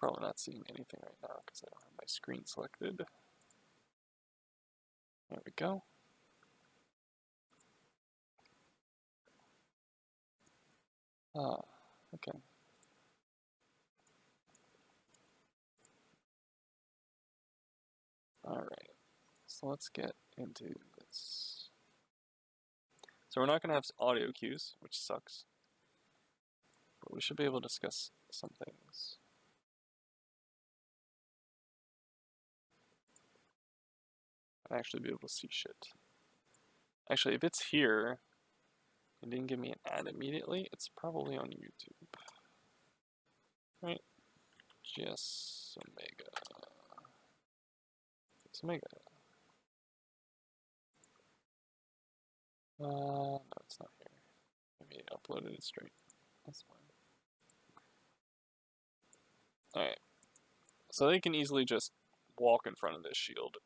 probably not seeing anything right now because I don't have my screen selected. There we go. Okay. Alright, so let's get into this. So we're not going to have audio cues, which sucks. But we should be able to discuss some things. And actually be able to see shit. Actually, if it's here, and didn't give me an ad immediately, it's probably on YouTube. Right? Just Omega. It's Omega. No, it's not here. Maybe I uploaded it straight. That's fine. Alright. So they can easily just walk in front of this shield.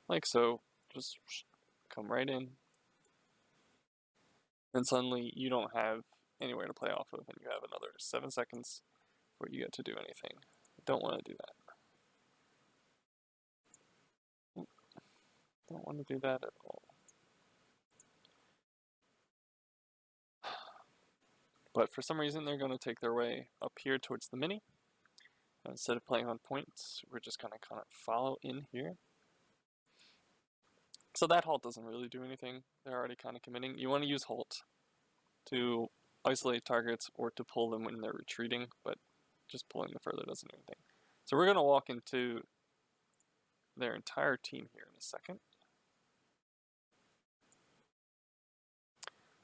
Like so. Just come right in. And suddenly you don't have anywhere to play off of, and you have another 7 seconds before you get to do anything. You don't want to do that. Don't want to do that at all. But for some reason they're going to take their way up here towards the mini. And instead of playing on points, we're just going to kind of follow in here. So that halt doesn't really do anything. They're already kind of committing. You want to use halt to isolate targets or to pull them when they're retreating, but just pulling them further doesn't do anything. So we're going to walk into their entire team here in a second.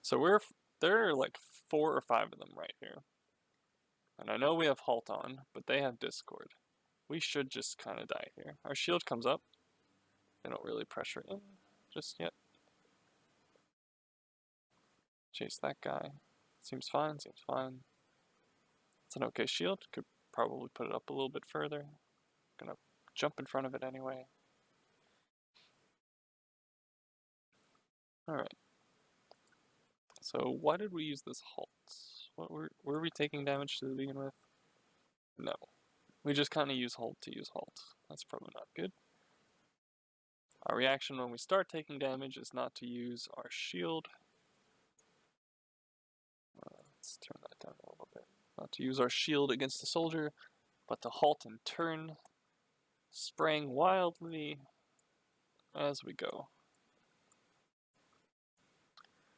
So there are like 4 or 5 of them right here. And I know we have halt on, but they have discord. We should just kind of die here. Our shield comes up. They don't really pressure in just yet. Chase that guy. Seems fine, seems fine. It's an okay shield. Could probably put it up a little bit further. Gonna jump in front of it anyway. Alright. So why did we use this halt? What were we taking damage to begin with? No. We just kind of use halt to use halt. That's probably not good. Our reaction when we start taking damage is not to use our shield. Let's turn that down a little bit. Not to use our shield against the soldier, but to halt and turn, spraying wildly as we go.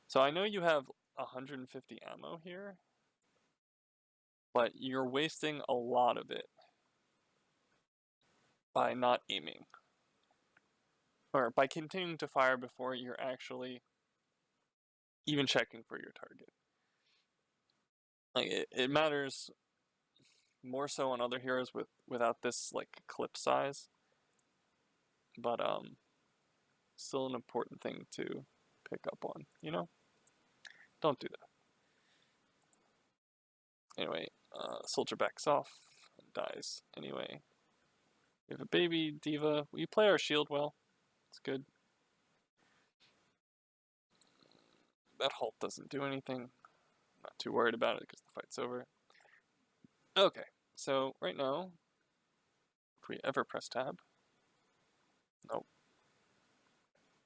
So I know you have 150 ammo here, but you're wasting a lot of it by not aiming. Or by continuing to fire before you're actually even checking for your target. Like it matters more so on other heroes without this like clip size, but still an important thing to pick up on, you know? Don't do that. Anyway, soldier backs off and dies anyway. We have a baby diva. We play our shield well. It's good. That halt doesn't do anything. Not too worried about it because the fight's over. Okay, so right now, if we ever press tab, nope.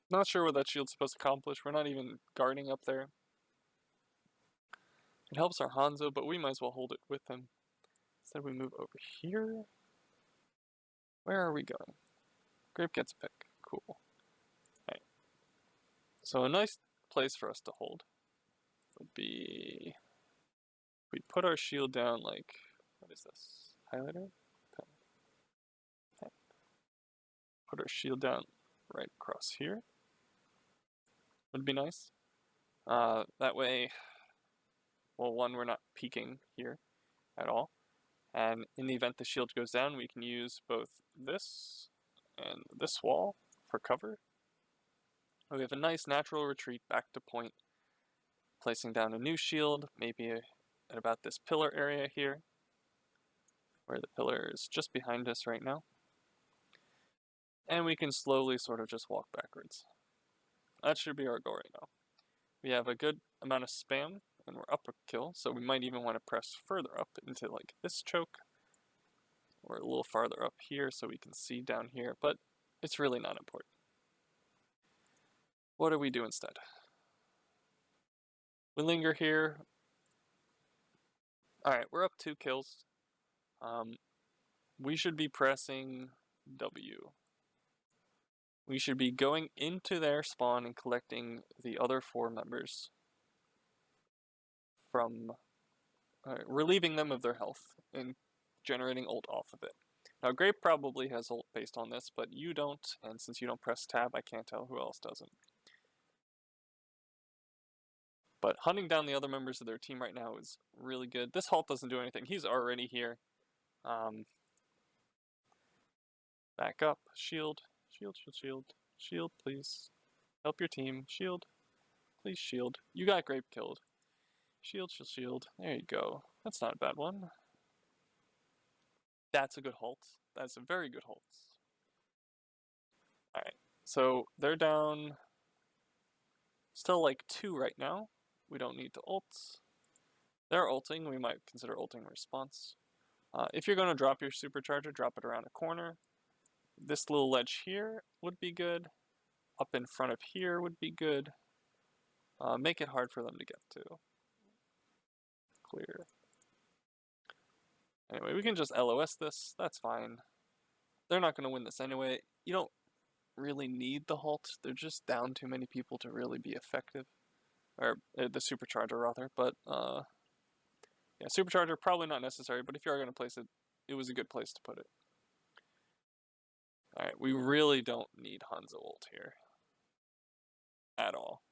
Not sure what that shield's supposed to accomplish. We're not even guarding up there. It helps our Hanzo, but we might as well hold it with him. Instead we move over here. Where are we going? Grape gets a pick. Cool. Alright. So a nice place for us to hold would be... we put our shield down like... what is this? Highlighter? Pen. Okay. Put our shield down right across here. Would be nice. That way... well, one, we're not peeking here at all. And in the event the shield goes down, we can use both this and this wall for cover. We have a nice natural retreat back to point, placing down a new shield, maybe at about this pillar area here, where the pillar is just behind us right now. And we can slowly sort of just walk backwards. That should be our goal right now. We have a good amount of spam, and we're upper kill, so we might even want to press further up into like this choke, or a little farther up here so we can see down here, but it's really not important. What do we do instead? We linger here. Alright, we're up 2 kills. We should be pressing W. We should be going into their spawn and collecting the other 4 members from relieving them of their health and generating ult off of it. Now, Grape probably has ult based on this, but you don't, and since you don't press tab, I can't tell who else doesn't. But hunting down the other members of their team right now is really good. This halt doesn't do anything. He's already here. Back up. Shield. Shield, shield, shield. Shield, please. Help your team. Shield. Please shield. You got Grape killed. Shield, shield, shield. There you go. That's not a bad one. That's a good halt. That's a very good halt. Alright, so they're down still like 2 right now. We don't need to ult. They're ulting. We might consider ulting response. If you're going to drop your supercharger, drop it around a corner. This little ledge here would be good. Up in front of here would be good. Make it hard for them to get to. Clear. Anyway, we can just LOS this. That's fine. They're not going to win this anyway. You don't really need the halt. They're just down too many people to really be effective. Or the supercharger, rather. But, yeah, supercharger probably not necessary, but if you are going to place it, it was a good place to put it. Alright, we really don't need Hanzo ult here. At all.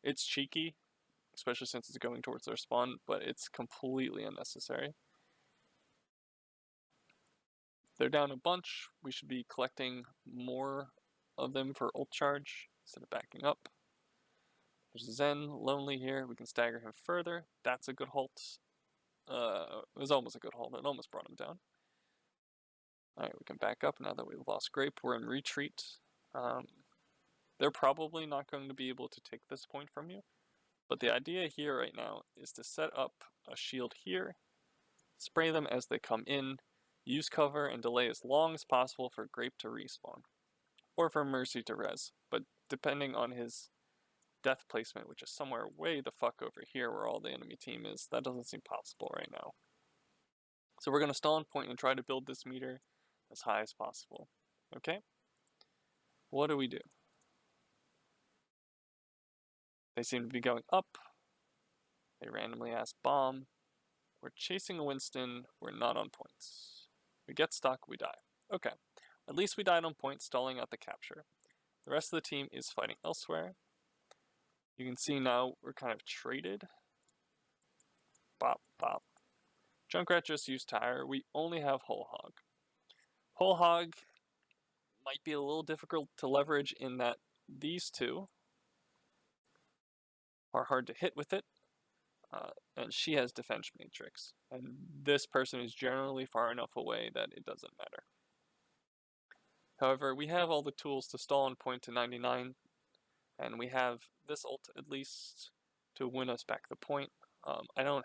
It's cheeky, especially since it's going towards their spawn, but it's completely unnecessary. They're down a bunch. We should be collecting more of them for ult charge instead of backing up. There's Zen, lonely here. We can stagger him further. That's a good halt. It was almost a good halt. It almost brought him down. Alright, we can back up now that we've lost Grape. We're in retreat. They're probably not going to be able to take this point from you. But the idea here right now is to set up a shield here, spray them as they come in, use cover, and delay as long as possible for Grape to respawn. Or for Mercy to res. But depending on his death placement, which is somewhere way the fuck over here where all the enemy team is, that doesn't seem possible right now. So we're going to stall on point and try to build this meter as high as possible. Okay? What do we do? They seem to be going up. They randomly ask bomb. We're chasing a Winston. We're not on points. We get stuck, we die. Okay. At least we died on point, stalling out the capture. The rest of the team is fighting elsewhere. You can see now we're kind of traded. Bop, bop. Junkrat just used Tire. We only have Whole Hog. Whole Hog might be a little difficult to leverage in that these two are hard to hit with it. And she has Defense Matrix. And this person is generally far enough away that it doesn't matter. Hahowever, we have all the tools to stall on point to 99. And we have this ult at least to win us back the point. I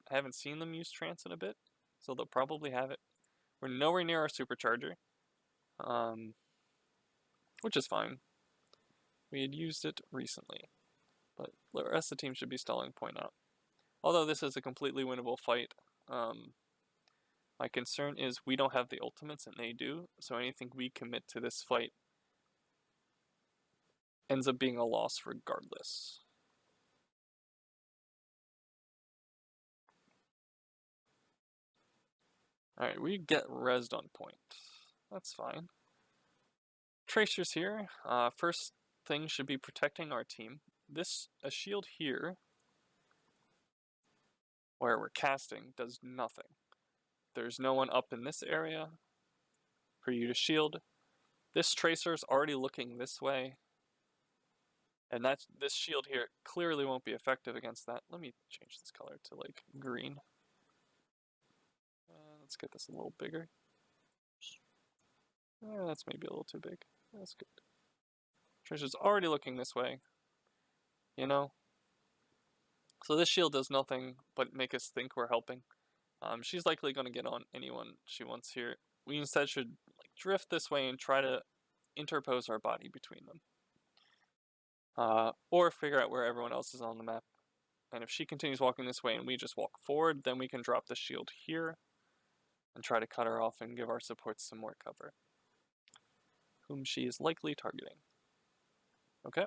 haven't seen them use trance in a bit, so they'll probably have it. We're nowhere near our supercharger, which is fine. We had used it recently, but the rest of the team should be stalling point out. Although this is a completely winnable fight, my concern is we don't have the ultimates and they do, so anything we commit to this fight ends up being a loss regardless. Alright, we get rezzed on point. That's fine. Tracers here. First thing should be protecting our team. A shield here, where we're casting, does nothing. There's no one up in this area for you to shield. This tracer's already looking this way. And this shield here clearly won't be effective against that. Let me change this color to like green. Let's get this a little bigger. That's maybe a little too big. That's good. Tracer's already looking this way. You know? So this shield does nothing but make us think we're helping. She's likely going to get on anyone she wants here. We instead should like drift this way and try to interpose our body between them. Or figure out where everyone else is on the map. And if she continues walking this way and we just walk forward, then we can drop the shield here and try to cut her off and give our supports some more cover. Whom she is likely targeting. Okay.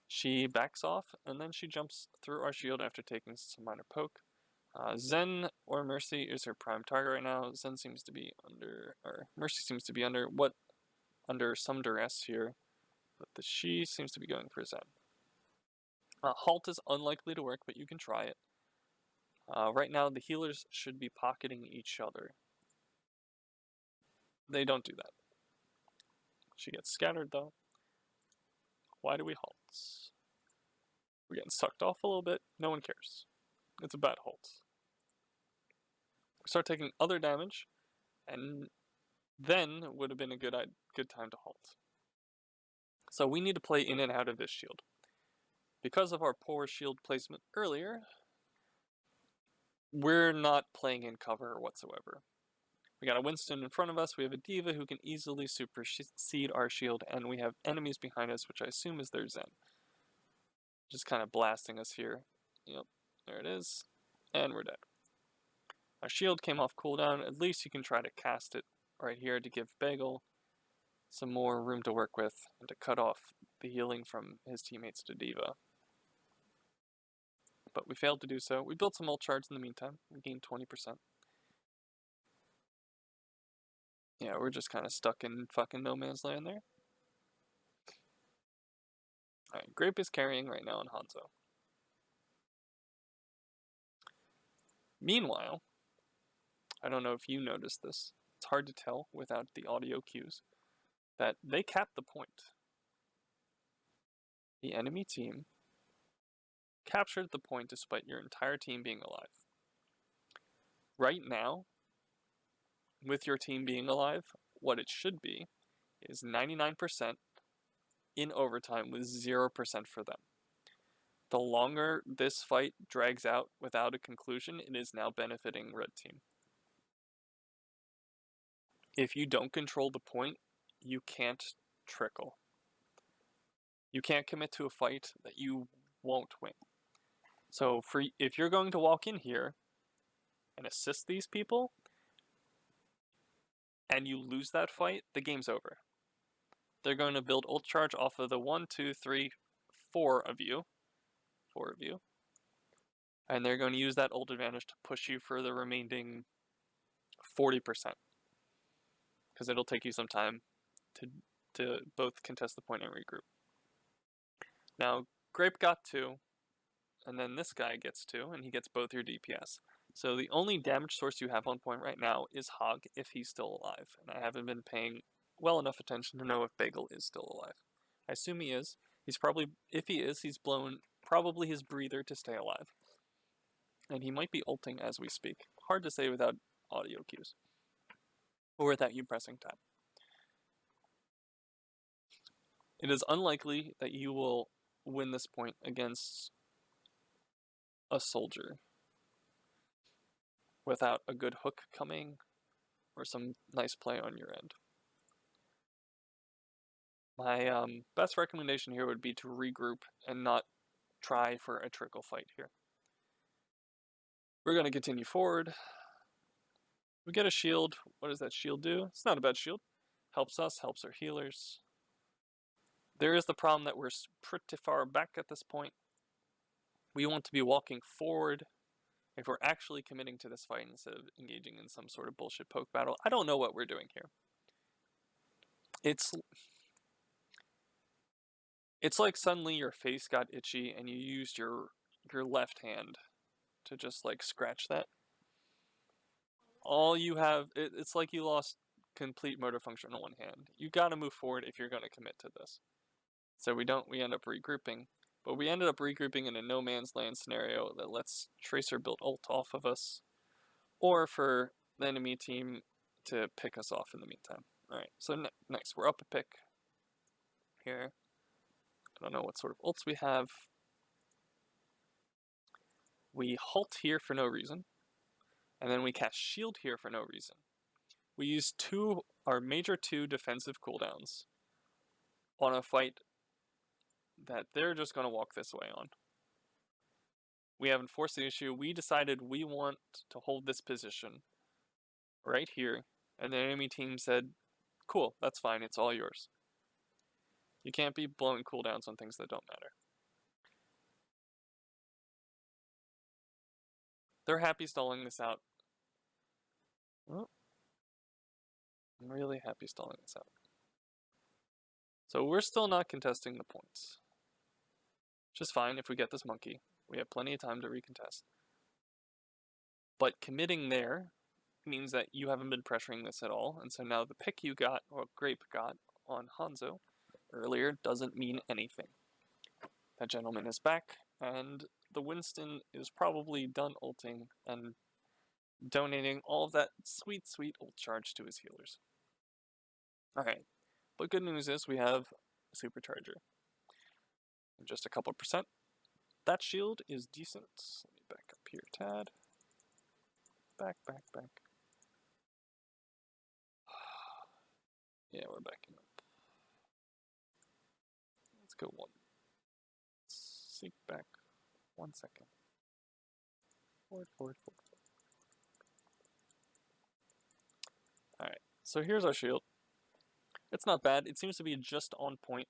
She backs off and then she jumps through our shield after taking some minor poke. Zen or Mercy is her prime target right now. Zen seems to be under, or Mercy seems to be under some duress here, but she seems to be going for Zen. Halt is unlikely to work, but you can try it. Right now, the healers should be pocketing each other. They don't do that. She gets scattered though. Why do we halt? We're getting sucked off a little bit. No one cares. It's a bad halt. We start taking other damage, and then would have been a good time to halt. So we need to play in and out of this shield. Because of our poor shield placement earlier, we're not playing in cover whatsoever. We got a Winston in front of us, we have a D.Va who can easily supersede our shield, and we have enemies behind us, which I assume is their Zen. Just kind of blasting us here. Yep, there it is. And we're dead. Our shield came off cooldown. At least you can try to cast it right here to give Bagel some more room to work with and to cut off the healing from his teammates to D.Va. But we failed to do so. We built some ult shards in the meantime. We gained 20%. Yeah, we're just kind of stuck in fucking no man's land there. Alright, Grape is carrying right now on Hanzo. Meanwhile, I don't know if you noticed this, it's hard to tell without the audio cues, that they capped the point. The enemy team captured the point despite your entire team being alive. Right now, with your team being alive, what it should be is 99% in overtime with 0% for them. The longer this fight drags out without a conclusion, it is now benefiting Red Team. If you don't control the point, you can't trickle. You can't commit to a fight that you won't win. So if you're going to walk in here and assist these people, and you lose that fight, the game's over. They're going to build ult charge off of the 1, 2, 3, 4 of you. 4 of you. And they're going to use that ult advantage to push you for the remaining 40%. Because it'll take you some time to both contest the point and regroup. Now, Grape got 2, and then this guy gets 2, and he gets both your DPS. So the only damage source you have on point right now is Hog, if he's still alive. And I haven't been paying well enough attention to know if Bagel is still alive. I assume he is. He's probably, if he is, he's blown probably his breather to stay alive. And he might be ulting as we speak. Hard to say without audio cues. Or without you pressing tab. It is unlikely that you will win this point against a soldier without a good hook coming or some nice play on your end. My best recommendation here would be to regroup and not try for a trickle fight here. We're going to continue forward. We get a shield. What does that shield do? It's not a bad shield. Helps us, helps our healers. There is the problem that we're pretty far back at this point. We want to be walking forward if we're actually committing to this fight instead of engaging in some sort of bullshit poke battle. I don't know what we're doing here. It's like suddenly your face got itchy and you used your left hand to just like scratch that. All you have, it's like you lost complete motor function on one hand. You gotta move forward if you're gonna commit to this. So we end up regrouping. But we ended up regrouping in a no man's land scenario that lets Tracer build ult off of us, or for the enemy team to pick us off in the meantime. Alright, so next we're up a pick here. I don't know what sort of ults we have. We halt here for no reason, and then we cast shield here for no reason. We use our major two defensive cooldowns on a fight that they're just going to walk this way on. We haven't forced the issue. We decided we want to hold this position right here, and the enemy team said, cool, that's fine, it's all yours. You can't be blowing cooldowns on things that don't matter. They're happy stalling this out. Oh, I'm really happy stalling this out. So we're still not contesting the points. Which is fine if we get this monkey. We have plenty of time to recontest. But committing there means that you haven't been pressuring this at all, and so now the pick you got, or Grape got, on Hanzo earlier doesn't mean anything. That gentleman is back, and the Winston is probably done ulting and donating all of that sweet, sweet ult charge to his healers. Alright, but good news is we have a supercharger. Just a couple percent. That shield is decent. Let me back up here, Tad. Back. Yeah, we're backing up. Let's go one. Seek back 1 second. Forward. Alright, so here's our shield. It's not bad. It seems to be just on point.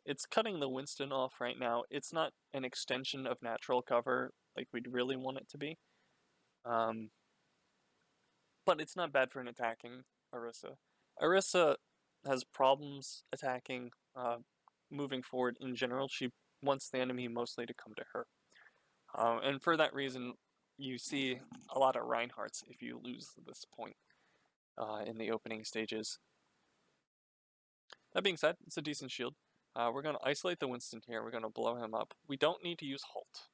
It's cutting the Winston off right now. It's not an extension of natural cover like we'd really want it to be. But it's not bad for an attacking Orisa. Orisa has problems attacking, moving forward in general. She wants the enemy mostly to come to her. And for that reason, you see a lot of Reinhardts if you lose this point in the opening stages. That being said, it's a decent shield. We're going to isolate the Winston here. We're going to blow him up. We don't need to use Halt.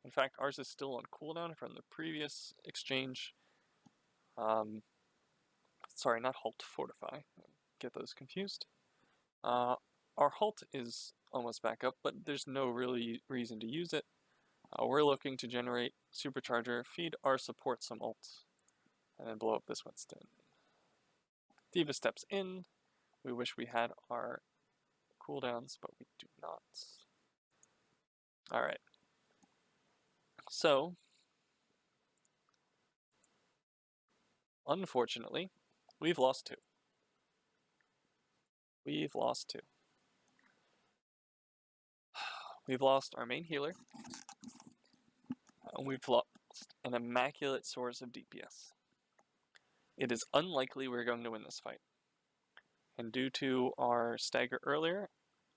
In fact, ours is still on cooldown from the previous exchange. Sorry, not Halt, Fortify. Get those confused. Our Halt is almost back up, but there's no really reason to use it. We're looking to generate Supercharger, feed our support some ult, and then blow up this Winston. D.Va steps in. We wish we had our cooldowns, but we do not. Alright. So, unfortunately, we've lost two. We've lost our main healer, and we've lost an immaculate source of DPS. It is unlikely we're going to win this fight. And due to our stagger earlier,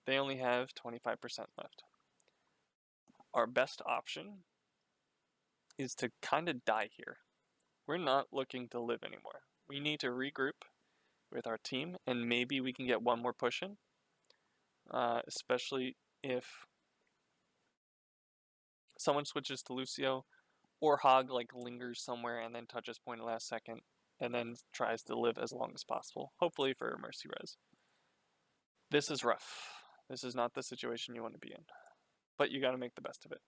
they only have 25% left. Our best option is to kind of die here. We're not looking to live anymore. We need to regroup with our team, and maybe we can get one more push in, especially if someone switches to Lucio, or Hog lingers somewhere and then touches point at last second, and then tries to live as long as possible, hopefully for Mercy Res. This is rough. This is not the situation you want to be in, but you got to make the best of it.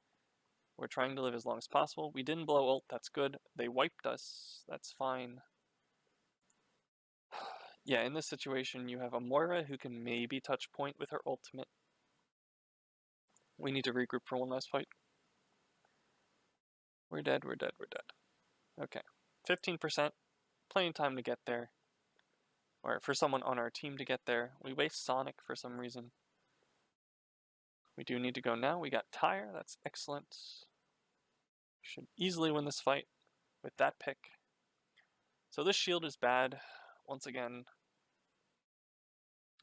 We're trying to live as long as possible. We didn't blow ult, that's good. They wiped us, that's fine. Yeah, in this situation, you have a Moira who can maybe touch point with her ultimate. We need to regroup for one last fight. We're dead. Okay, 15%, plenty of time to get there. Or for someone on our team to get there. We waste Sonic for some reason. We do need to go now. We got Tyre, that's excellent. Should easily win this fight with that pick. So this shield is bad, once again.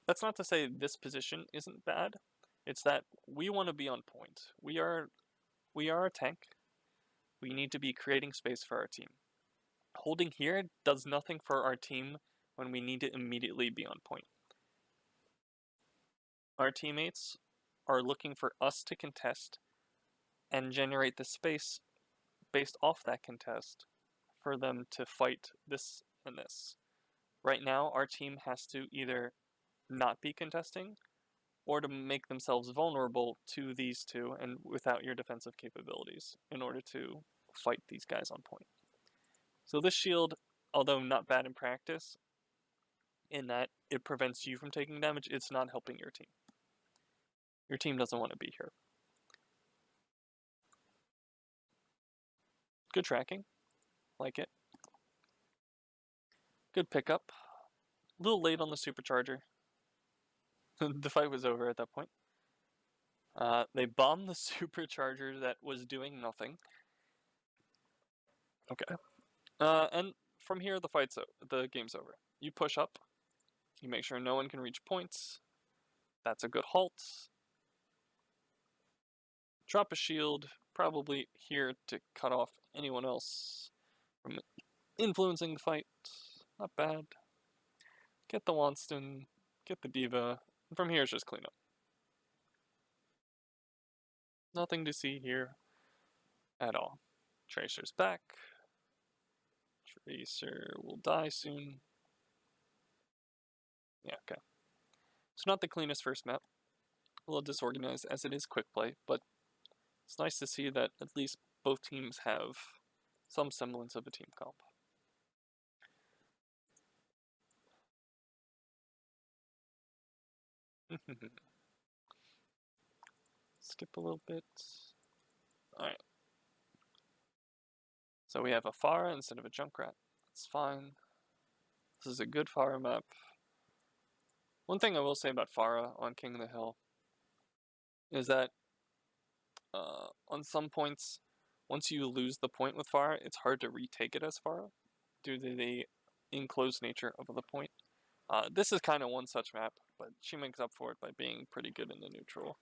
That's not to say this position isn't bad. It's that we want to be on point. We are a tank. We need to be creating space for our team. Holding here does nothing for our team when we need to immediately be on point. Our teammates are looking for us to contest and generate the space based off that contest for them to fight this and this. Right now, our team has to either not be contesting or to make themselves vulnerable to these two and without your defensive capabilities in order to fight these guys on point. So this shield, although not bad in practice, in that it prevents you from taking damage, it's not helping your team. Your team doesn't want to be here. Good tracking. Like it. Good pickup. A little late on the supercharger. The fight was over at that point. They bombed the supercharger that was doing nothing. Okay. And from here, the game's over. You push up. You make sure no one can reach points. That's a good halt. Drop a shield, probably here to cut off anyone else from influencing the fight. Not bad. Get the Wanston, get the Diva, and from here it's just clean up. Nothing to see here at all. Tracer's back. Tracer will die soon. Yeah, okay. It's not the cleanest first map. A little disorganized as it is quick play, but it's nice to see that at least both teams have some semblance of a team comp. Skip a little bit. Alright. So we have a Pharah instead of a Junkrat. That's fine. This is a good Pharah map. One thing I will say about Pharah on King of the Hill is that on some points, once you lose the point with Pharah, it's hard to retake it as Pharah due to the enclosed nature of the point. This is kind of one such map, but she makes up for it by being pretty good in the neutral.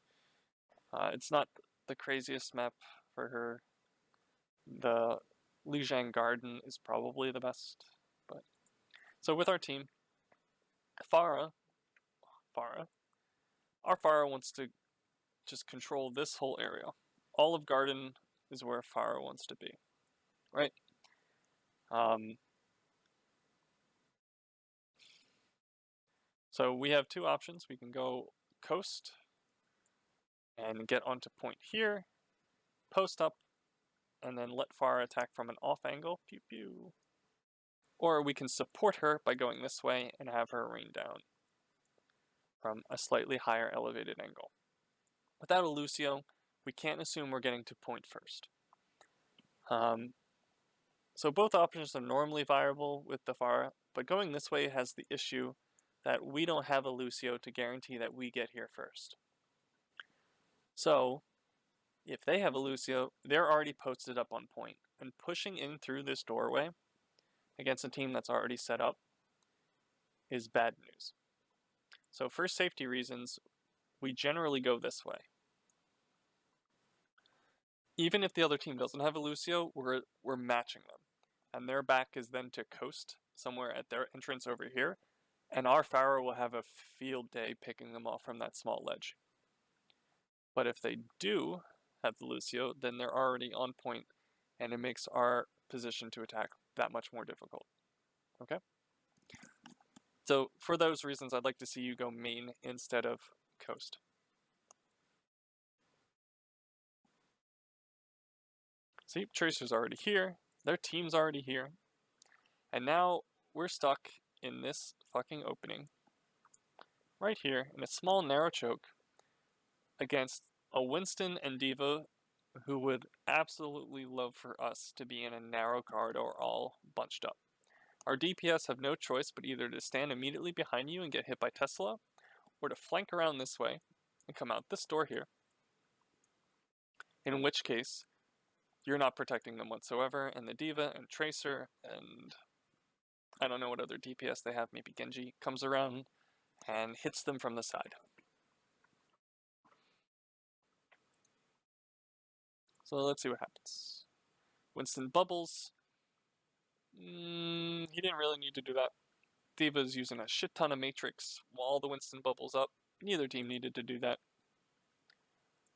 It's not the craziest map for her. The Lijiang Garden is probably the best. But so with our team, our Pharah wants to just control this whole area. All of Garden is where Pharah wants to be, right? So we have two options. We can go coast and get onto point here, post up, and then let Pharah attack from an off angle, pew pew. Or we can support her by going this way and have her rain down from a slightly higher elevated angle. Without a Lucio, we can't assume we're getting to point first. So both options are normally viable with the Pharah, but going this way has the issue that we don't have a Lucio to guarantee that we get here first. So, if they have a Lucio, they're already posted up on point, and pushing in through this doorway against a team that's already set up is bad news. So for safety reasons, we generally go this way. Even if the other team doesn't have a Lucio, we're matching them. And their back is then to coast somewhere at their entrance over here, and our Pharah will have a field day picking them off from that small ledge. But if they do have the Lucio, then they're already on point, and it makes our position to attack that much more difficult. Okay? So for those reasons, I'd like to see you go main instead of coast. See, Tracer's already here, their team's already here, and now we're stuck in this fucking opening right here in a small narrow choke against a Winston and Diva who would absolutely love for us to be in a narrow corridor all bunched up. Our DPS have no choice but either to stand immediately behind you and get hit by Tesla, or to flank around this way and come out this door here, in which case you're not protecting them whatsoever, and the Diva and Tracer and I don't know what other DPS they have, maybe Genji, comes around and hits them from the side. So let's see what happens. Winston bubbles. He didn't really need to do that. Diva's using a shit ton of Matrix while the Winston bubbles up. Neither team needed to do that.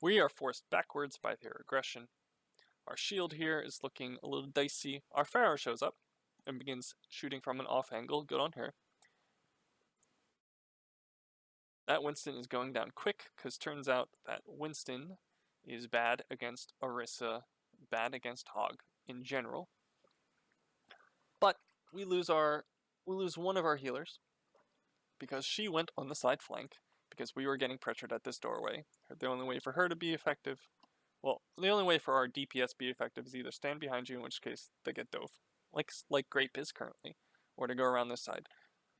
We are forced backwards by their aggression. Our shield here is looking a little dicey. Our Pharah shows up and begins shooting from an off angle. Good on her. That Winston is going down quick, because turns out that Winston is bad against Orisa, bad against Hog in general. But we lose one of our healers, because she went on the side flank, because we were getting pressured at this doorway. The only way for her to be effective, well, the only way for our DPS to be effective is either stand behind you, in which case they get dove, like Grape is currently, or to go around this side.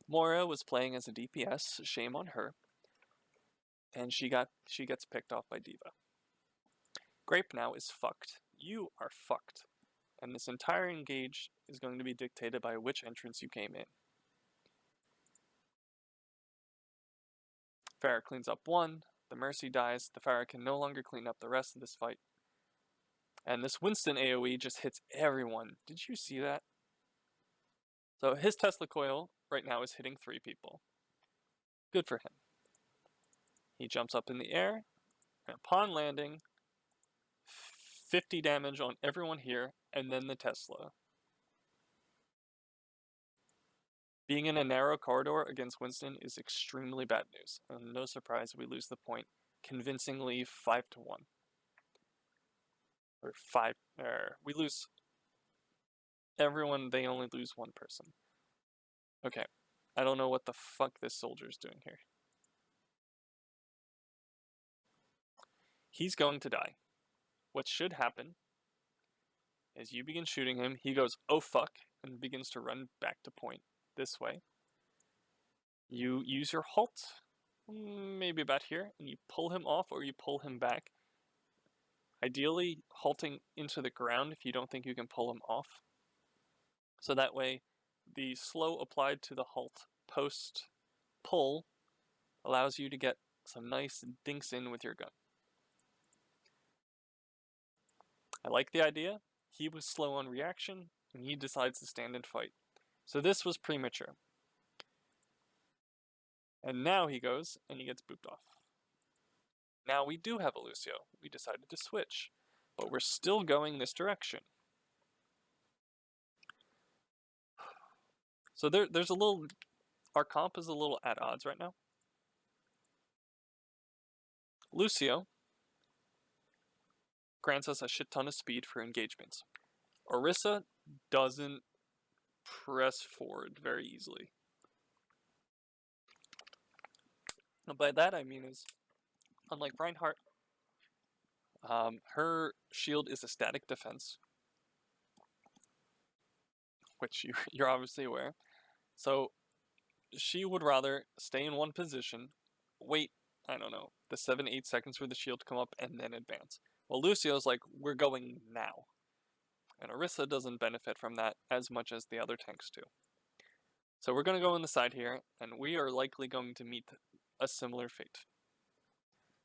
Moira was playing as a DPS, shame on her, and she gets picked off by D.Va. Grape now is fucked. You are fucked. And this entire engage is going to be dictated by which entrance you came in. Pharah cleans up one, the Mercy dies, the Pharah can no longer clean up the rest of this fight. And this Winston AoE just hits everyone. Did you see that? So his Tesla coil right now is hitting 3 people. Good for him. He jumps up in the air, and upon landing, 50 damage on everyone here, and then the Tesla. Being in a narrow corridor against Winston is extremely bad news, and no surprise we lose the point convincingly 5-1. We lose everyone, they only lose one person. Okay, I don't know what the fuck this soldier's doing here. He's going to die. What should happen is you begin shooting him, he goes, oh fuck, and begins to run back to point this way. You use your halt, maybe about here, and you pull him off or you pull him back. Ideally, halting into the ground if you don't think you can pull him off. So that way, the slow applied to the halt post pull allows you to get some nice dinks in with your gun. I like the idea. He was slow on reaction, and he decides to stand and fight. So this was premature. And now he goes, and he gets booped off. Now we do have a Lucio. We decided to switch. But we're still going this direction. So there's a little... Our comp is a little at odds right now. Lucio grants us a shit ton of speed for engagements. Orisa doesn't press forward very easily. And by that I mean is, unlike Reinhardt, her shield is a static defense, which you're obviously aware. So she would rather stay in one position, wait, I don't know, the 7-8 seconds for the shield to come up, and then advance. Well, Lucio's like, we're going now. And Orisa doesn't benefit from that as much as the other tanks do. So we're going to go on the side here, and we are likely going to meet a similar fate.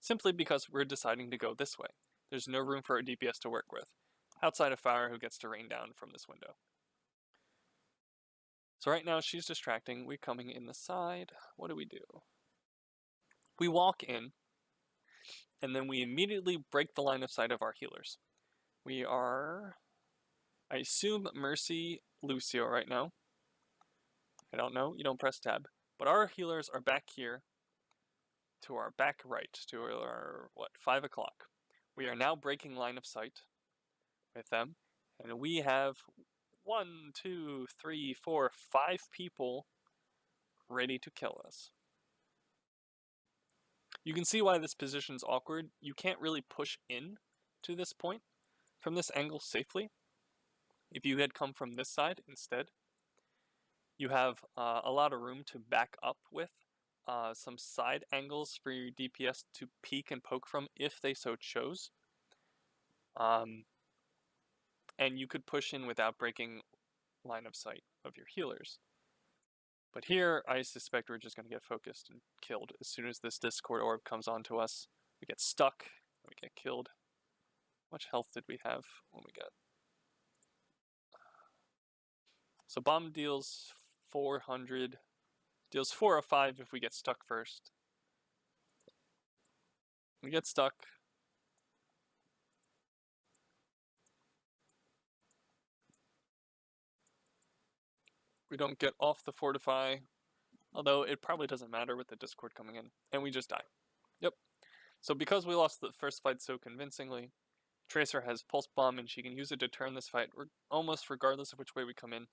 Simply because we're deciding to go this way. There's no room for our DPS to work with, outside of Pharah, who gets to rain down from this window. So right now she's distracting, we're coming in the side. What do? We walk in, and then we immediately break the line of sight of our healers. We are, I assume, Mercy Lucio right now. I don't know, you don't press tab. But our healers are back here to our back right, to our, 5 o'clock. We are now breaking line of sight with them, and we have 1, 2, 3, 4, 5 people ready to kill us. You can see why this position's awkward. You can't really push in to this point from this angle safely. If you had come from this side instead, you have a lot of room to back up with, some side angles for your DPS to peek and poke from if they so chose. And you could push in without breaking line of sight of your healers. But here, I suspect we're just going to get focused and killed as soon as this Discord orb comes onto us. We get stuck, we get killed. How much health did we have when we got? So bomb deals 400, deals 4 or 5 if we get stuck first. We get stuck. We don't get off the fortify. Although it probably doesn't matter with the Discord coming in. And we just die. Yep. So because we lost the first fight so convincingly, Tracer has Pulse Bomb and she can use it to turn this fight almost regardless of which way we come in.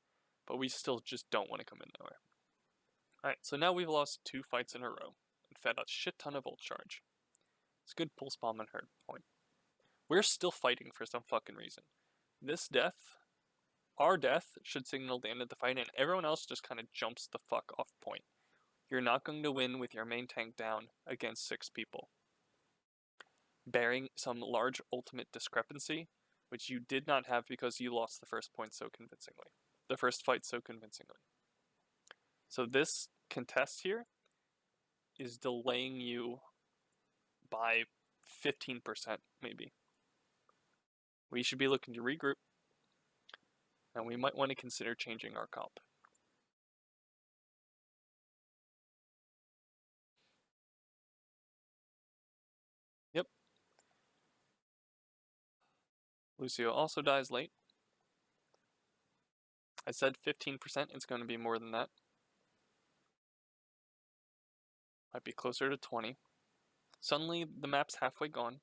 But we still just don't want to come in nowhere. Alright, so now we've lost 2 fights in a row and fed a shit ton of ult charge. It's good Pulse Bomb on her point. We're still fighting for some fucking reason. This death, our death, should signal the end of the fight and everyone else just kind of jumps the fuck off point. You're not going to win with your main tank down against 6 people. Bearing some large ultimate discrepancy, which you did not have because you lost the first point so convincingly. The first fight so convincingly. So this contest here is delaying you by 15% maybe. We should be looking to regroup, and we might want to consider changing our comp. Yep. Lucio also dies late. I said 15%, it's going to be more than that. Might be closer to 20. Suddenly, the map's halfway gone,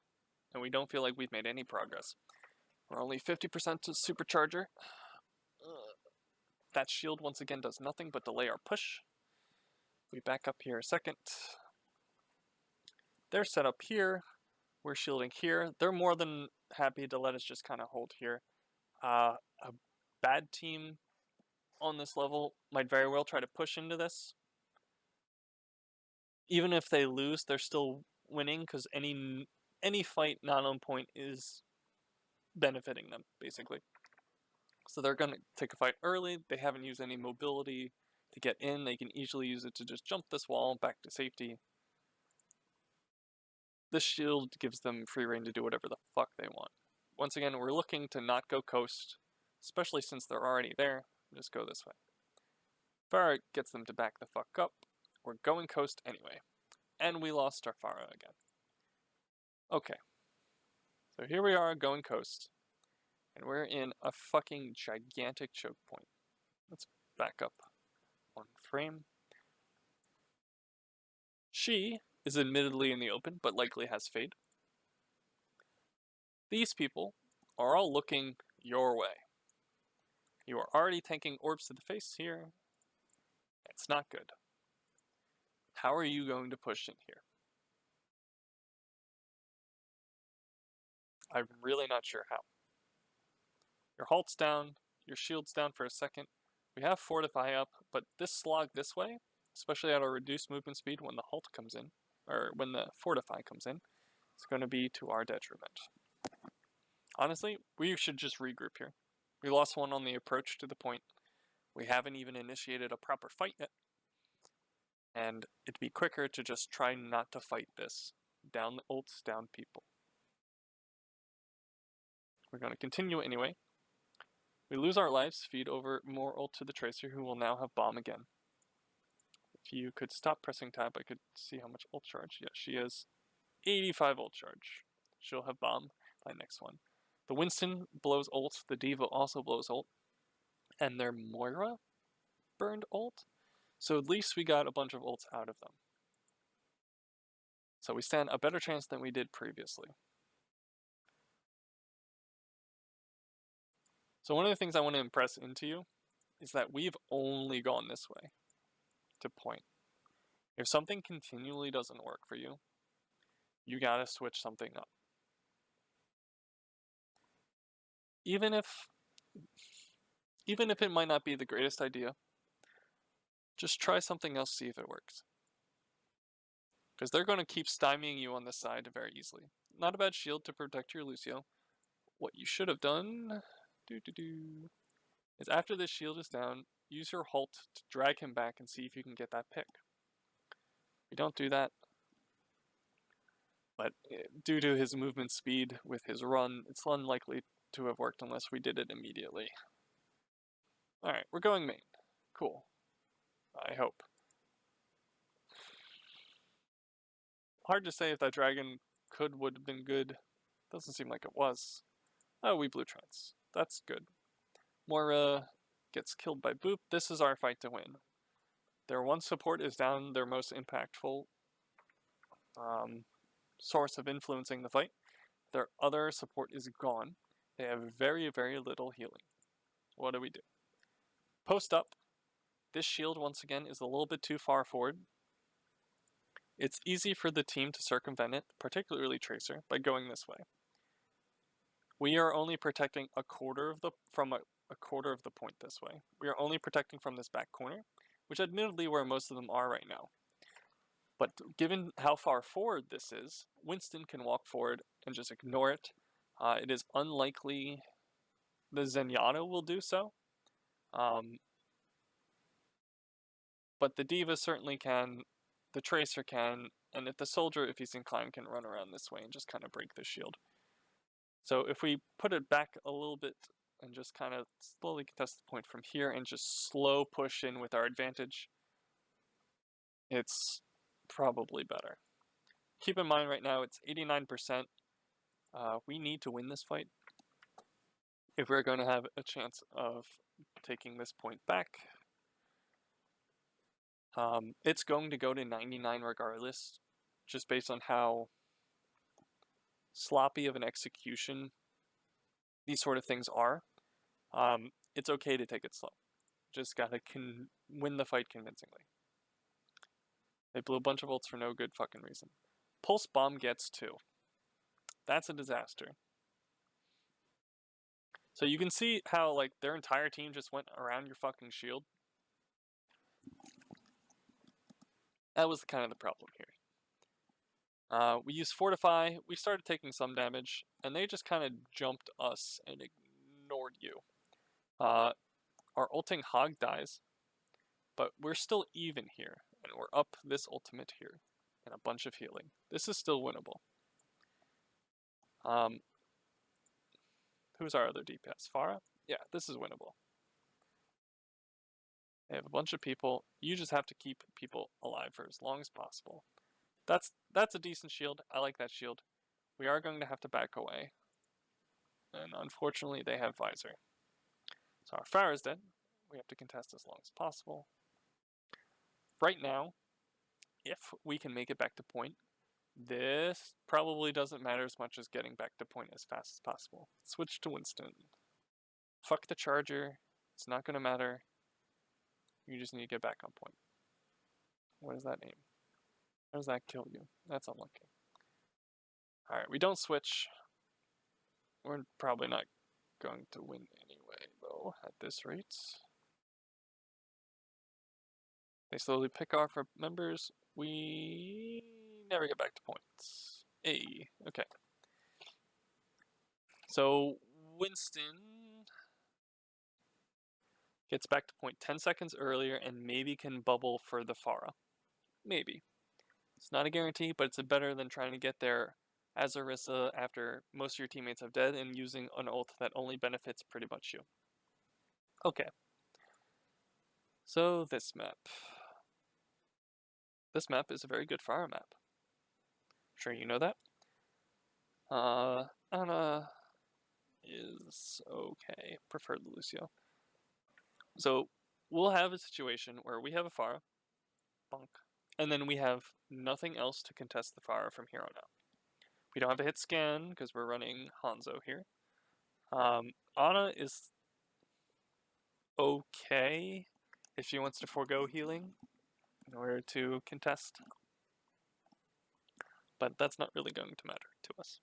and we don't feel like we've made any progress. We're only 50% to supercharger. That shield once again does nothing but delay our push. We back up here a second. They're set up here. We're shielding here. They're more than happy to let us just kind of hold here. A bad team on this level might very well try to push into this. Even if they lose, they're still winning because any fight not on point is benefiting them, basically. So they're going to take a fight early. They haven't used any mobility to get in. They can easily use it to just jump this wall back to safety. This shield gives them free reign to do whatever the fuck they want. Once again, we're looking to not go coast, especially since they're already there. Just go this way. Pharah gets them to back the fuck up. We're going coast anyway. And we lost our Pharah again. Okay. So here we are going coast. And we're in a fucking gigantic choke point. Let's back up 1 frame. She is admittedly in the open, but likely has Fade. These people are all looking your way. You are already tanking orbs to the face here. It's not good. How are you going to push in here? I'm really not sure how. Your halt's down, your shield's down for a second. We have Fortify up, but this slog this way, especially at our reduced movement speed when the halt comes in, or when the Fortify comes in, it's going to be to our detriment. Honestly, we should just regroup here. We lost one on the approach to the point. We haven't even initiated a proper fight yet. And it'd be quicker to just try not to fight this. Down the ults, down people. We're going to continue anyway. We lose our lives, feed over more ult to the Tracer, who will now have bomb again. If you could stop pressing tab, I could see how much ult charge. Yeah, she has 85 ult charge. She'll have bomb by next one. The Winston blows ult, the Diva also blows ult, and their Moira burned ult. So at least we got a bunch of ults out of them. So we stand a better chance than we did previously. So one of the things I want to impress into you is that we've only gone this way to point. If something continually doesn't work for you, you gotta switch something up. Even if it might not be the greatest idea, just try something else, see if it works. Because they're going to keep stymieing you on this side very easily. Not a bad shield to protect your Lucio. What you should have done is after this shield is down, use your halt to drag him back and see if you can get that pick. We don't do that. But due to his movement speed with his run, it's unlikely to have worked unless we did it immediately. Alright, we're going main. Cool. I hope. Hard to say if that dragon would have been good. Doesn't seem like it was. Oh, we blew trance. That's good. Moira gets killed by Boop. This is our fight to win. Their one support is down, their most impactful source of influencing the fight. Their other support is gone. They have very, very little healing. What do we do? Post up. This shield, once again, is a little bit too far forward. It's easy for the team to circumvent it, particularly Tracer, by going this way. We are only protecting a quarter of the point this way. We are only protecting from this back corner, which admittedly where most of them are right now. But given how far forward this is, Winston can walk forward and just ignore it. It is unlikely the Zenyatta will do so. But the D.Va certainly can, the Tracer can, and if the Soldier, if he's inclined, can run around this way and just kind of break the shield. So if we put it back a little bit and just kind of slowly contest the point from here and just slow push in with our advantage, it's probably better. Keep in mind right now it's 89%. We need to win this fight if we're going to have a chance of taking this point back. It's going to go to 99 regardless, just based on how sloppy of an execution these sort of things are. It's okay to take it slow. Just gotta win the fight convincingly. They blew a bunch of ults for no good fucking reason. Pulse Bomb gets 2. That's a disaster. So you can see how, like, their entire team just went around your fucking shield. That was kind of the problem here. We used Fortify, we started taking some damage, and they just kind of jumped us and ignored you. Our ulting Hog dies, but we're still even here, and we're up this ultimate here, and a bunch of healing. This is still winnable. Who's our other DPS? Pharah? Yeah, this is winnable. They have a bunch of people. You just have to keep people alive for as long as possible. That's a decent shield. I like that shield. We are going to have to back away. And unfortunately, they have Visor. So our Pharah is dead. We have to contest as long as possible. Right now, if we can make it back to point, this probably doesn't matter as much as getting back to point as fast as possible. Switch to Winston. Fuck the charger. It's not going to matter. You just need to get back on point. What is that name? How does that kill you? That's unlucky. Alright, we don't switch. We're probably not going to win anyway, though, at this rate. They slowly pick off our members. We never get back to points. Hey, okay. So, Winston gets back to point 10 seconds earlier and maybe can bubble for the Pharah. Maybe. It's not a guarantee, but it's better than trying to get there as Orisa after most of your teammates have dead and using an ult that only benefits pretty much you. Okay. So this map. This map is a very good Pharah map. Sure you know that. Ana is okay. Prefer the Lucio. So we'll have a situation where we have a Pharah. Bonk. And then we have nothing else to contest the Pharah from here on out. We don't have a hit scan because we're running Hanzo here. Ana is okay if she wants to forego healing in order to contest. But that's not really going to matter to us.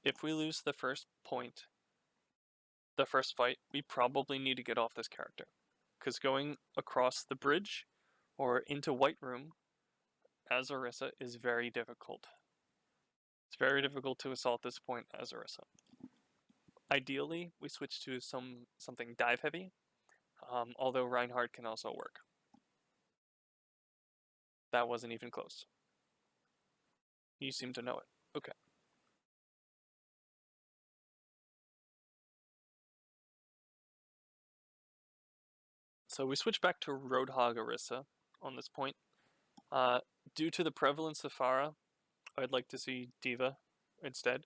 If we lose the first point, the first fight, we probably need to get off this character. Because going across the bridge or into White Room as Orisa is very difficult. It's very difficult to assault this point as Orisa. Ideally, we switch to something dive heavy, although Reinhardt can also work. That wasn't even close. You seem to know it. Okay. So we switch back to Roadhog Orisa on this point. Due to the prevalence of Pharah, I'd like to see D.Va instead.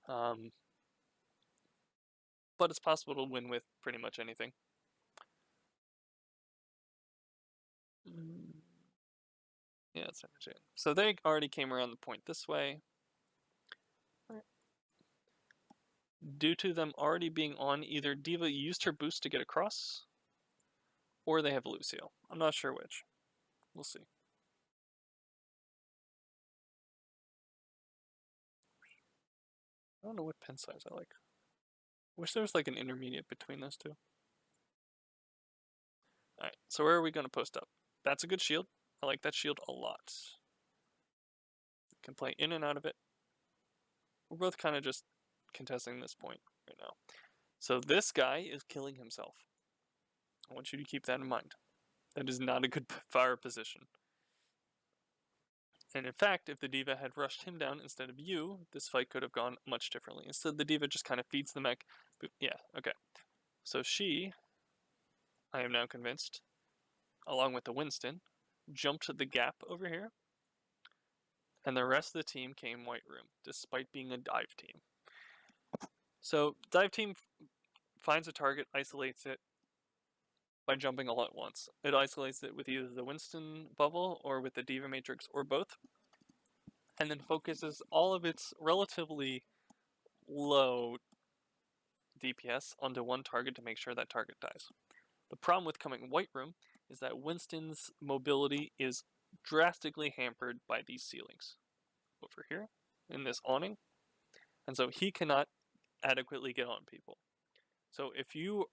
But it's possible to win with pretty much anything. Yeah, it's energy. So they already came around the point this way. Due to them already being on, either Diva used her boost to get across, or they have Lucio. I'm not sure which. We'll see. I don't know what pen size I like. Wish there was like an intermediate between those two. Alright, so where are we going to post up? That's a good shield. I like that shield a lot. Can play in and out of it. We're both kind of just contesting this point right now. So this guy is killing himself. I want you to keep that in mind. That is not a good fire position. And in fact, if the Diva had rushed him down instead of you, this fight could have gone much differently. Instead, the Diva just kind of feeds the mech. Yeah, okay. So she, I am now convinced, along with the Winston, jumped the gap over here. And the rest of the team came White Room, despite being a dive team. So, dive team finds a target, isolates it by jumping all at once. It isolates it with either the Winston bubble or with the Diva Matrix or both. And then focuses all of its relatively low DPS onto one target to make sure that target dies. The problem with coming White Room is that Winston's mobility is drastically hampered by these ceilings. Over here, in this awning. And so he cannot adequately get on people. So if you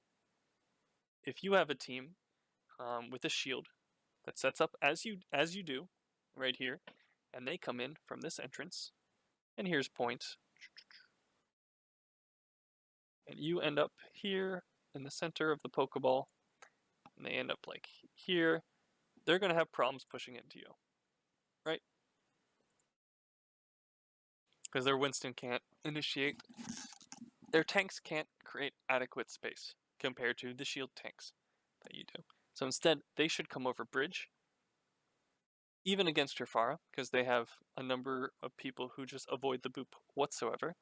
have a team with a shield that sets up as you do right here, and they come in from this entrance, and here's point, and you end up here in the center of the Pokeball, and they end up like here, they're going to have problems pushing into you, right? Because their Winston can't initiate. Their tanks can't create adequate space compared to the shield tanks that you do. So instead, they should come over bridge, even against your Pharah, because they have a number of people who just avoid the boop whatsoever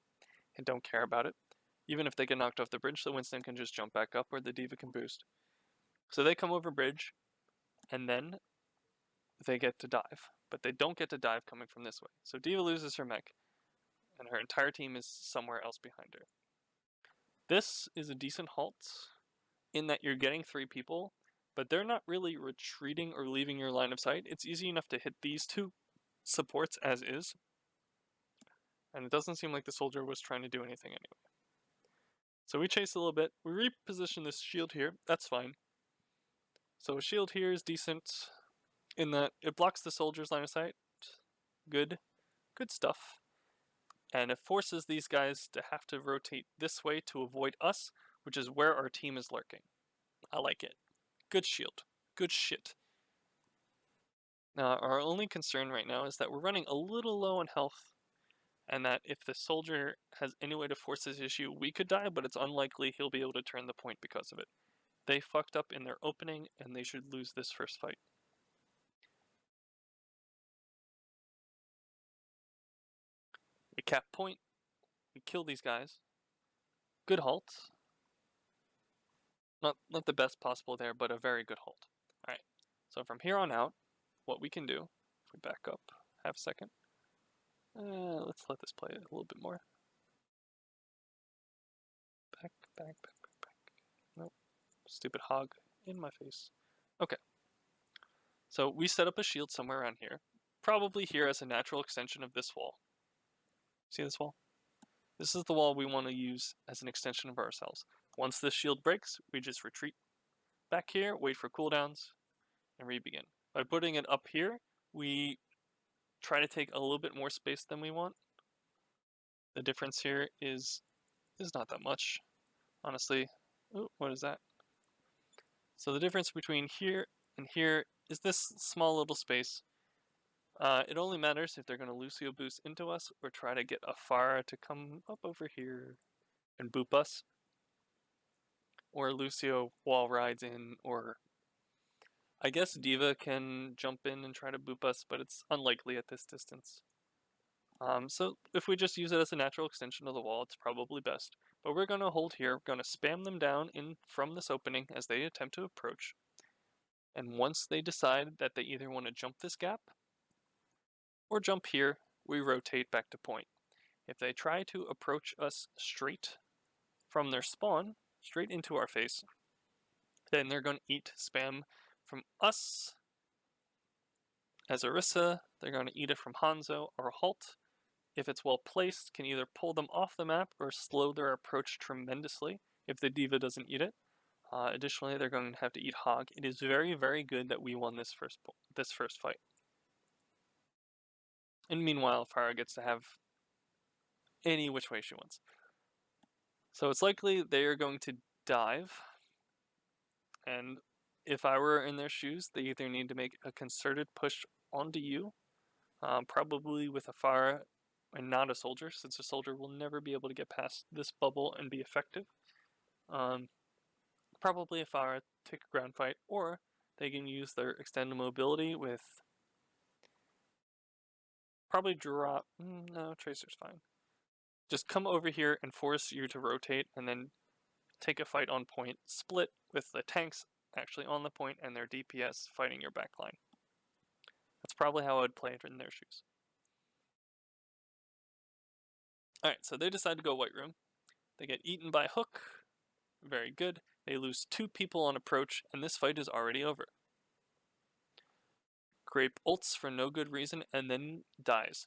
and don't care about it. Even if they get knocked off the bridge, the Winston can just jump back up or the Diva can boost. So they come over bridge, and then they get to dive. But they don't get to dive coming from this way. So Diva loses her mech, and her entire team is somewhere else behind her. This is a decent halt in that you're getting 3 people, but they're not really retreating or leaving your line of sight. It's easy enough to hit these 2 supports as is, and it doesn't seem like the soldier was trying to do anything anyway. So we chase a little bit, we reposition this shield here, that's fine. So a shield here is decent in that it blocks the soldier's line of sight. Good stuff. And it forces these guys to have to rotate this way to avoid us, which is where our team is lurking. I like it. Good shield. Good shit. Now, our only concern right now is that we're running a little low on health, and that if the soldier has any way to force this issue, we could die, but it's unlikely he'll be able to turn the point because of it. They fucked up in their opening, and they should lose this first fight. We cap point. We kill these guys. Good halt. Not the best possible there, but a very good halt. Alright, so from here on out, what we can do, if we back up half a second, let's let this play a little bit more. Back. Nope. Stupid hog in my face. Okay. So we set up a shield somewhere around here. Probably here as a natural extension of this wall. See this wall? This is the wall we want to use as an extension of ourselves. Once this shield breaks, we just retreat back here, wait for cooldowns, and re-begin. By putting it up here, we try to take a little bit more space than we want. The difference here is not that much, honestly. Ooh, what is that? So the difference between here and here is this small little space. It only matters if they're going to Lucio boost into us or try to get a Pharah to come up over here and boop us. Or Lucio wall rides in, or I guess Diva can jump in and try to boop us, but it's unlikely at this distance. So if we just use it as a natural extension of the wall, it's probably best. But we're going to hold here, we're going to spam them down in from this opening as they attempt to approach. And once they decide that they either want to jump this gap or jump here, we rotate back to point. If they try to approach us straight from their spawn, straight into our face, then they're going to eat spam from us as Orisa. They're going to eat it from Hanzo or Halt. If it's well placed, can either pull them off the map or slow their approach tremendously if the D.Va doesn't eat it. Additionally, they're going to have to eat Hog. It is very, very good that we won this first fight. And meanwhile, Farah gets to have any which way she wants. So it's likely they are going to dive. And if I were in their shoes, they either need to make a concerted push onto you, probably with a Farah and not a soldier, since a soldier will never be able to get past this bubble and be effective. Probably a Farah, take a ground fight, or they can use their extended mobility with probably drop. No, Tracer's fine. Just come over here and force you to rotate, and then take a fight on point, split with the tanks actually on the point and their DPS fighting your backline. That's probably how I would play it in their shoes. Alright, so they decide to go White Room. They get eaten by Hook. Very good. They lose 2 people on approach, and this fight is already over. Grape ults for no good reason, and then dies.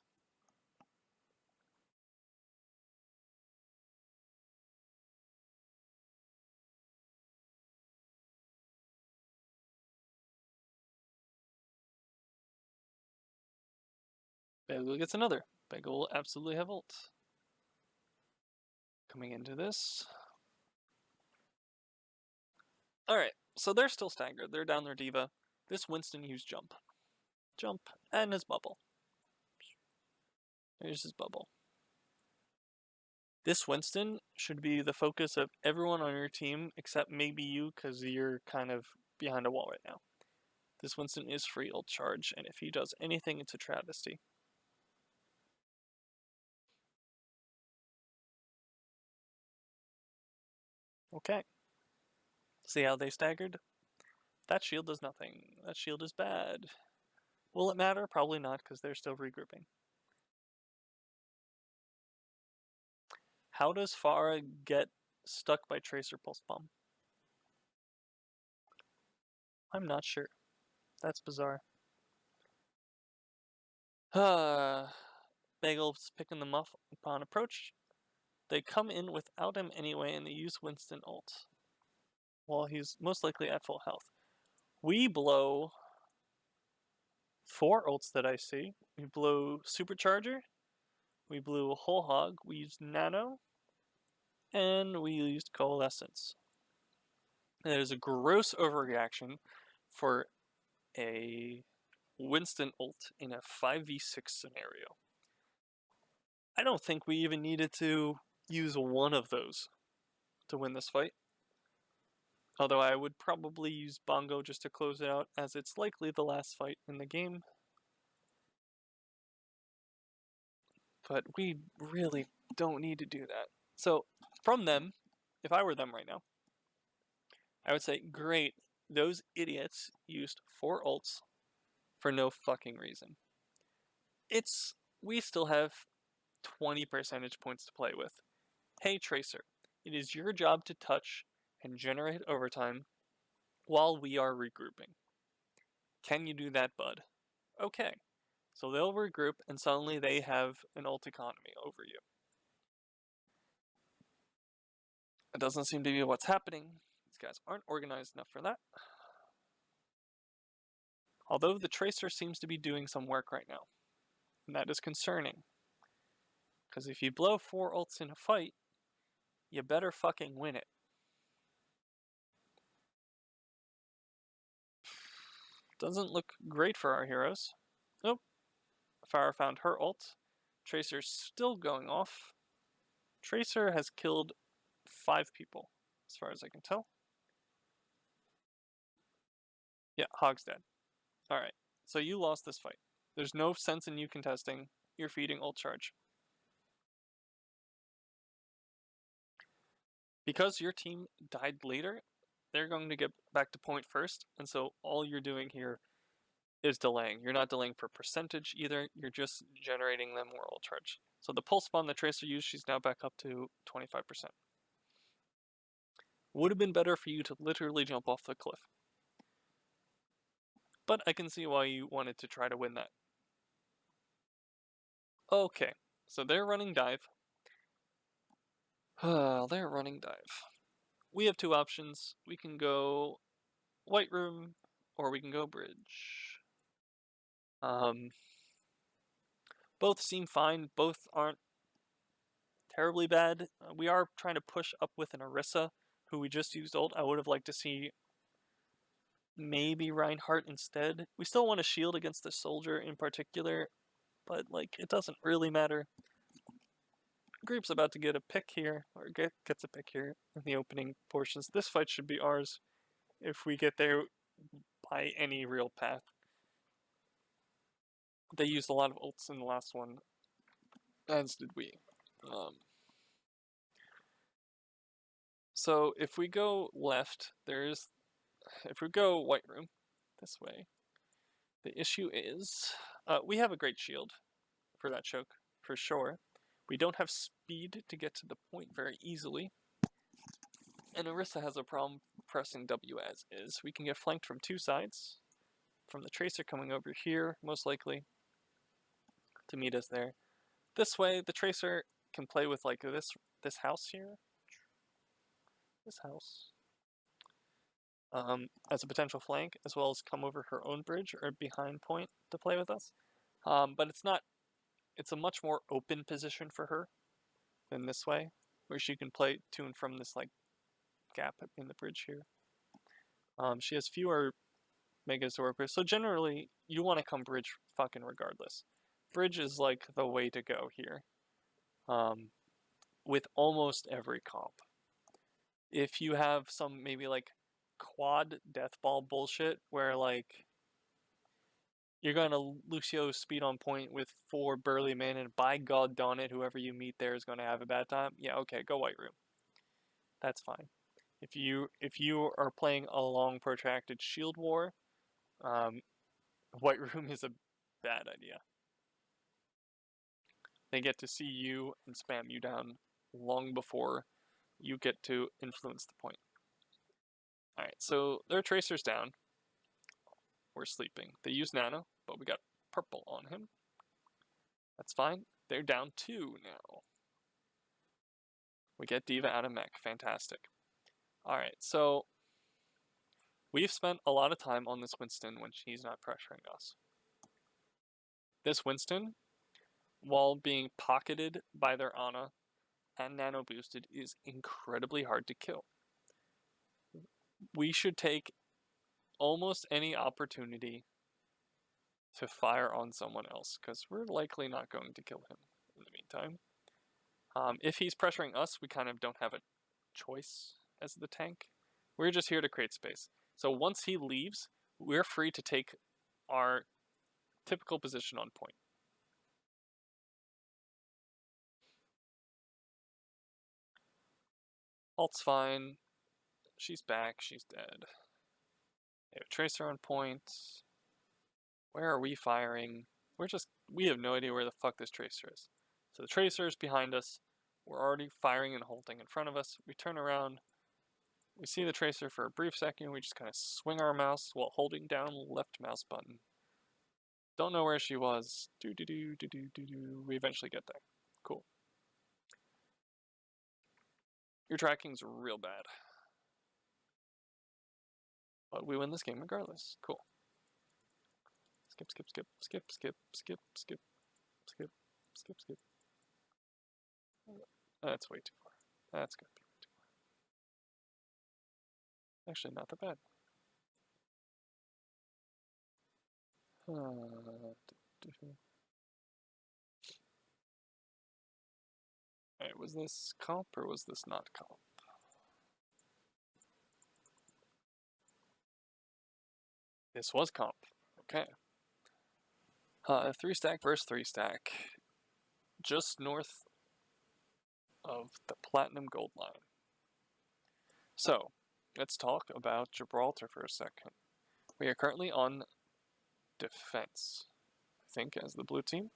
Bagel gets another. Bagel will absolutely have ult. Coming into this. Alright, so they're still staggered. They're down their D.Va. This Winston used jump. Jump, and his bubble. There's his bubble. This Winston should be the focus of everyone on your team, except maybe you, because you're kind of behind a wall right now. This Winston is free ult charge, and if he does anything, it's a travesty. Okay. See how they staggered? That shield does nothing. That shield is bad. Will it matter? Probably not, because they're still regrouping. How does Farah get stuck by Tracer Pulse Bomb? I'm not sure. That's bizarre. Bagel's picking them off upon approach. They come in without him anyway, and they use Winston ult. Well, he's most likely at full health. We blow 4 ults that I see. We blow Supercharger, we blew Whole Hog, we used Nano, and we used Coalescence. And there's a gross overreaction for a Winston ult in a 5v6 scenario. I don't think we even needed to use one of those to win this fight. Although I would probably use Bongo just to close it out, as it's likely the last fight in the game. But we really don't need to do that. So, from them, if I were them right now, I would say, great, those idiots used 4 ults for no fucking reason. We still have 20 percentage points to play with. Hey Tracer, it is your job to touch and generate overtime while we are regrouping. Can you do that, bud? Okay. So they'll regroup and suddenly they have an ult economy over you. It doesn't seem to be what's happening. These guys aren't organized enough for that. Although the Tracer seems to be doing some work right now. And that is concerning. Because if you blow 4 ults in a fight, you better fucking win it. Doesn't look great for our heroes. Nope. Farah found her ult. Tracer's still going off. Tracer has killed 5 people, as far as I can tell. Yeah, Hog's dead. Alright, so you lost this fight. There's no sense in you contesting. You're feeding ult charge. Because your team died later, they're going to get back to point first, and so all you're doing here is delaying. You're not delaying for percentage either, you're just generating them more ult charge. So the pulse spawn the Tracer used, she's now back up to 25%. Would have been better for you to literally jump off the cliff. But I can see why you wanted to try to win that. Okay, so they're running dive. They're running dive. We have two options. We can go White Room, or we can go Bridge. Both seem fine. Both aren't terribly bad. We are trying to push up with an Orisa, who we just used ult. I would have liked to see maybe Reinhardt instead. We still want a shield against the soldier in particular, but like it doesn't really matter. Group's about to get a pick here, or gets a pick here in the opening portions. This fight should be ours if we get there by any real path. They used a lot of ults in the last one, as did we. So if we go left, if we go White Room, this way, the issue is, we have a great shield for that choke, for sure. We don't have speed to get to the point very easily. And Orisa has a problem pressing W as is. We can get flanked from two sides. From the Tracer coming over here, most likely, to meet us there. This way, the Tracer can play with like this house here. This house. As a potential flank, as well as come over her own bridge or behind point to play with us. But it's a much more open position for her than this way, where she can play to and from this like gap in the bridge here. She has fewer megas to work with, so generally you want to come bridge fucking regardless. Bridge is like the way to go here, with almost every comp. If you have some maybe like quad death ball bullshit where like you're gonna Lucio speed on point with 4 burly men and by god darn it whoever you meet there is gonna have a bad time, yeah, okay, go White Room. That's fine. If you are playing a long protracted shield war, White Room is a bad idea. They get to see you and spam you down long before you get to influence the point. Alright, so their Tracer's down. We're sleeping. They use Nano, but we got purple on him. That's fine. They're down 2 now. We get D.Va out of mech. Fantastic. Alright, so we've spent a lot of time on this Winston when she's not pressuring us. This Winston, while being pocketed by their Ana and nano boosted, is incredibly hard to kill. We should take almost any opportunity to fire on someone else, because we're likely not going to kill him in the meantime. If he's pressuring us, we kind of don't have a choice as the tank. We're just here to create space. So once he leaves, we're free to take our typical position on point. Alt's fine. She's back. She's dead. They have a Tracer on point. Where are we firing? We have no idea where the fuck this Tracer is. So the Tracer is behind us. We're already firing and holding in front of us. We turn around. We see the Tracer for a brief second. We just kind of swing our mouse while holding down left mouse button. Don't know where she was. We eventually get there. Cool. Your tracking's real bad. But we win this game regardless. Cool. Skip, skip, skip, skip, skip, skip, skip, skip, skip, skip. That's way too far. That's gonna be way too far. Actually, not that bad. Alright, was this comp or was this not comp? This was comp. Okay. 3 stack versus 3 stack. Just north of the platinum gold line. So, let's talk about Gibraltar for a second. We are currently on defense, I think, as the blue team.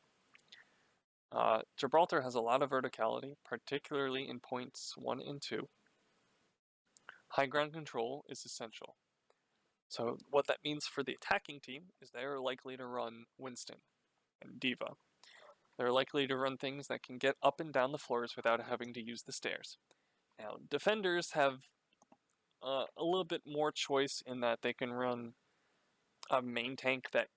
Gibraltar has a lot of verticality, particularly in points 1 and 2. High ground control is essential. So what that means for the attacking team is they're likely to run Winston and Diva. They're likely to run things that can get up and down the floors without having to use the stairs. Now, defenders have a little bit more choice in that they can run a main tank that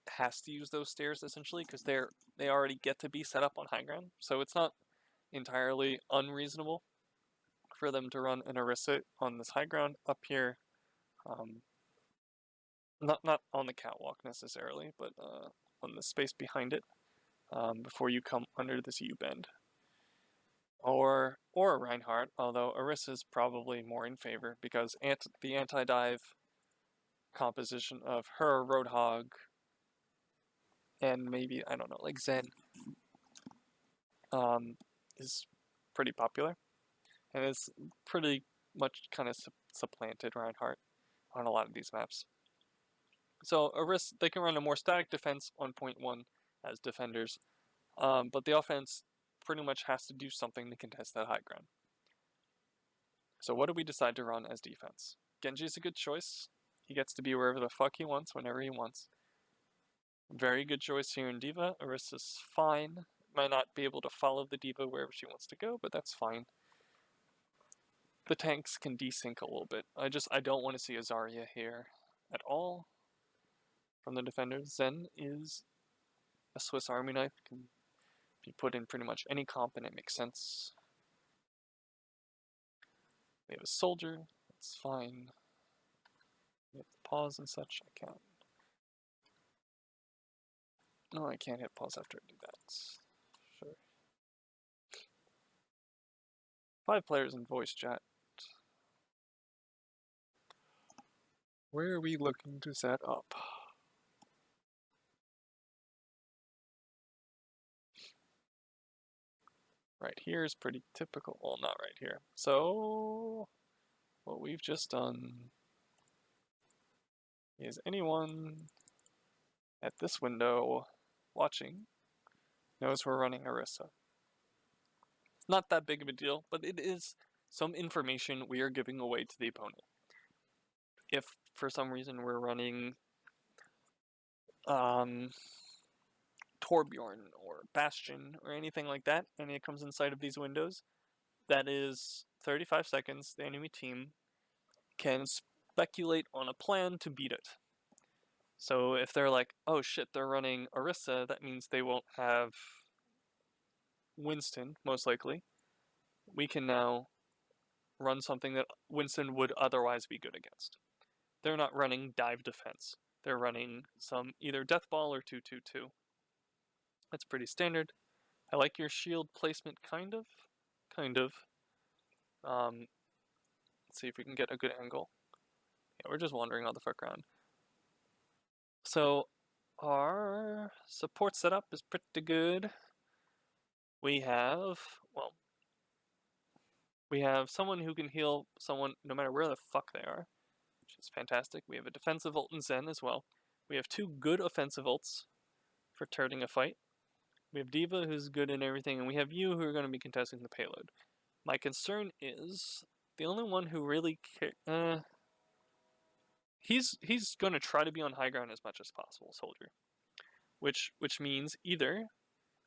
has to use those stairs essentially because they already get to be set up on high ground. So it's not entirely unreasonable for them to run an Orisa on this high ground up here. Not on the catwalk necessarily, but on the space behind it before you come under this U-bend. Or a Reinhardt, although Orisa is probably more in favor because the anti-dive composition of her, Roadhog, and maybe, I don't know, like Zen, is pretty popular. And it's pretty much kind of supplanted Reinhardt on a lot of these maps. So Orisa, they can run a more static defense on point 1 as defenders, but the offense pretty much has to do something to contest that high ground. So what do we decide to run as defense? Genji's a good choice. He gets to be wherever the fuck he wants, whenever he wants. Very good choice here in Diva. Orisa's fine. Might not be able to follow the Diva wherever she wants to go, but that's fine. The tanks can desync a little bit. I don't want to see a Zarya here at all. From the defenders, Zen is a Swiss Army knife. Can be put in pretty much any comp and it makes sense. We have a soldier. That's fine. We have to pause and such. I can't. No, I can't hit pause after I do that. Sure. 5 players in voice chat. Where are we looking to set up? Right here is pretty typical. Well, not right here. So, what we've just done is anyone at this window watching knows we're running Orisa. It's not that big of a deal, but it is some information we are giving away to the opponent. If for some reason we're running Torbjorn or Bastion or anything like that, and it comes inside of these windows, that is 35 seconds. The enemy team can speculate on a plan to beat it. So if they're like, oh shit, they're running Orisa, that means they won't have Winston, most likely. We can now run something that Winston would otherwise be good against. They're not running dive defense. They're running some either death ball or 2-2-2. That's pretty standard. I like your shield placement, kind of. Let's see if we can get a good angle. Yeah, we're just wandering all the fuck around. So our support setup is pretty good. We have someone who can heal someone no matter where the fuck they are, which is fantastic. We have a defensive ult in Zen as well. We have 2 good offensive ults for turning a fight. We have Diva, who's good in everything, and we have you, who are going to be contesting the payload. My concern is the only one who really he's going to try to be on high ground as much as possible, soldier. Which means either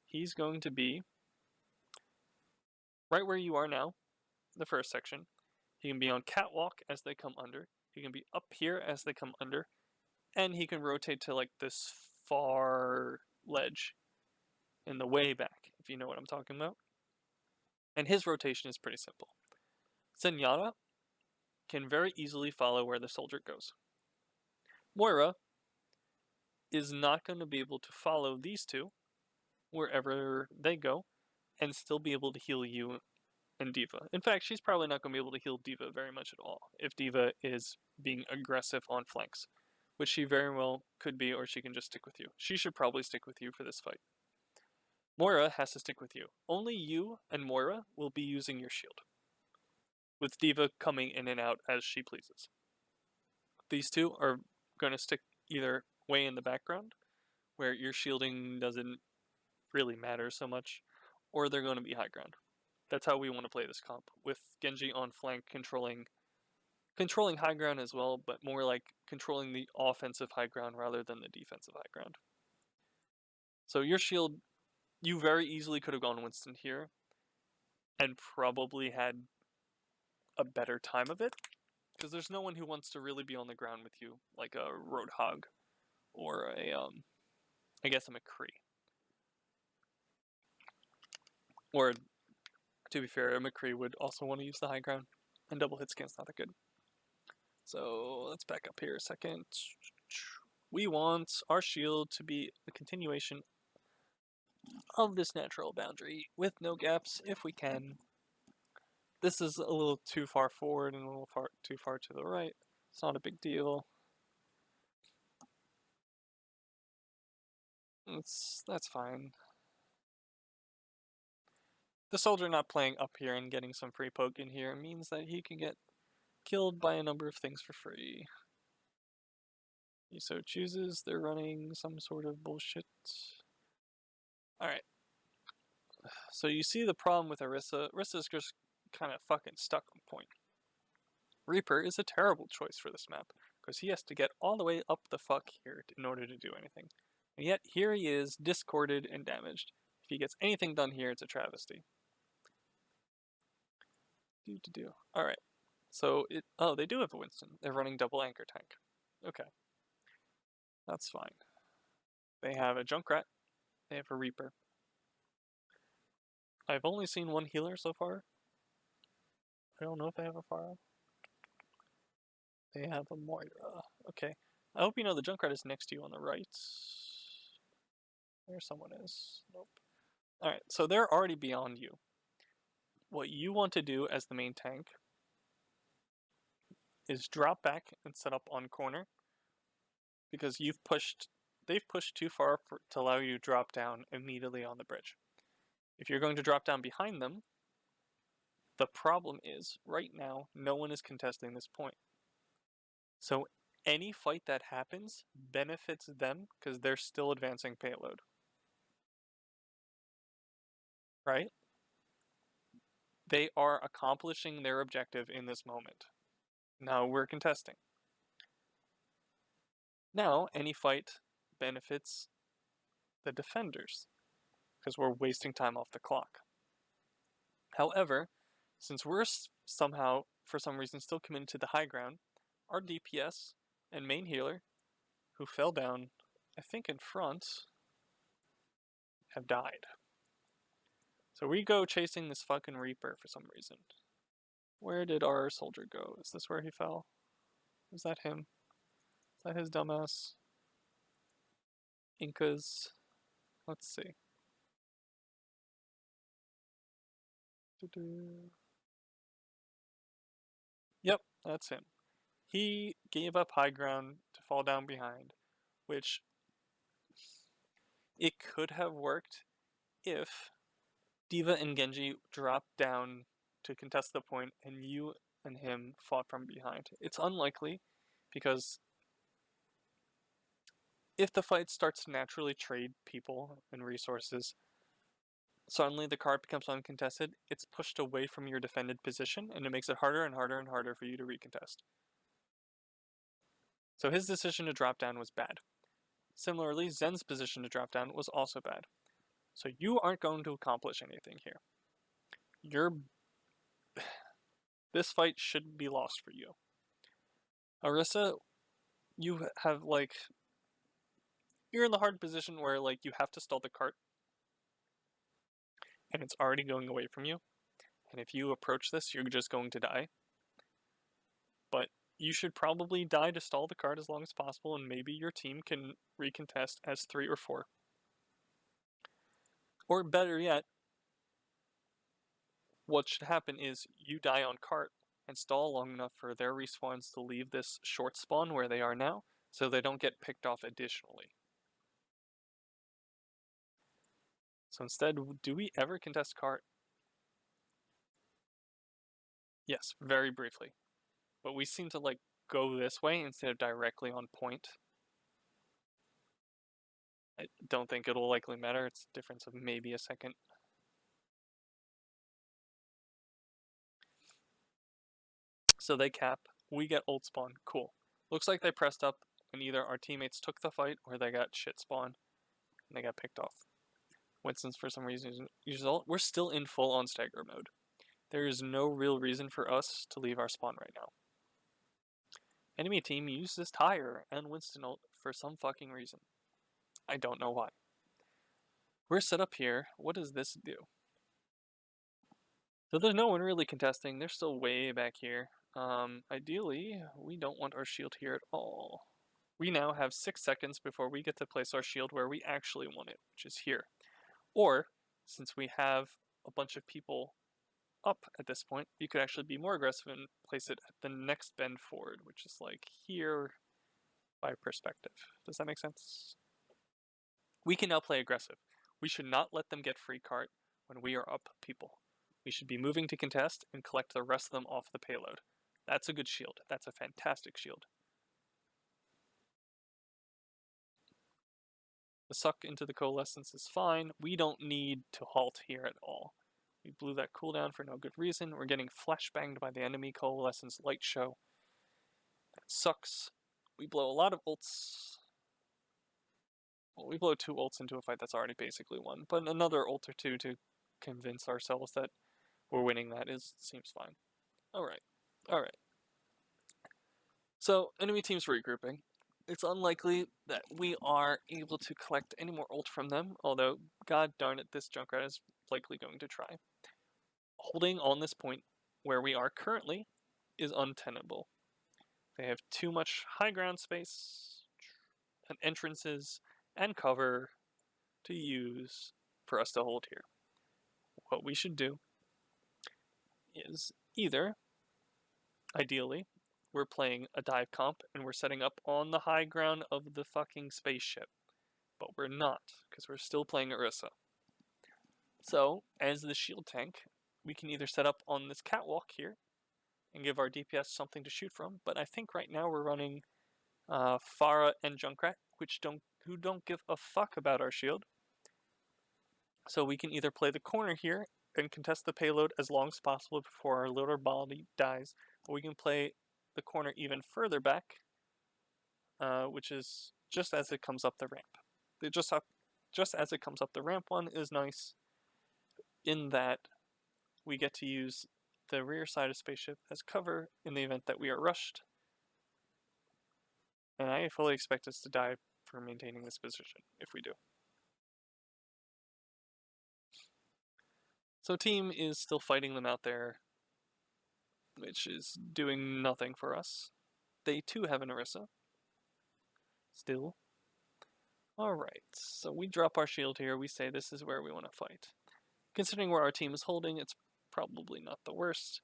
he's going to be right where you are now, the first section. He can be on catwalk as they come under. He can be up here as they come under. And he can rotate to like this far ledge in the way back, if you know what I'm talking about. And his rotation is pretty simple. Zenyatta can very easily follow where the soldier goes. Moira is not going to be able to follow these two wherever they go and still be able to heal you and Diva. In fact, she's probably not going to be able to heal Diva very much at all if Diva is being aggressive on flanks, which she very well could be, or she can just stick with you. She should probably stick with you for this fight. Moira has to stick with you. Only you and Moira will be using your shield, with D.Va coming in and out as she pleases. These two are going to stick either way in the background, where your shielding doesn't really matter so much, or they're going to be high ground. That's how we want to play this comp, with Genji on flank controlling high ground as well, but more like controlling the offensive high ground rather than the defensive high ground. So your shield, you very easily could have gone Winston here and probably had a better time of it, because there's no one who wants to really be on the ground with you, like a Roadhog or I guess a McCree. Or, to be fair, a McCree would also want to use the high ground, and double hit scan's not that good. So let's back up here a second. We want our shield to be a continuation of this natural boundary with no gaps if we can. This is a little too far forward and a little too far to the right. It's not a big deal. That's fine. The soldier not playing up here and getting some free poke in here means that he can get killed by a number of things for free. He so chooses. They're running some sort of bullshit. Alright. So you see the problem with Orisa. Orisa's just kind of fucking stuck on point. Reaper is a terrible choice for this map, because he has to get all the way up the fuck here in order to do anything. And yet here he is, discorded and damaged. If he gets anything done here, it's a travesty. Alright. So oh, they do have a Winston. They're running double anchor tank. Okay. That's fine. They have a Junkrat. They have a Reaper. I've only seen one healer so far. I don't know if they have a Pharah. They have a Moira. Okay. I hope you know the Junkrat is next to you on the right. There someone is. Nope. Alright, so they're already beyond you. What you want to do as the main tank is drop back and set up on corner, because they've pushed too far to allow you to drop down immediately on the bridge. If you're going to drop down behind them, the problem is, right now, no one is contesting this point. So any fight that happens benefits them, because they're still advancing payload. Right? They are accomplishing their objective in this moment. Now we're contesting. Now, any fight benefits the defenders, because we're wasting time off the clock. However, since we're somehow, for some reason, still committed to the high ground, our DPS and main healer, who fell down, I think in front, have died. So we go chasing this fucking Reaper for some reason. Where did our soldier go? Is this where he fell? Is that him? Is that his dumbass? Incas. Let's see. Yep, that's him. He gave up high ground to fall down behind, which it could have worked if D.Va and Genji dropped down to contest the point and you and him fought from behind. It's unlikely, because if the fight starts to naturally trade people and resources, suddenly the card becomes uncontested, it's pushed away from your defended position, and it makes it harder and harder and harder for you to recontest. So his decision to drop down was bad. Similarly, Zen's position to drop down was also bad. So you aren't going to accomplish anything here. This fight should be lost for you. Orisa, you have, you're in the hard position where, you have to stall the cart, and it's already going away from you. And if you approach this, you're just going to die. But you should probably die to stall the cart as long as possible, and maybe your team can recontest as 3 or 4. Or better yet, what should happen is you die on cart and stall long enough for their respawns to leave this short spawn where they are now, so they don't get picked off additionally. So instead, do we ever contest cart? Yes, very briefly. But we seem to, like, go this way instead of directly on point. I don't think it'll likely matter. It's a difference of maybe a second. So they cap. We get ult spawn. Cool. Looks like they pressed up and either our teammates took the fight or they got shit spawned and they got picked off. Winston's for some reason uses ult. We're still in full on stagger mode. There is no real reason for us to leave our spawn right now. Enemy team uses Tire and Winston ult for some fucking reason. I don't know why. We're set up here. What does this do? So there's no one really contesting. They're still way back here. Ideally, we don't want our shield here at all. We now have 6 seconds before we get to place our shield where we actually want it, which is here. Or, since we have a bunch of people up at this point, you could actually be more aggressive and place it at the next bend forward, which is like here by perspective. Does that make sense? We can now play aggressive. We should not let them get free cart when we are up people. We should be moving to contest and collect the rest of them off the payload. That's a good shield. That's a fantastic shield. The suck into the coalescence is fine. We don't need to halt here at all. We blew that cooldown for no good reason. We're getting flashbanged by the enemy coalescence light show. That sucks. We blow a lot of ults. Well, we blow 2 ults into a fight that's already basically won, but another ult or 2 to convince ourselves that we're winning that seems fine. Alright. Alright. So, enemy team's regrouping. It's unlikely that we are able to collect any more ult from them, although, god darn it, this Junkrat is likely going to try. Holding on this point where we are currently is untenable. They have too much high ground space, and entrances, and cover to use for us to hold here. What we should do is either, ideally, we're playing a dive comp and we're setting up on the high ground of the fucking spaceship. But we're not, because we're still playing Orisa. So, as the shield tank, we can either set up on this catwalk here and give our DPS something to shoot from, but I think right now we're running Pharah and Junkrat, who don't give a fuck about our shield. So we can either play the corner here and contest the payload as long as possible before our little body dies, or we can play the corner even further back, which is just as it comes up the ramp. Just as it comes up the ramp one is nice in that we get to use the rear side of spaceship as cover in the event that we are rushed. And I fully expect us to die for maintaining this position, if we do. So team is still fighting them out there, which is doing nothing for us. They too have an Orisa. Still. Alright, so we drop our shield here, we say this is where we want to fight. Considering where our team is holding, it's probably not the worst.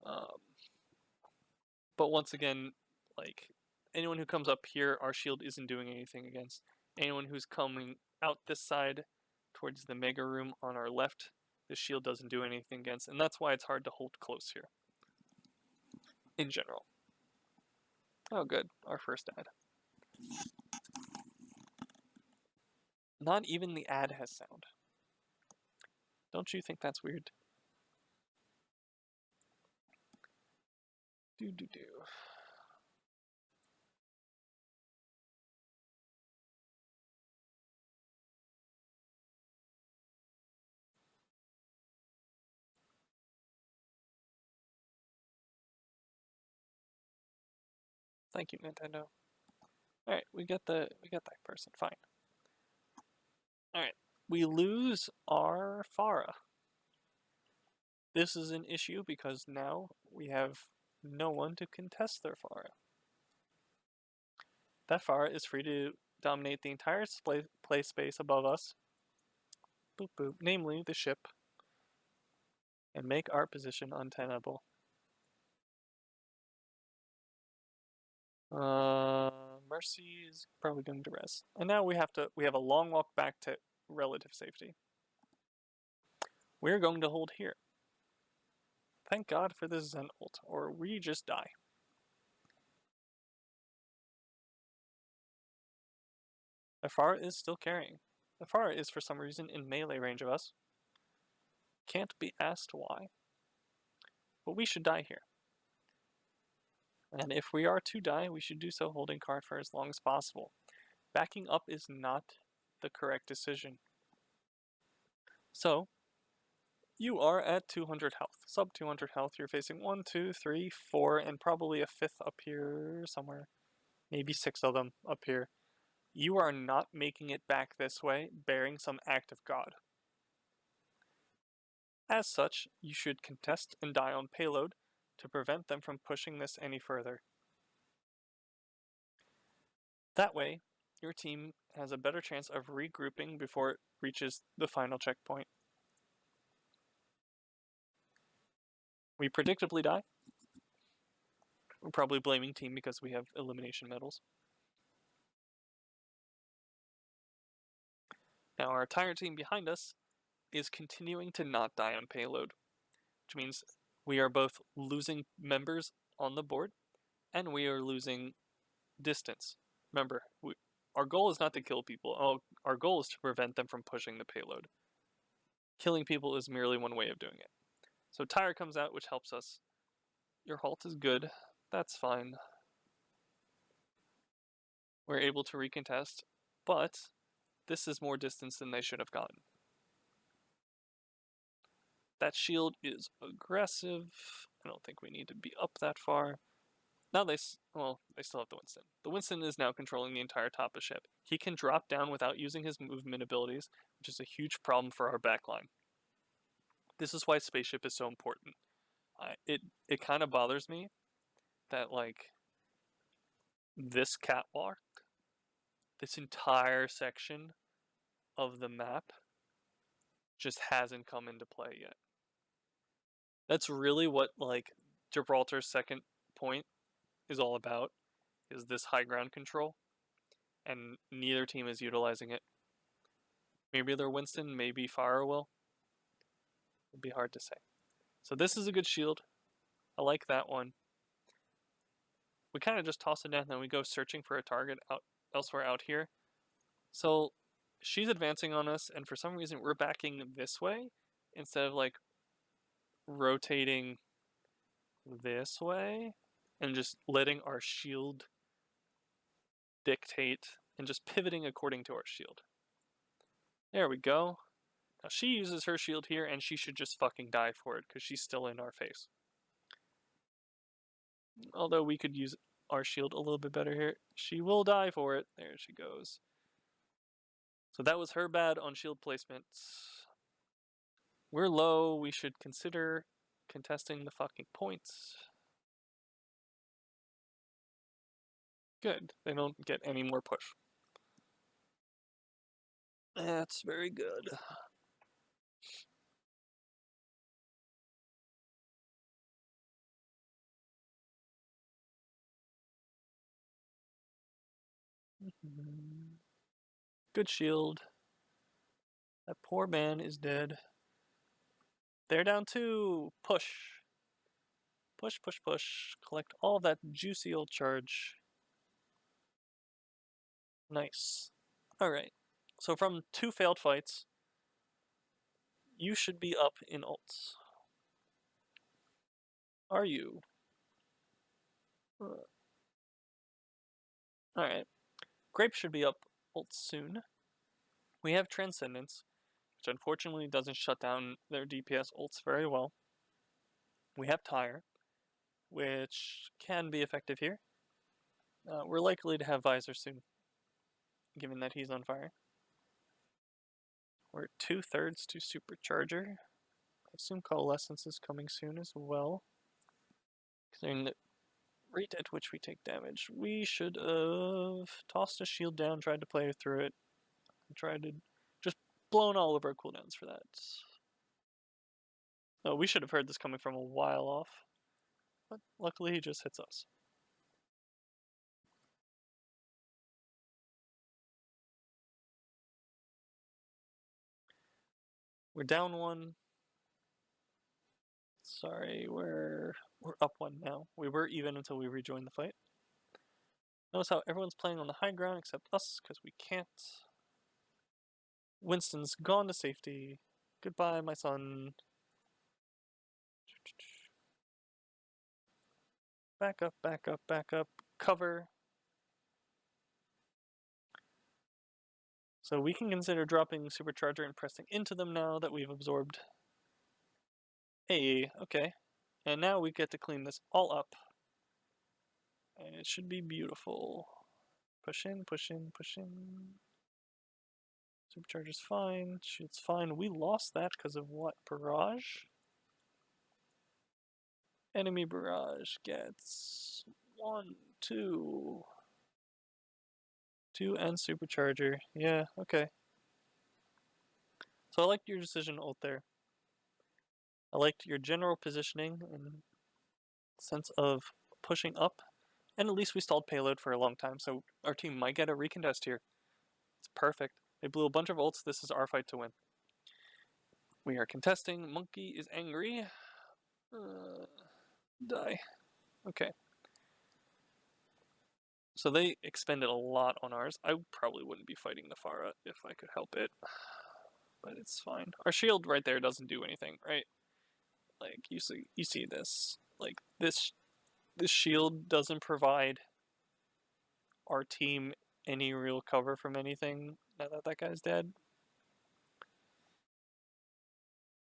But once again, like, anyone who comes up here, our shield isn't doing anything against. Anyone who's coming out this side towards the mega room on our left, the shield doesn't do anything against, and that's why it's hard to hold close here. In general. Oh good, our first ad. Not even the ad has sound. Don't you think that's weird? Do. Thank you, Nintendo. Alright, we got that person, fine. Alright, we lose our Pharah. This is an issue because now we have no one to contest their Pharah. That Pharah is free to dominate the entire play space above us, boop boop, namely the ship, and make our position untenable. Mercy is probably going to rest. And now we have a long walk back to relative safety. We're going to hold here. Thank God for this Zen ult, or we just die. Afara is still carrying. Afara is for some reason in melee range of us. Can't be asked why. But we should die here. And if we are to die, we should do so holding card for as long as possible. Backing up is not the correct decision. So, you are at 200 health. Sub 200 health, you're facing 1, 2, 3, 4, and probably a 5th up here somewhere. Maybe 6 of them up here. You are not making it back this way, bearing some act of God. As such, you should contest and die on payload to prevent them from pushing this any further. That way, your team has a better chance of regrouping before it reaches the final checkpoint. We predictably die. We're probably blaming team because we have elimination medals. Now our entire team behind us is continuing to not die on payload, which means we are both losing members on the board and we are losing distance. Remember, our goal is not to kill people. Our goal is to prevent them from pushing the payload. Killing people is merely one way of doing it. So Tire comes out, which helps us. Your halt is good. That's fine. We're able to recontest, but this is more distance than they should have gotten. That shield is aggressive. I don't think we need to be up that far. Now they still have the Winston. The Winston is now controlling the entire top of ship. He can drop down without using his movement abilities, which is a huge problem for our backline. This is why Spaceship is so important. It kind of bothers me that, like, this catwalk, this entire section of the map just hasn't come into play yet. That's really what, like, Gibraltar's second point is all about, is this high ground control, and neither team is utilizing it. Maybe they're Winston, maybe Fire will. It'd be hard to say. So this is a good shield. I like that one. We kind of just toss it down, and then we go searching for a target elsewhere out here. So she's advancing on us, and for some reason we're backing this way instead of, like, rotating this way and just letting our shield dictate and just pivoting according to our shield. There we go. Now she uses her shield here, and she should just fucking die for it because she's still in our face. Although we could use our shield a little bit better here. She will die for it. There she goes. So that was her bad on shield placement. We're low. We should consider contesting the fucking points. Good. They don't get any more push. That's very good. Good shield. That poor man is dead. They're down 2. Push. Push, push, push. Collect all that juicy old charge. Nice. Alright. So from 2 failed fights, you should be up in ults. Are you? Alright. Grape should be up ults soon. We have Transcendence, which unfortunately doesn't shut down their DPS ults very well. We have Tire, which can be effective here. We're likely to have Visor soon, given that he's on fire. We're 2/3 to Supercharger. I assume Coalescence is coming soon as well. Considering the rate at which we take damage, we should have tossed a shield down, tried to play through it, and tried to just blown all of our cooldowns for that. Oh, we should have heard this coming from a while off, but luckily he just hits us. We're down 1. Sorry, we're up 1 now. We were even until we rejoined the fight. Notice how everyone's playing on the high ground except us, because we can't. Winston's gone to safety. Goodbye, my son. Back up, back up, back up. Cover. So we can consider dropping Supercharger and pressing into them now that we've absorbed. Hey, okay. And now we get to clean this all up. And it should be beautiful. Push in, push in, push in. Supercharger's fine. Shield's fine. We lost that because of what? Barrage? Enemy barrage gets 1, 2. 2 and Supercharger. Yeah, okay. So I liked your decision, ult there. I liked your general positioning and sense of pushing up. And at least we stalled payload for a long time, so our team might get a recontest here. It's perfect. They blew a bunch of ults. This is our fight to win. We are contesting. Monkey is angry. Die. Okay. So they expended a lot on ours. I probably wouldn't be fighting the Pharah if I could help it. But it's fine. Our shield right there doesn't do anything, right? Like, you see this. Like, this shield doesn't provide our team any real cover from anything now that that guy's dead.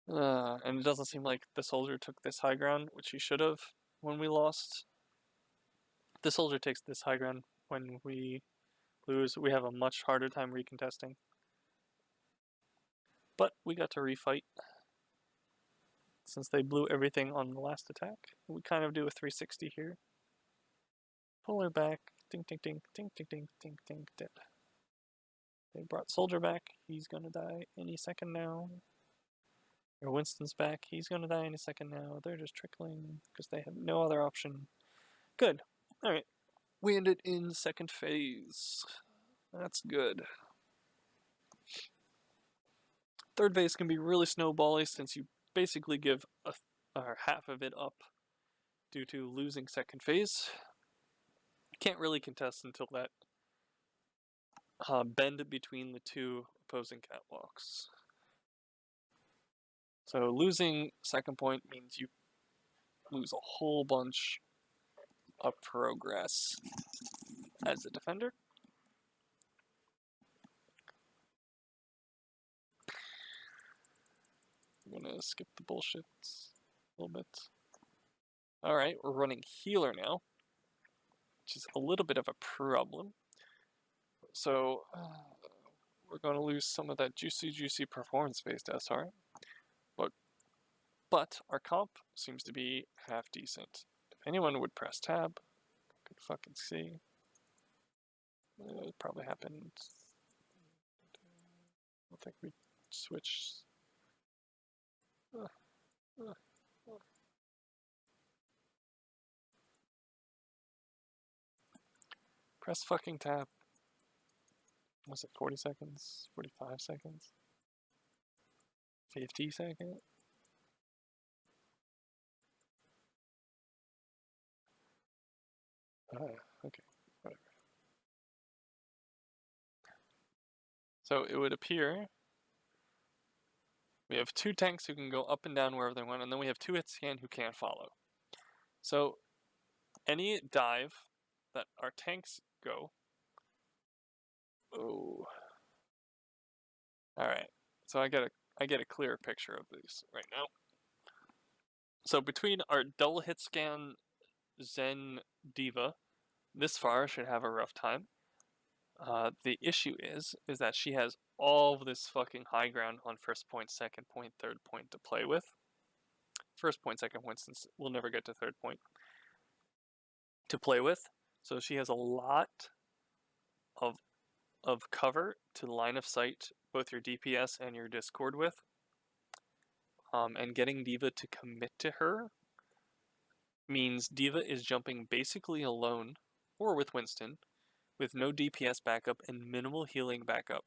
And it doesn't seem like the soldier took this high ground, which he should have when we lost. If the soldier takes this high ground when we lose, we have a much harder time recontesting. But we got to refight. Since they blew everything on the last attack, we kind of do a 360 here. Pull her back. Ding, ding, ding, ding, ding, ding, ding, ding, dead. They brought soldier back. He's gonna die any second now. Or Winston's back. He's gonna die any second now. They're just trickling because they have no other option. Good. Alright. We ended in second phase. That's good. Third phase can be really snowbally since you basically give half of it up due to losing second phase. Can't really contest until that bend between the two opposing catwalks. So losing second point means you lose a whole bunch of progress as a defender. I'm gonna skip the bullshit a little bit. Alright, we're running healer now, which is a little bit of a problem. So, we're going to lose some of that juicy performance-based SR. But our comp seems to be half decent. If anyone would press tab, I could fucking see. It probably happened. I don't think we switched. Press fucking tab. Was it 40 seconds? 45 seconds? 50 seconds? Okay, whatever. So it would appear we have 2 tanks who can go up and down wherever they want, and then we have 2 hit scan who can't follow. So any dive that our tanks go. Oh. Alright. So I get a clearer picture of these right now. So between our double hit scan Zen Diva, this far should have a rough time. The issue is that she has all of this fucking high ground on first point, second point, third point to play with. First point, second point, since we'll never get to third point, to play with. So she has a lot of cover to line of sight both your DPS and your Discord with. And getting Diva to commit to her means Diva is jumping basically alone, or with Winston, with no DPS backup and minimal healing backup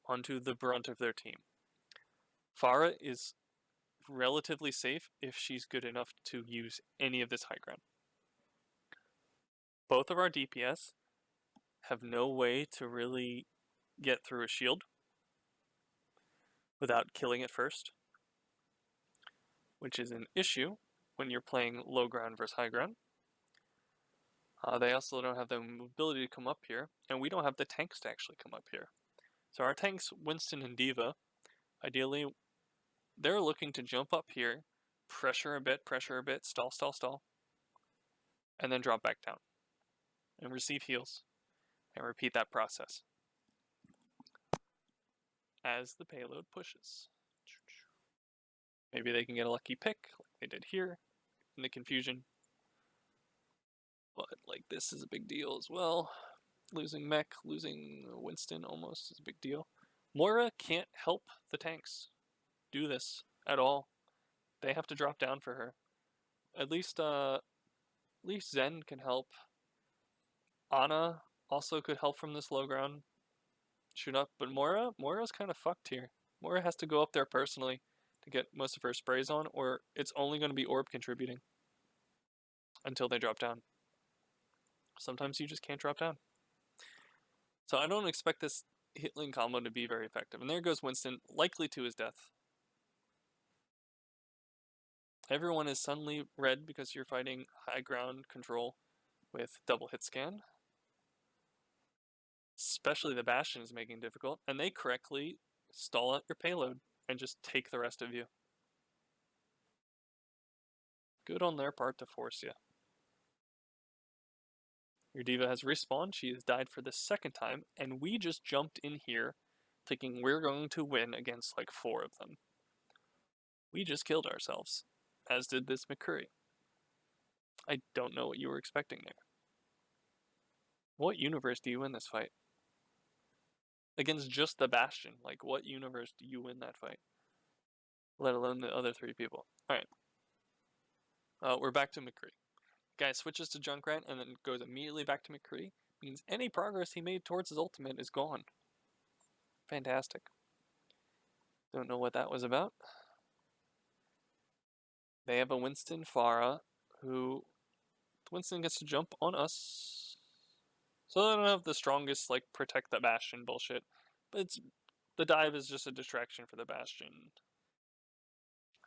onto the brunt of their team. Pharah is relatively safe if she's good enough to use any of this high ground. Both of our DPS have no way to really get through a shield without killing it first, which is an issue when you're playing low ground versus high ground. They also don't have the mobility to come up here, and we don't have the tanks to actually come up here. So our tanks, Winston and D.Va, ideally, they're looking to jump up here, pressure a bit, stall, stall, stall, and then drop back down and receive heals and repeat that process as the payload pushes. Maybe they can get a lucky pick like they did here in the confusion. But like this is a big deal as well. Losing mech, losing Winston almost is a big deal. Moira can't help the tanks do this at all. They have to drop down for her. At least Zen can help. Ana also could help from this low ground. Shoot up, but Moira's kind of fucked here. Moira has to go up there personally to get most of her sprays on, or it's only going to be orb contributing until they drop down. Sometimes you just can't drop down. So I don't expect this Hitling combo to be very effective. And there goes Winston, likely to his death. Everyone is suddenly red because you're fighting high ground control with double hit scan. Especially the Bastion is making it difficult. And they correctly stall out your payload and just take the rest of you. Good on their part to force you. Your D.Va has respawned. She has died for the second time. And we just jumped in here thinking we're going to win against like 4 of them. We just killed ourselves. As did this McCurry. I don't know what you were expecting there. What universe do you win this fight? Against just the Bastion. Like, what universe do you win that fight? Let alone the other 3 people. Alright. We're back to McCree. Guy switches to Junkrat and then goes immediately back to McCree. Means any progress he made towards his ultimate is gone. Fantastic. Don't know what that was about. They have a Winston Pharah who... Winston gets to jump on us. So they don't have the strongest, like, protect the Bastion bullshit. But it's... The dive is just a distraction for the Bastion.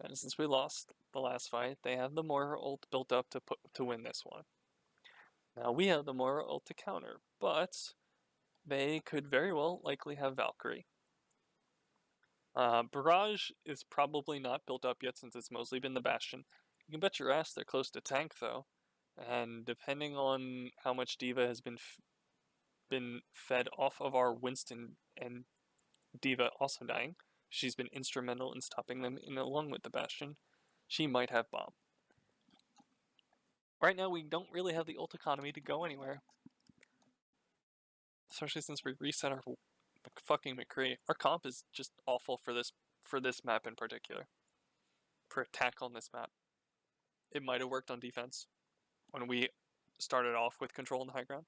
And since we lost the last fight, they have the Moira ult built up to win this one. Now we have the Moira ult to counter, but they could very well likely have Valkyrie. Barrage is probably not built up yet since it's mostly been the Bastion. You can bet your ass they're close to tank though, and depending on how much D.Va has been fed off of our Winston and D.Va also dying, she's been instrumental in stopping them along with the Bastion, she might have bomb. Right now we don't really have the ult economy to go anywhere. Especially since we reset our fucking McCree. Our comp is just awful for this map in particular. For attack on this map. It might have worked on defense when we started off with control in the high ground.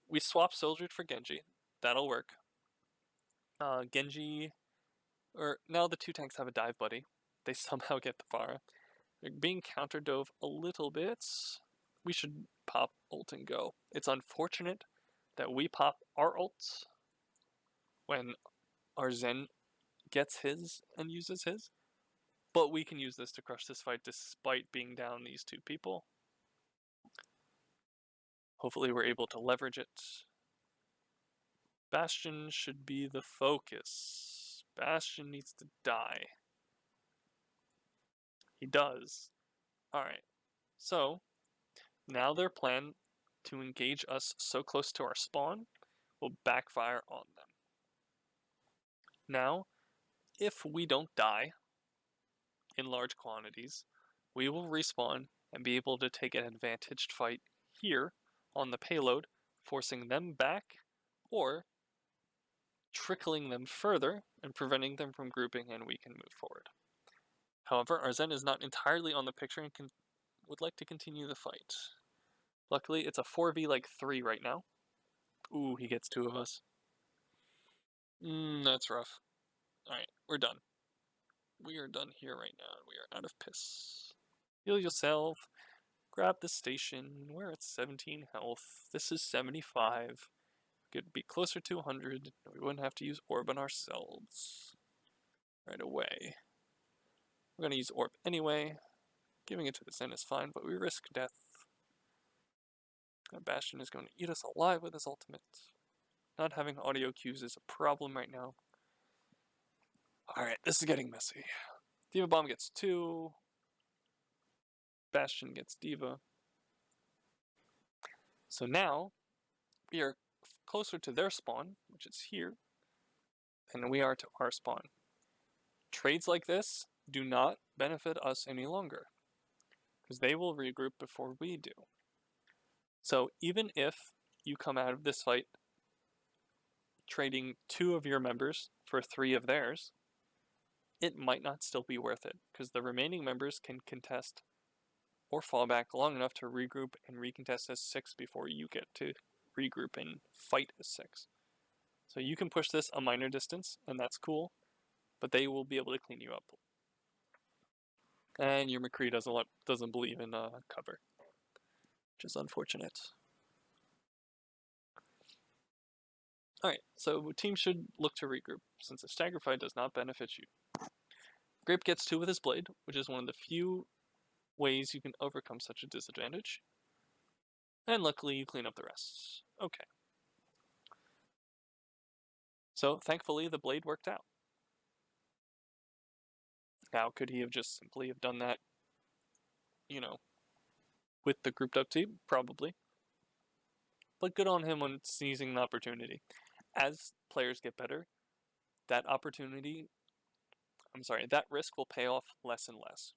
We swapped Soldier for Genji. That'll work. Genji... Or now the 2 tanks have a dive buddy. They somehow get the Pharah. They're being counter dove a little bit. We should pop ult and go. It's unfortunate that we pop our ults when our Zen gets his and uses his. But we can use this to crush this fight despite being down these 2 people. Hopefully we're able to leverage it. Bastion should be the focus. Bastion needs to die. He does. Alright. So, now their plan to engage us so close to our spawn will backfire on them. Now, if we don't die in large quantities, we will respawn and be able to take an advantaged fight here on the payload, forcing them back or trickling them further and preventing them from grouping, and we can move forward. However, our Zen is not entirely on the picture and would like to continue the fight. Luckily, it's a 4v like 3 right now. Ooh, he gets 2 of us. That's rough. Alright, we're done. we are done here right now. We are out of piss. Heal yourself. Grab the station. We're at 17 health. This is 75. We could be closer to 100. We wouldn't have to use orb on ourselves right away. We're going to use orb anyway. Giving it to the Zen is fine, but we risk death. That Bastion is going to eat us alive with his ultimate. Not having audio cues is a problem right now. Alright, this is getting messy. Diva Bomb gets 2. Bastion gets Diva. So now, we are closer to their spawn, which is here, than we are to our spawn. Trades like this do not benefit us any longer, because they will regroup before we do. So even if you come out of this fight trading 2 of your members for 3 of theirs, it might not still be worth it, because the remaining members can contest or fall back long enough to regroup and recontest as 6 before you get to regroup and fight as 6. So you can push this a minor distance, and that's cool, but they will be able to clean you up. And your McCree doesn't believe in cover, which is unfortunate. Alright, so teams should look to regroup, since a stagger fight does not benefit you. Grape gets 2 with his blade, which is one of the few ways you can overcome such a disadvantage. And luckily you clean up the rest. Okay. So thankfully the blade worked out. Now could he have just simply have done that, you know, with the grouped up team? Probably. But good on him on seizing the opportunity. As players get better, that risk will pay off less and less.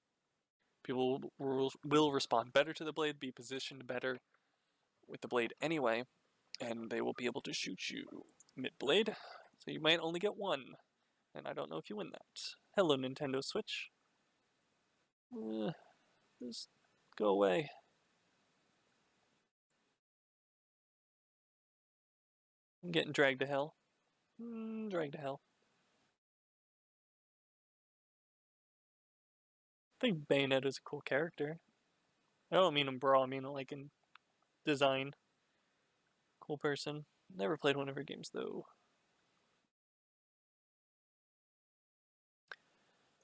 People will respond better to the blade, be positioned better with the blade anyway, and they will be able to shoot you mid-blade, so you might only get 1, and I don't know if you win that. Hello, Nintendo Switch. Just go away. I'm getting dragged to hell. Dragged to hell. I think Bayonetta is a cool character. I don't mean in Brawl, I mean like in design. Cool person. Never played one of her games though.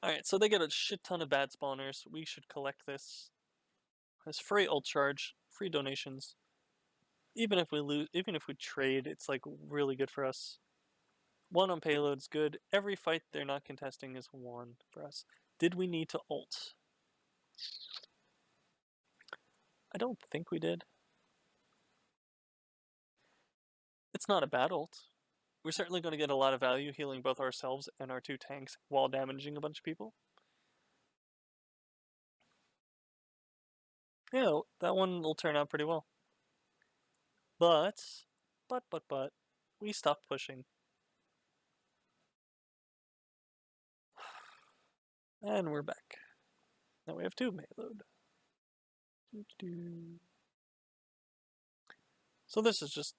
Alright, so they get a shit ton of bad spawners. We should collect this. It's free ult charge, free donations. Even if we lose, even if we trade, it's like really good for us. 1 on payload's good. Every fight they're not contesting is 1 for us. Did we need to ult? I don't think we did. It's not a bad ult. We're certainly going to get a lot of value healing both ourselves and our 2 tanks while damaging a bunch of people. Yeah, that one will turn out pretty well. But, we stopped pushing. And we're back. Now we have 2 payload. So this is just,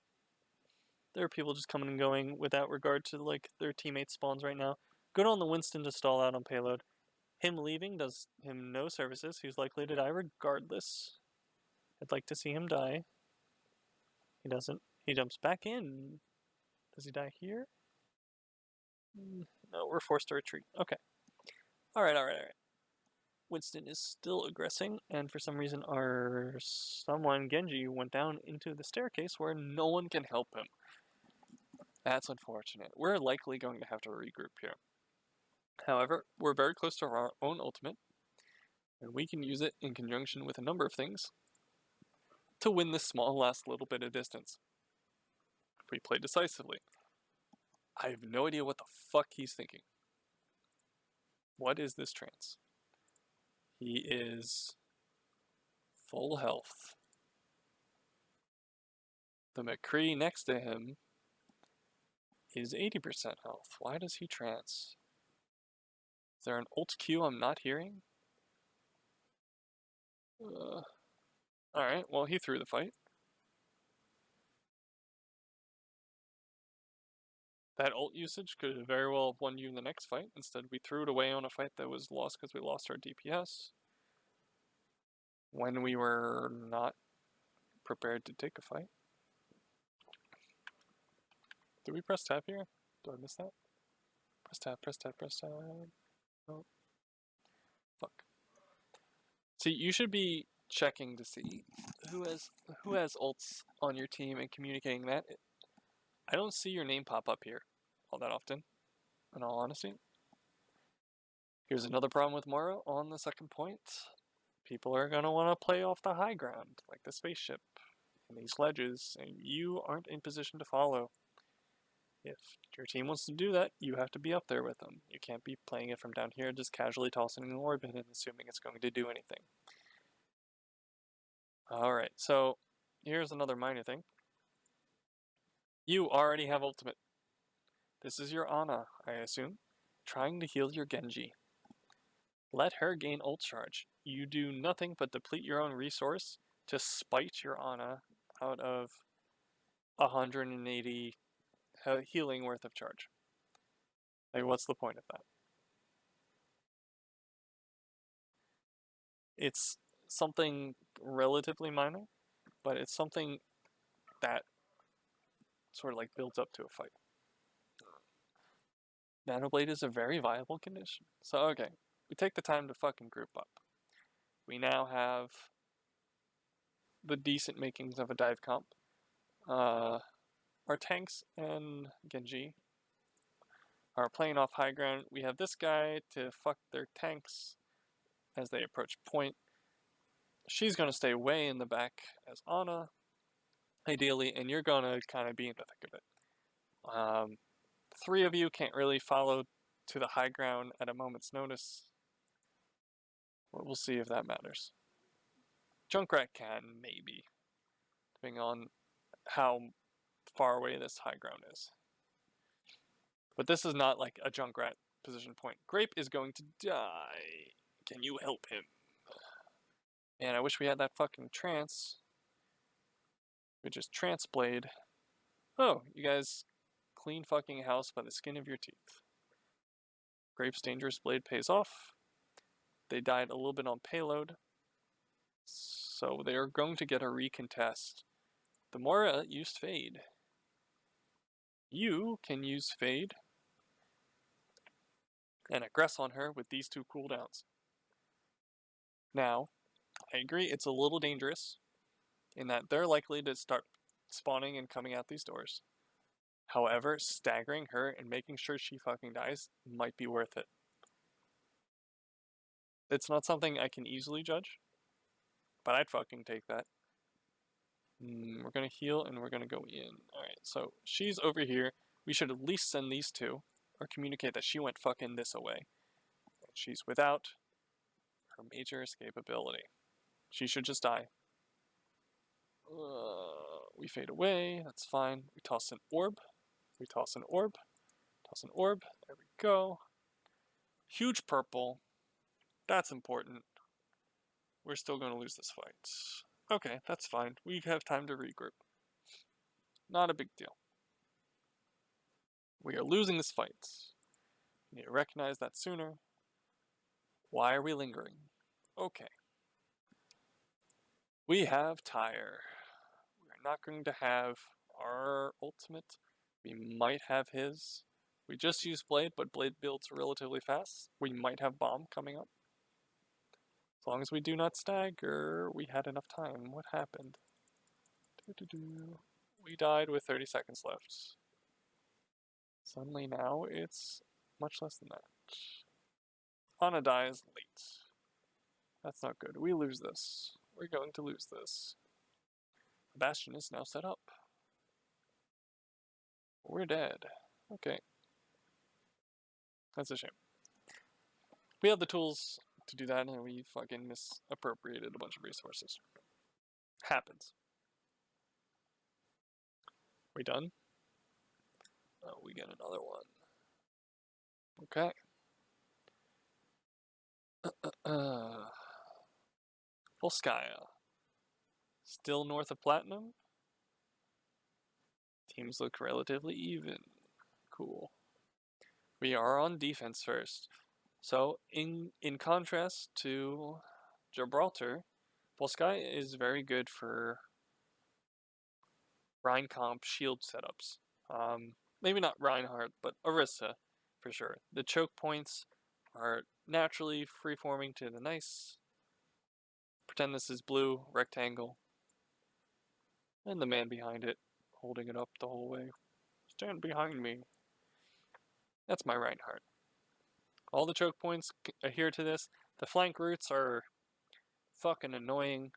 there are people just coming and going without regard to like their teammates' spawns right now. Good on the Winston to stall out on payload. Him leaving does him no services. He's likely to die regardless. I'd like to see him die. He doesn't. He jumps back in. Does he die here? No, we're forced to retreat. Okay. Alright. Winston is still aggressing, and for some reason our someone, Genji, went down into the staircase where no one can help him. That's unfortunate. We're likely going to have to regroup here. However, we're very close to our own ultimate, and we can use it in conjunction with a number of things to win this small last little bit of distance. If we play decisively. I have no idea what the fuck he's thinking. What is this trance? He is full health. The McCree next to him is 80% health. Why does he trance? Is there an ult Q I'm not hearing? Alright, well he threw the fight. That ult usage could very well have won you in the next fight. Instead, we threw it away on a fight that was lost because we lost our DPS. When we were not prepared to take a fight. Did we press tab here? Did I miss that? Press tab, press tab, press tab. Oh. Fuck. See, you should be checking to see who has ults on your team and communicating that. I don't see your name pop up here all that often, in all honesty. Here's another problem with Mora on the second point. People are going to want to play off the high ground, like the spaceship and these ledges, and you aren't in position to follow. If your team wants to do that, you have to be up there with them. You can't be playing it from down here, just casually tossing an orb in and assuming it's going to do anything. Alright, so here's another minor thing. You already have ultimate. This is your Ana, I assume, trying to heal your Genji. Let her gain ult charge. You do nothing but deplete your own resource to spite your Ana out of 180 healing worth of charge. Like, what's the point of that? It's something relatively minor, but it's something that sort of like builds up to a fight. Nanoblade is a very viable condition. So, okay, we take the time to fucking group up. We now have the decent makings of a dive comp. Our tanks and Genji are playing off high ground. We have this guy to fuck their tanks as they approach point. She's going to stay way in the back as Ana, ideally, and you're going to kind of be in the thick of it. Three of you can't really follow to the high ground at a moment's notice. But we'll see if that matters. Junkrat can, maybe, depending on how far away this high ground is. But this is not like a Junkrat position point. Grape is going to die. Can you help him? And I wish we had that fucking trance. We just trance blade. Oh, you guys clean fucking house by the skin of your teeth. Grape's dangerous blade pays off. They died a little bit on payload. So they are going to get a recontest. The Mora used Fade. You can use Fade and aggress on her with these two cooldowns. Now, I agree it's a little dangerous in that they're likely to start spawning and coming out these doors. However, staggering her and making sure she fucking dies might be worth it. It's not something I can easily judge, but I'd fucking take that. We're gonna heal and we're gonna go in. Alright, so she's over here. We should at least send these two, or communicate that she went fucking this away. She's without her major escapability. She should just die. We fade away, that's fine. We toss an orb. We toss an orb. Toss an orb. There we go. Huge purple. That's important. We're still going to lose this fight. Okay, that's fine. We have time to regroup. Not a big deal. We are losing this fight. We need to recognize that sooner. Why are we lingering? Okay. We have Tyre. We're not going to have our ultimate. We might have his. We just used Blade, but Blade builds relatively fast. We might have Bomb coming up. As long as we do not stagger, we had enough time. What happened? We died with 30 seconds left. Suddenly now it's much less than that. Ana dies late. That's not good. We lose this. We're going to lose this. The Bastion is now set up. We're dead. Okay. That's a shame. We have the tools to do that and we fucking misappropriated a bunch of resources. Happens. We done? Oh, we get another one. Okay. Volskaya. Still north of Platinum. Teams look relatively even. Cool. We are on defense first. So in contrast to Gibraltar, Volsky is very good for Rhine comp shield setups. Maybe not Reinhardt, but Orisa for sure. The choke points are naturally free-forming to the nice. Pretend this is blue, rectangle. And the man behind it, holding it up the whole way. Stand behind me. That's my Reinhardt. All the choke points adhere to this. The flank routes are fucking annoying.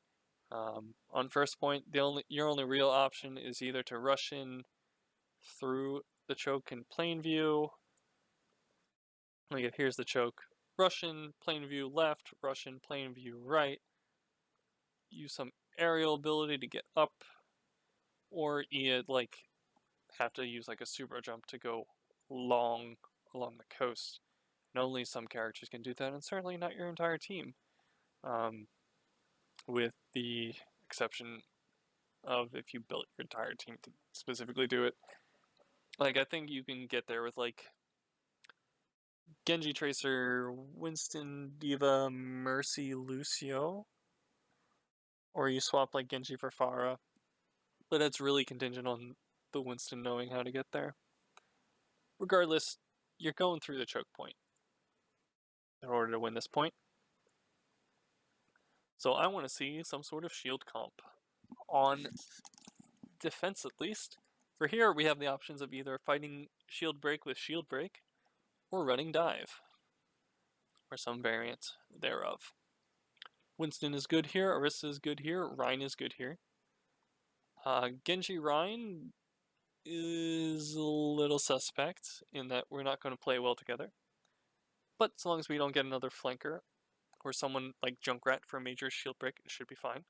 On first point, your only real option is either to rush in through the choke in plain view. Like, here's the choke. Rush in, plain view left, rush in, plain view right. Use some aerial ability to get up, or you have to use like a super jump to go long along the coast. And only some characters can do that, and certainly not your entire team. With the exception of if you built your entire team to specifically do it. Like, I think you can get there with like Genji, Tracer, Winston, Diva, Mercy, Lucio. Or you swap like Genji for Pharah. But it's really contingent on the Winston knowing how to get there. Regardless, you're going through the choke point in order to win this point. So I want to see some sort of shield comp on defense at least. For here, we have the options of either fighting shield break with shield break or running dive, or some variant thereof. Winston is good here, Orisa is good here, Rhine is good here. Genji Rhine is a little suspect in that we're not going to play well together. But as long as we don't get another flanker or someone like Junkrat for a major shield break, it should be fine.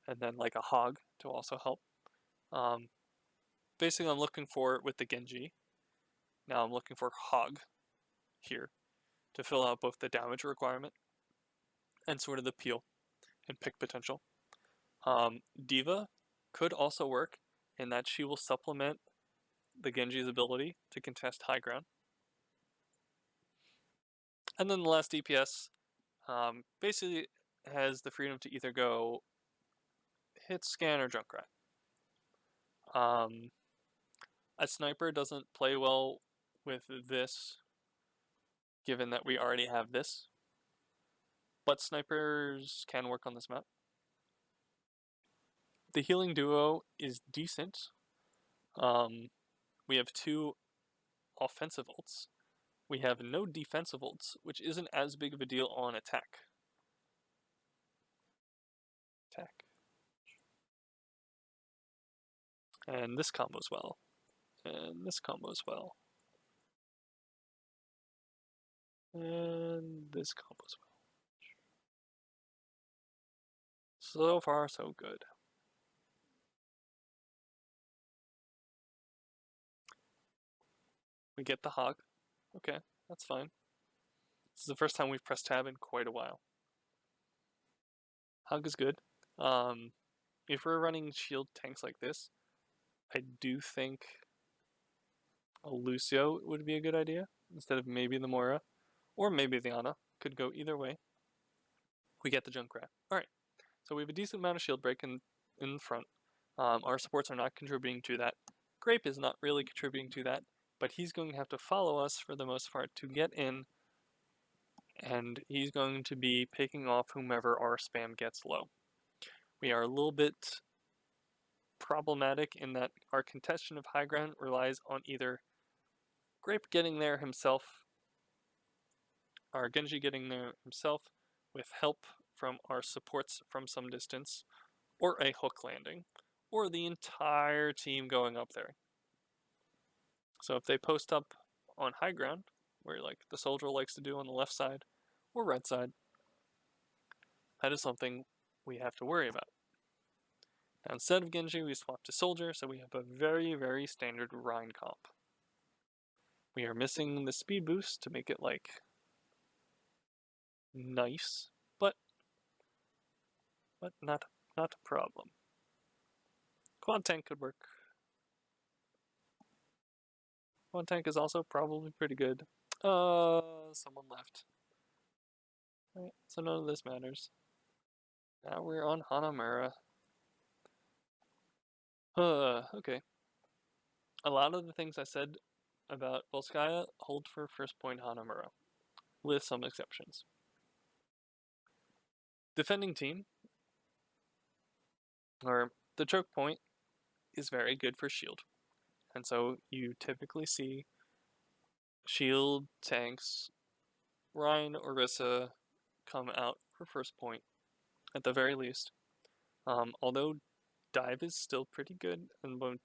And then like a Hog to also help. Basically, I'm looking for with the Genji. Now I'm looking for Hog here to fill out both the damage requirement and sort of the peel and pick potential. Diva could also work in that she will supplement the Genji's ability to contest high ground. And then the last DPS basically has the freedom to either go hit scan or Junkrat. A sniper doesn't play well with this, given that we already have this. But snipers can work on this map. The healing duo is decent. We have 2 offensive ults. We have no defensive ults, which isn't as big of a deal on attack. And this combos well. And this combos well. And this combos well. So far, so good. We get the Hog. Okay, that's fine. This is the first time we've pressed tab in quite a while. Hog is good. If we're running shield tanks like this, I do think a Lucio would be a good idea instead of maybe the Moira or maybe the Ana. Could go either way. We get the Junkrat. Alright, so we have a decent amount of shield break in the front. Our supports are not contributing to that. Grape is not really contributing to that, but he's going to have to follow us for the most part to get in, and he's going to be picking off whomever our spam gets low. We are a little bit problematic in that our contention of high ground relies on either Grape getting there himself, or Genji getting there himself with help from our supports from some distance, or a hook landing, or the entire team going up there. So if they post up on high ground, where like the soldier likes to do on the left side or right side, that is something we have to worry about. Now instead of Genji, we swap to soldier, so we have a very, very standard Rhine comp. We are missing the speed boost to make it like nice, but not a problem. Quad tank could work. One tank is also probably pretty good. Someone left. Right, so none of this matters. Now we're on Hanamura. Okay. A lot of the things I said about Volskaya hold for first point Hanamura, with some exceptions. Defending team, or the choke point, is very good for shield. And so you typically see shield tanks, Rhine, Orisa come out for first point, at the very least. Although dive is still pretty good, and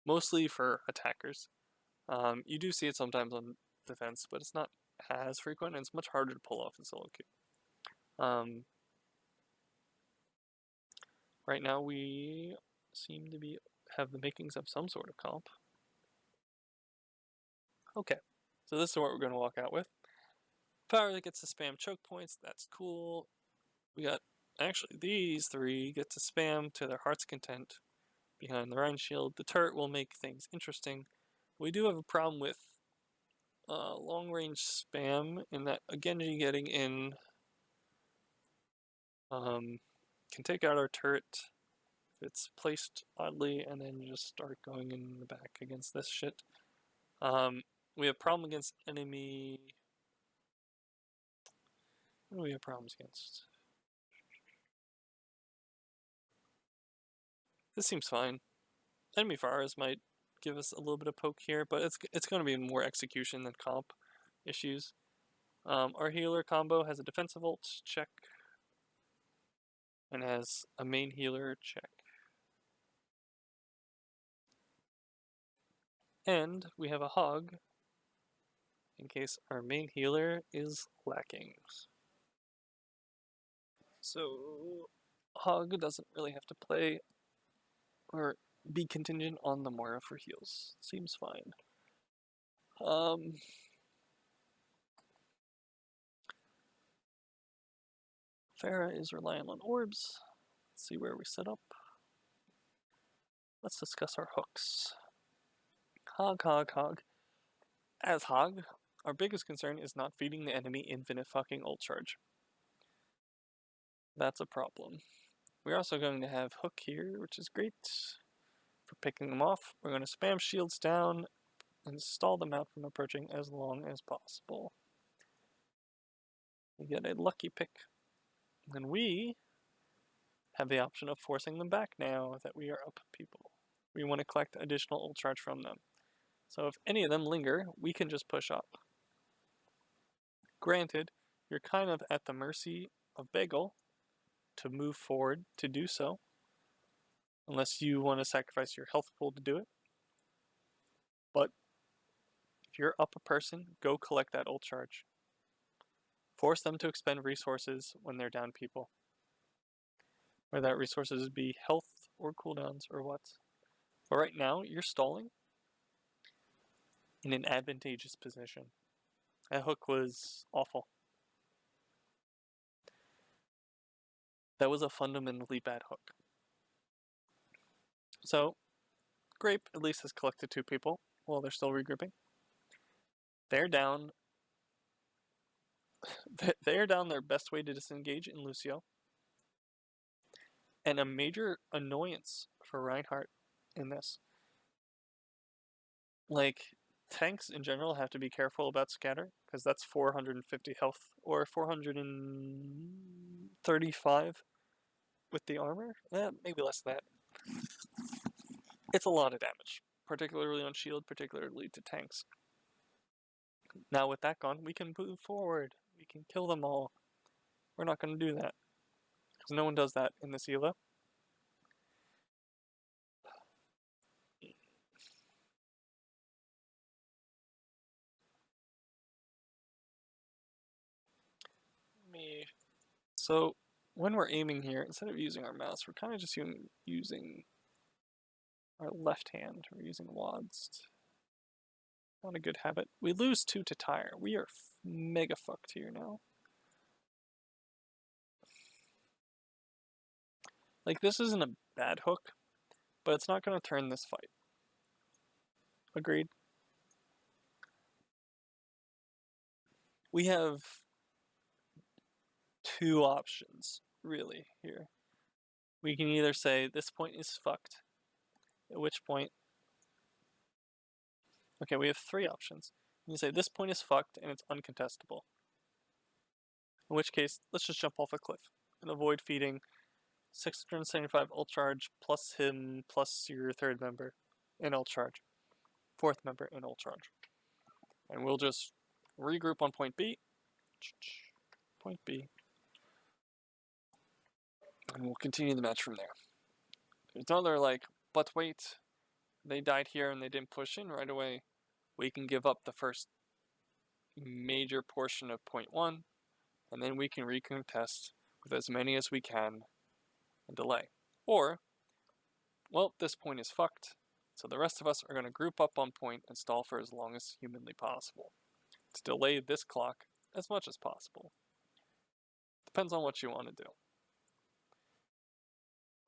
mostly for attackers. You do see it sometimes on defense, but it's not as frequent, and it's much harder to pull off in solo queue. Right now we seem to have the makings of some sort of comp. Okay, so this is what we're going to walk out with. Power that gets to spam choke points, that's cool. We got, actually, these three get to spam to their heart's content behind the Rhine shield. The turret will make things interesting. We do have a problem with long range spam in that a Genji getting in can take out our turret if it's placed oddly, and then just start going in the back against this shit. We have problem against enemy. What do we have problems against? This seems fine. Enemy fires might give us a little bit of poke here, but it's going to be more execution than comp issues. Our healer combo has a defensive ult check and has a main healer check. And we have a hog in case our main healer is lacking. So hog doesn't really have to play or be contingent on the Moira for heals. Seems fine. Pharah is reliant on orbs. Let's see where we set up. Let's discuss our hooks. Hog, hog, hog. As hog, our biggest concern is not feeding the enemy infinite fucking ult charge. That's a problem. We're also going to have hook here, which is great for picking them off. We're going to spam shields down and stall them out from approaching as long as possible. We get a lucky pick. And we have the option of forcing them back now that we are up people. We want to collect additional ult charge from them. So if any of them linger, we can just push up. Granted, you're kind of at the mercy of Bagel to move forward to do so, unless you want to sacrifice your health pool to do it. But if you're up a person, go collect that ult charge. Force them to expend resources when they're down people. Whether that resources would be health or cooldowns or what. But right now, you're stalling in an advantageous position. That hook was awful. That was a fundamentally bad hook. So, Grape at least has collected 2 people while they're still regrouping. They're down. They're down their best way to disengage in Lucio. And a major annoyance for Reinhardt in this. Like, tanks in general have to be careful about scatter, because that's 450 health, or 435 with the armor? Maybe less than that. It's a lot of damage, particularly on shield, particularly to tanks. Now with that gone, we can move forward. We can kill them all. We're not going to do that, because no one does that in this ELO. So when we're aiming here, instead of using our mouse, we're kind of just using our left hand. We're using wads. Not a good habit. We lose 2 to tire. We are mega fucked here now. Like, this isn't a bad hook, but it's not going to turn this fight. Agreed? we have two options, really, here. We can either say this point is fucked, at which point... Okay, we have three options. You can say this point is fucked and it's uncontestable. In which case, let's just jump off a cliff and avoid feeding 675 ult charge plus him plus your third member in ult charge. Fourth member in ult charge. And we'll just regroup on point B. Point B. And we'll continue the match from there. There's another like, but wait, they died here and they didn't push in right away. We can give up the first major portion of point 1, and then we can recontest with as many as we can and delay. Or, well, this point is fucked, so the rest of us are going to group up on point and stall for as long as humanly possible to delay this clock as much as possible. Depends on what you want to do.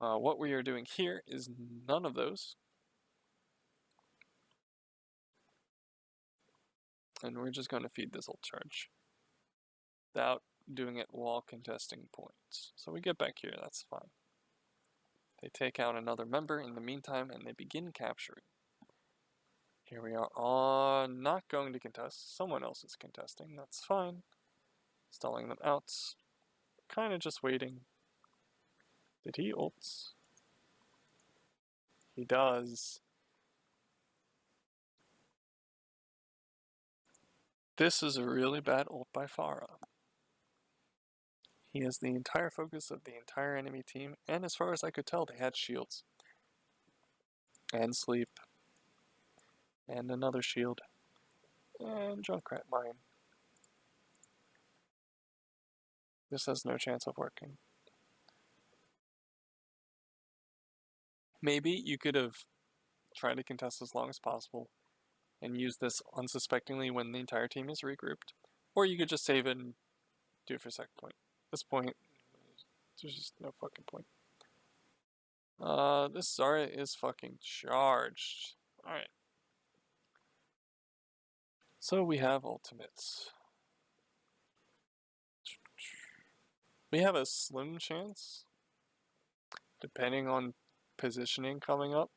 What we are doing here is none of those. And we're just going to feed this ult charge without doing it while contesting points. So we get back here, that's fine. They take out another member in the meantime and they begin capturing. Here we are not going to contest. Someone else is contesting, that's fine. Stalling them out. Kind of just waiting. Did he ult? He does. This is a really bad ult by Pharah. He is the entire focus of the entire enemy team, and as far as I could tell, they had shields. And sleep. And another shield. And Junkrat mine. This has no chance of working. Maybe you could have tried to contest as long as possible and use this unsuspectingly when the entire team is regrouped. Or you could just save it and do it for second point. At this point, there's just no fucking point. This Zarya is fucking charged. Alright. So we have ultimates. We have a slim chance, depending on positioning coming up,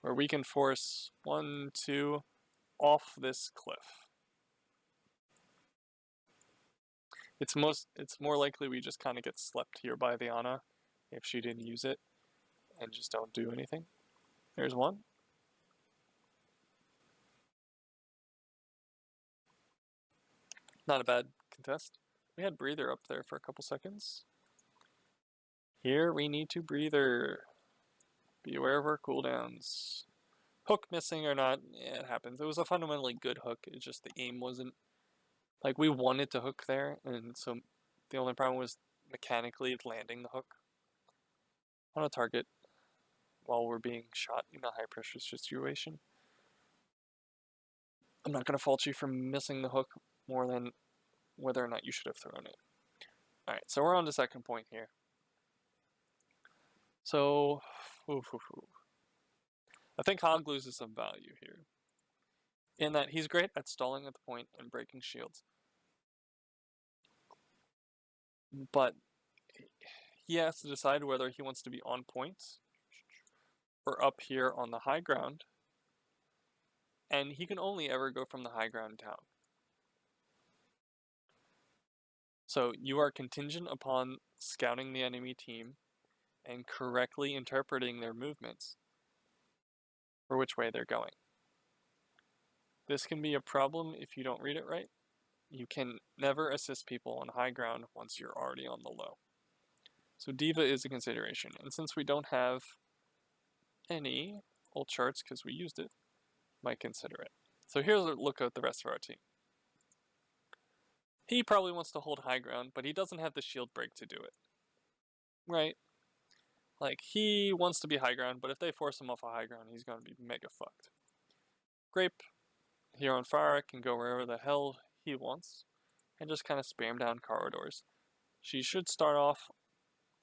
where we can force 1, 2 off this cliff. It's more likely we just kind of get slept here by the Ana if she didn't use it and just don't do anything. There's one. Not a bad contest. We had breather up there for a couple seconds. Here we need to breather. Be aware of our cooldowns. Hook missing or not, yeah, it happens. It was a fundamentally good hook, it's just the aim wasn't... Like, we wanted to hook there, and so the only problem was mechanically landing the hook on a target while we're being shot in a high pressure situation. I'm not going to fault you for missing the hook more than whether or not you should have thrown it. Alright, so we're on to second point here. So, I think Hog loses some value here, in that he's great at stalling at the point and breaking shields. But he has to decide whether he wants to be on point or up here on the high ground, and he can only ever go from the high ground down. So you are contingent upon scouting the enemy team and correctly interpreting their movements for which way they're going. This can be a problem if you don't read it right. You can never assist people on high ground once you're already on the low. So D.Va is a consideration, and since we don't have any ult charts because we used it, might consider it. So here's a look at the rest of our team. He probably wants to hold high ground, but he doesn't have the shield break to do it. Right? Like, he wants to be high ground, but if they force him off a high ground, he's going to be mega fucked. Grape, here on fire, can go wherever the hell he wants, and just kind of spam down corridors. She should start off,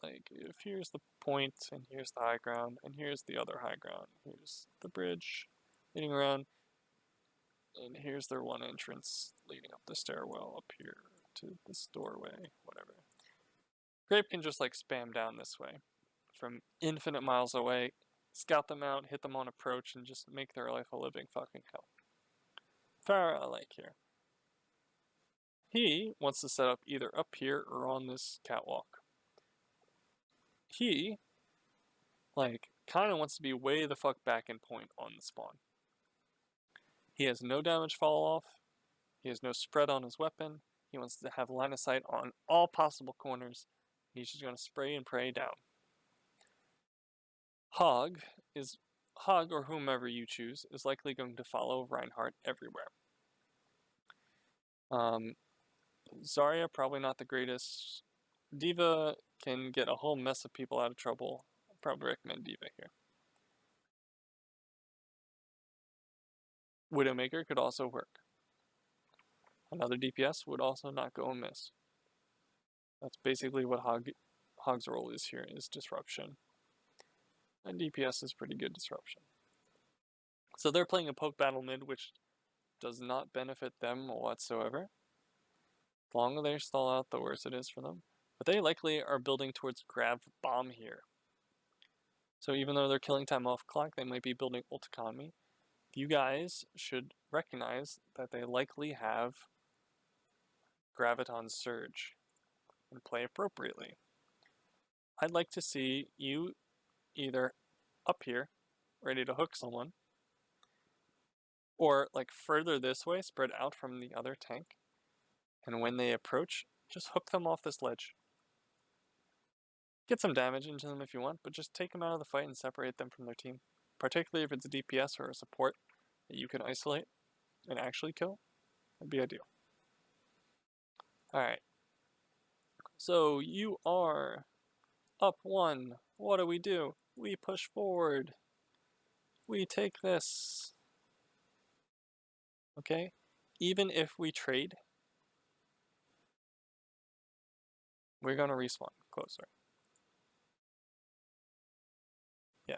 like, if here's the point, and here's the high ground, and here's the other high ground. Here's the bridge, leading around. And here's their one entrance leading up the stairwell up here to this doorway, whatever. Grape can just like spam down this way from infinite miles away, scout them out, hit them on approach, and just make their life a living fucking hell. Farah I like here. He wants to set up either up here or on this catwalk. He, like, kind of wants to be way the fuck back in point on the spawn. He has no damage fall off. He has no spread on his weapon. He wants to have line of sight on all possible corners. He's just going to spray and pray down. Hog, or whomever you choose, is likely going to follow Reinhardt everywhere. Zarya, probably not the greatest. D.Va can get a whole mess of people out of trouble. I'd probably recommend D.Va here. Widowmaker could also work. Another DPS would also not go amiss. That's basically what Hog's role is here, is disruption. And DPS is pretty good disruption. So they're playing a poke battle mid, which does not benefit them whatsoever. The longer they stall out, the worse it is for them. But they likely are building towards grab bomb here. So even though they're killing time off clock, they might be building ult economy. You guys should recognize that they likely have Graviton Surge and play appropriately. I'd like to see you either up here, ready to hook someone, or like further this way, spread out from the other tank, and when they approach, just hook them off this ledge. Get some damage into them if you want, but just take them out of the fight and separate them from their team. Particularly if it's a DPS or a support that you can isolate and actually kill, that'd be ideal. Alright. So you are up 1. What do? We push forward. We take this. Okay? Even if we trade, we're gonna respawn closer. Yeah.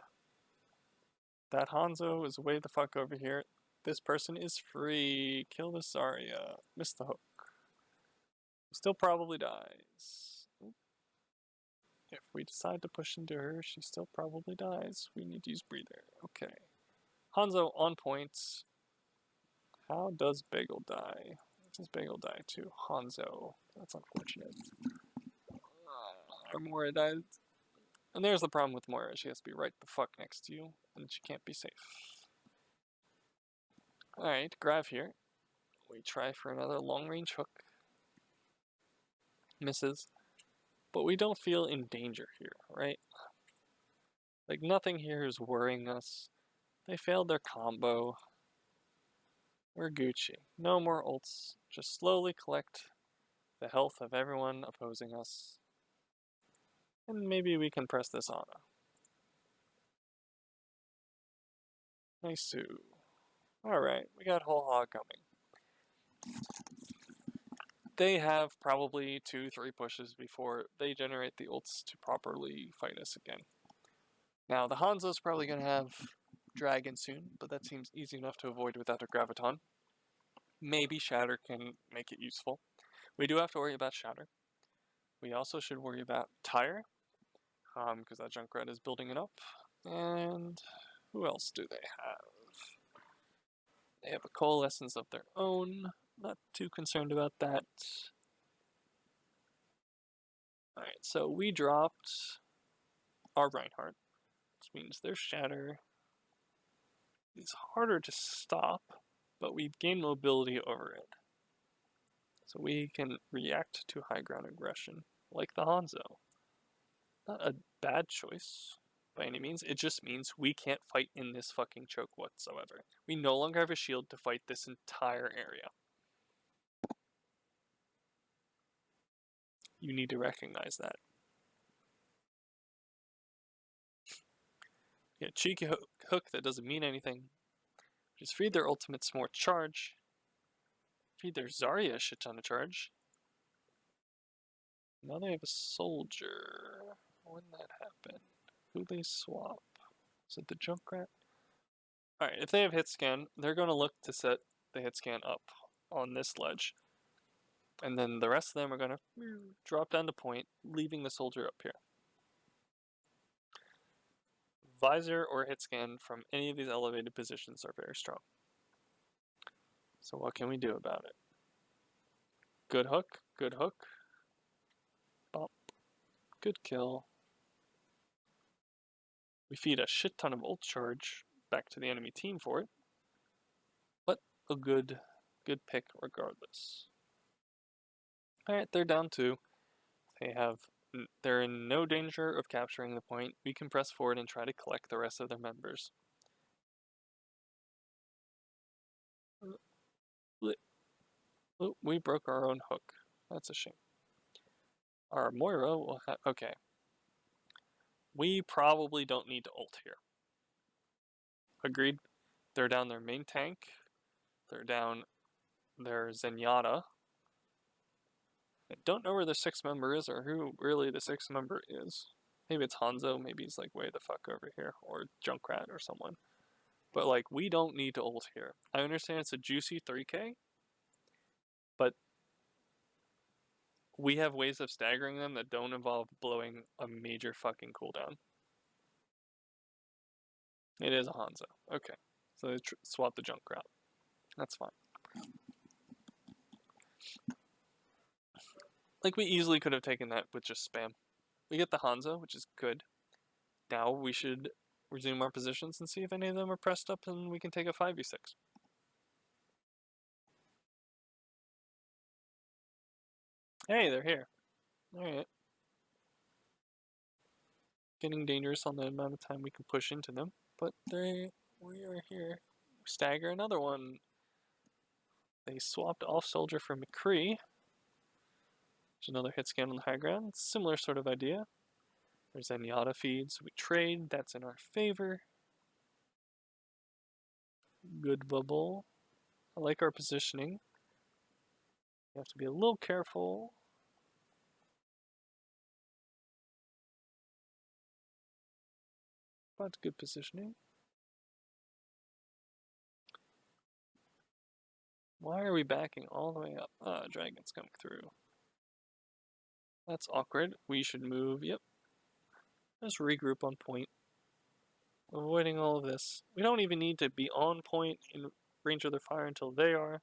That Hanzo is way the fuck over here. This person is free. Kill the Zarya. Miss the hook. Still probably dies. If we decide to push into her, she still probably dies. We need to use breather. Okay. Hanzo on point. How does Bagel die? Does Bagel die too? Hanzo. That's unfortunate. Or Moira died. And there's the problem with Moira. She has to be right the fuck next to you, and she can't be safe. Alright, Grav here. We try for another long range hook. Misses. But we don't feel in danger here, right? Like, nothing here is worrying us. They failed their combo. We're Gucci. No more ults. Just slowly collect the health of everyone opposing us. And maybe we can press this Ana. Nice too. Alright, we got whole hog coming. They have probably 2-3 pushes before they generate the ults to properly fight us again. Now, the Hanzo's probably going to have Dragon soon, but that seems easy enough to avoid without a Graviton. Maybe Shatter can make it useful. We do have to worry about Shatter. We also should worry about Tire, because that Junkrat is building it up. And who else do they have? They have a Coalescence of their own. Not too concerned about that. Alright, so we dropped our Reinhardt, which means their Shatter is harder to stop, but we gain mobility over it. So we can react to high ground aggression, like the Hanzo. Not a bad choice by any means, it just means we can't fight in this fucking choke whatsoever. We no longer have a shield to fight this entire area. You need to recognize that. Yeah, cheeky hook that doesn't mean anything. Just feed their ultimates more charge. Feed their Zarya a shit ton of charge. Now they have a soldier. When that happened? Who they swap? Is it the Junkrat? Alright, if they have hit scan, they're going to look to set the hit scan up on this ledge. And then the rest of them are going to drop down to point, leaving the soldier up here. Visor or hit scan from any of these elevated positions are very strong. So what can we do about it? Good hook, bump, good kill. We feed a shit ton of ult charge back to the enemy team for it, but a good pick regardless. Alright, they're down 2. They're in no danger of capturing the point. We can press forward and try to collect the rest of their members. We broke our own hook. That's a shame. Our Moira will have... Okay. We probably don't need to ult here. Agreed. They're down their main tank. They're down their Zenyatta. I don't know where the 6th member is or who really the 6th member is. Maybe it's Hanzo, maybe he's like way the fuck over here, or Junkrat or someone. But like, we don't need to ult here. I understand it's a juicy 3k, but we have ways of staggering them that don't involve blowing a major fucking cooldown. It is a Hanzo. Okay. So they swap the Junkrat. That's fine. Like, we easily could have taken that with just spam. We get the Hanzo, which is good. Now we should resume our positions and see if any of them are pressed up and we can take a 5v6. Hey, they're here. Alright. Getting dangerous on the amount of time we can push into them, but we are here. Stagger another one. They swapped off soldier for McCree. There's another hit scan on the high ground. Similar sort of idea. There's Zenyatta feeds. We trade. That's in our favor. Good bubble. I like our positioning. You have to be a little careful. But good positioning. Why are we backing all the way up? Ah, dragon's coming through. That's awkward. We should move. Yep. Just regroup on point. Avoiding all of this. We don't even need to be on point in range of their fire until they are.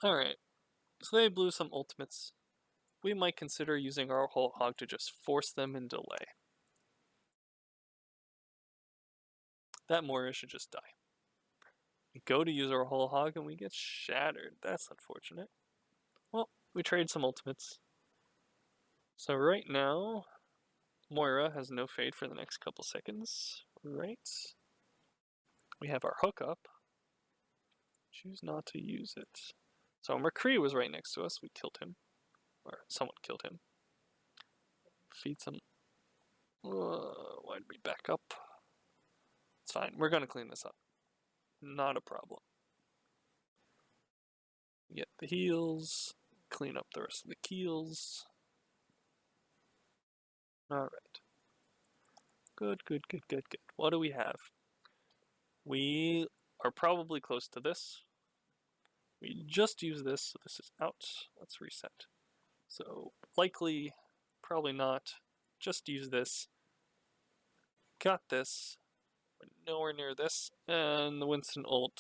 Alright. So they blew some ultimates. We might consider using our whole hog to just force them in delay. That Moira should just die. We go to use our whole hog and we get shattered. That's unfortunate. Well, we trade some ultimates. So right now, Moira has no fade for the next couple seconds. Right. We have our hook up. Choose not to use it. So McCree was right next to us. We killed him. Or someone killed him. Feed some... why did we back up? It's fine. We're going to clean this up. Not a problem. Get the heals. Clean up the rest of the keels. Alright. Good. What do we have? We are probably close to this. We just use this, so this is out. Let's reset. So, likely, probably not. Just use this. Got this. We're nowhere near this. And the Winston ult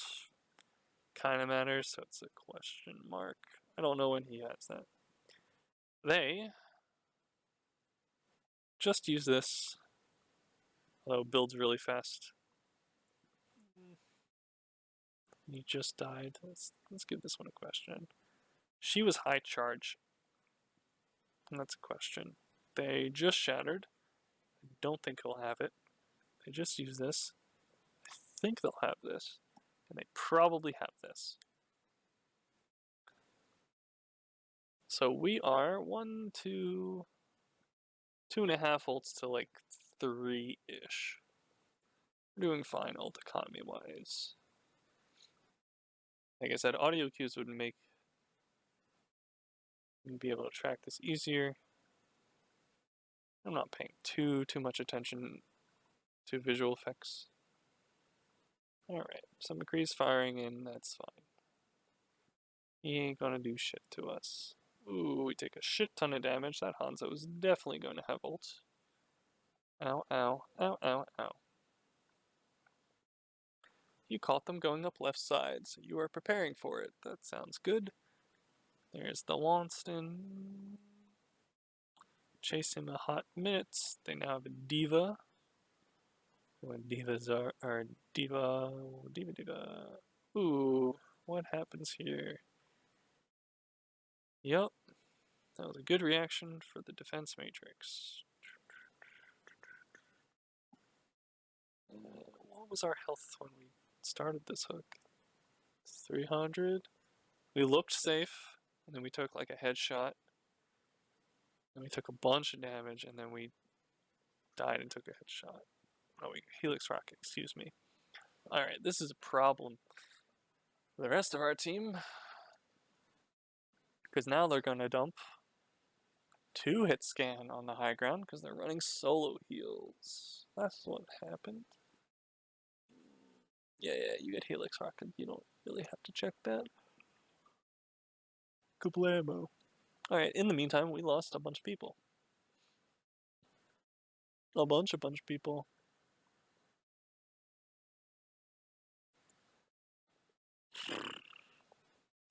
kind of matters, so it's a question mark. I don't know when he has that. They just use this. Although it builds really fast. He just died. Let's give this one a question. She was high charge. And that's a question. They just shattered. I don't think he'll have it. They just use this. I think they'll have this. And they probably have this. So we are 1, 2, 2.5 ults to like 3-ish. We're doing fine ult economy wise. Like I said, audio cues would make me be able to track this easier. I'm not paying too much attention to visual effects. Alright, so McCree's firing in, that's fine. He ain't gonna do shit to us. Ooh, we take a shit ton of damage. That Hanzo is definitely going to have ult. Ow, ow, ow, ow, ow. You caught them going up left side, so you are preparing for it. That sounds good. There's the Wonston. Chase him a hot minute. They now have a diva. What divas are diva. Ooh, what happens here? Yup, that was a good reaction for the defense matrix. What was our health when we started this hook? 300. We looked safe, and then we took like a headshot. And we took a bunch of damage, and then we died and took a headshot. Oh, Helix Rocket, excuse me. Alright, this is a problem for the rest of our team. Because now they're going to dump 2-hit scan on the high ground because they're running solo heals. That's what happened. Yeah, you get Helix Rocket. You don't really have to check that. Kablamo. Alright, in the meantime, we lost a bunch of people. A bunch of people.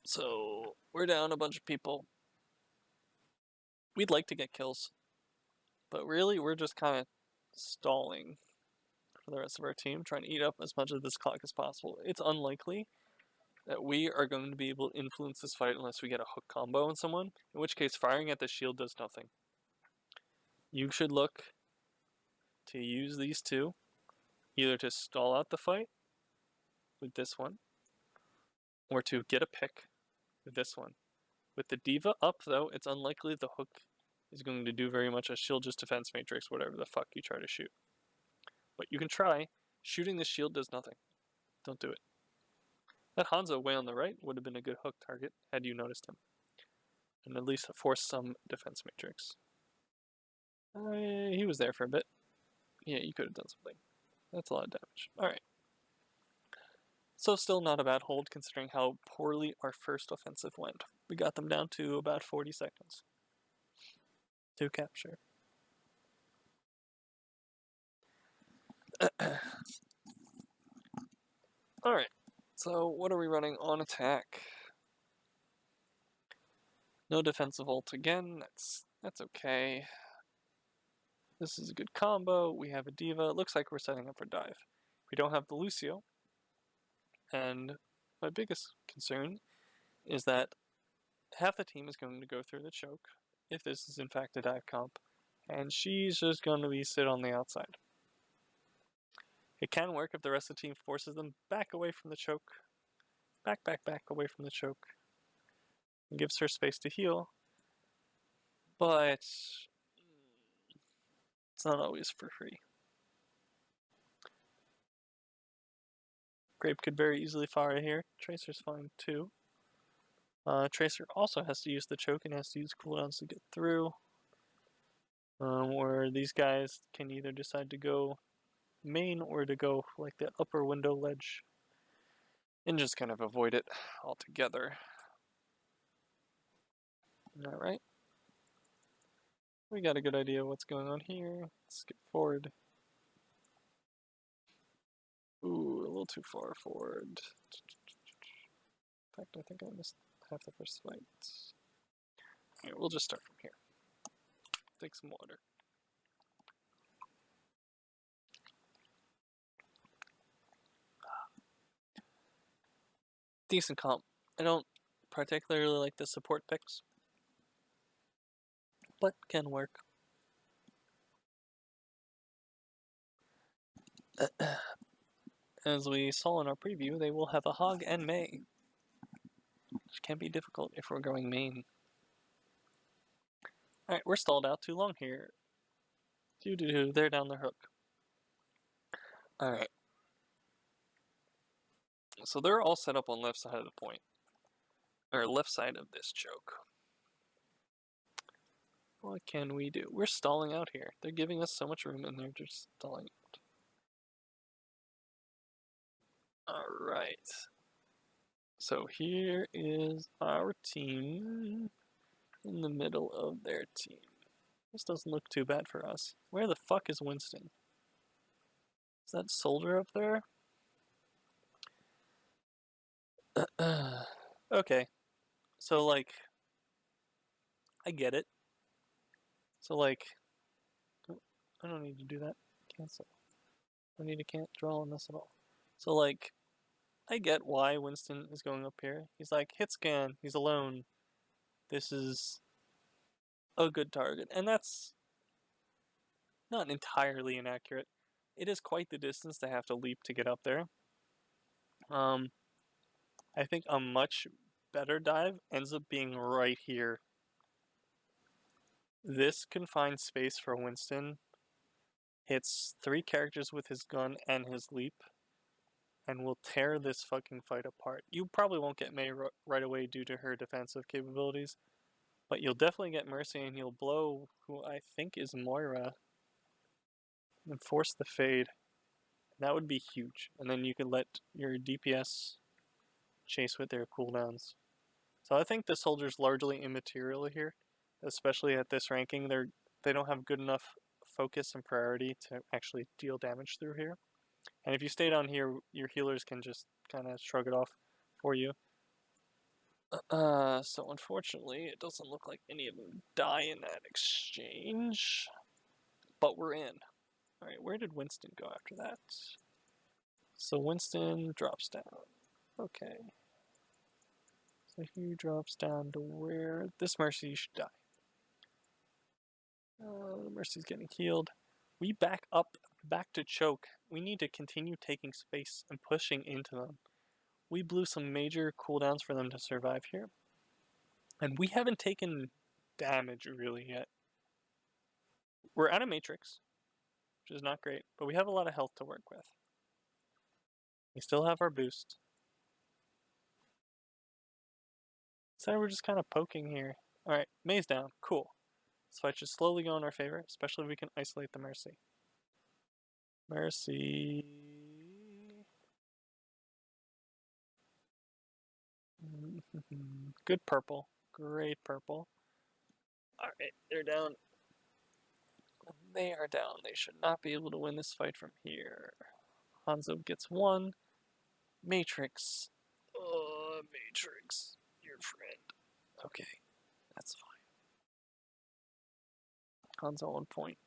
So, we're down a bunch of people. We'd like to get kills. But really, we're just kind of stalling for the rest of our team, trying to eat up as much of this clock as possible. It's unlikely that we are going to be able to influence this fight unless we get a hook combo on someone, in which case firing at the shield does nothing. You should look to use these two, either to stall out the fight with this one, or to get a pick with this one. With the diva up, though, it's unlikely the hook is going to do very much. A shield just defense matrix, whatever the fuck you try to shoot. But you can try. Shooting the shield does nothing. Don't do it. That Hanzo way on the right would have been a good hook target had you noticed him. And at least force some defense matrix. He was there for a bit. Yeah, you could have done something. That's a lot of damage. Alright. So still not a bad hold considering how poorly our first offensive went. We got them down to about 40 seconds to capture. Alright, so what are we running on attack? No defensive ult again, that's okay. This is a good combo, we have a diva, it looks like we're setting up for dive. We don't have the Lucio, and my biggest concern is that half the team is going to go through the choke, if this is in fact a dive comp, and she's just going to be sit on the outside. It can work if the rest of the team forces them back away from the choke. Back away from the choke. And gives her space to heal. But it's not always for free. Grape could very easily fire here. Tracer's fine too. Tracer also has to use the choke and has to use cooldowns to get through. Where these guys can either decide to go main or to go like the upper window ledge and just kind of avoid it altogether. Alright. We got a good idea of what's going on here. Let's skip forward. Ooh, a little too far forward. In fact, I think I missed half the first fight. Okay, we'll just start from here. Take some water. Decent comp. I don't particularly like the support picks, but can work. As we saw in our preview, they will have a Hog and May, which can be difficult if we're going main. Alright, we're stalled out too long here. Doo-doo-doo, they're down the hook. Alright. So they're all set up on left side of the point. Or left side of this choke. What can we do? We're stalling out here. They're giving us so much room and they're just stalling out. Alright. So here is our team in the middle of their team. This doesn't look too bad for us. Where the fuck is Winston? Is that soldier up there? Okay. So, like, I get it. So, like, I don't need to do that. Cancel. I need to can't draw on this at all. So, like, I get why Winston is going up here. He's like, hit scan, he's alone. This is a good target. And that's not entirely inaccurate. It is quite the distance to have to leap to get up there. I think a much better dive ends up being right here. This confined space for Winston hits 3 characters with his gun and his leap, and will tear this fucking fight apart. You probably won't get Mei right away due to her defensive capabilities, but you'll definitely get Mercy, and you'll blow who I think is Moira, and force the fade. That would be huge. And then you could let your DPS chase with their cooldowns. So I think the soldier's largely immaterial here, especially at this ranking. They don't have good enough focus and priority to actually deal damage through here. And if you stay down here, your healers can just kind of shrug it off for you. So unfortunately, it doesn't look like any of them die in that exchange. But we're in. Alright, where did Winston go after that? So Winston drops down. Okay. So he drops down to where this Mercy should die. Mercy's getting healed. We back up, back to choke. We need to continue taking space and pushing into them. We blew some major cooldowns for them to survive here. And we haven't taken damage really yet. We're out of matrix, which is not great, but we have a lot of health to work with. We still have our boost. So we're just kind of poking here. Alright, Mei's down. Cool. This fight should slowly go in our favor, especially if we can isolate the Mercy. Mercy. Good purple. Great purple. Alright, they're down. They are down. They should not be able to win this fight from here. Hanzo gets 1. Matrix. Oh, Matrix. Your friend. Okay, that's fine. Hanzo 1 point.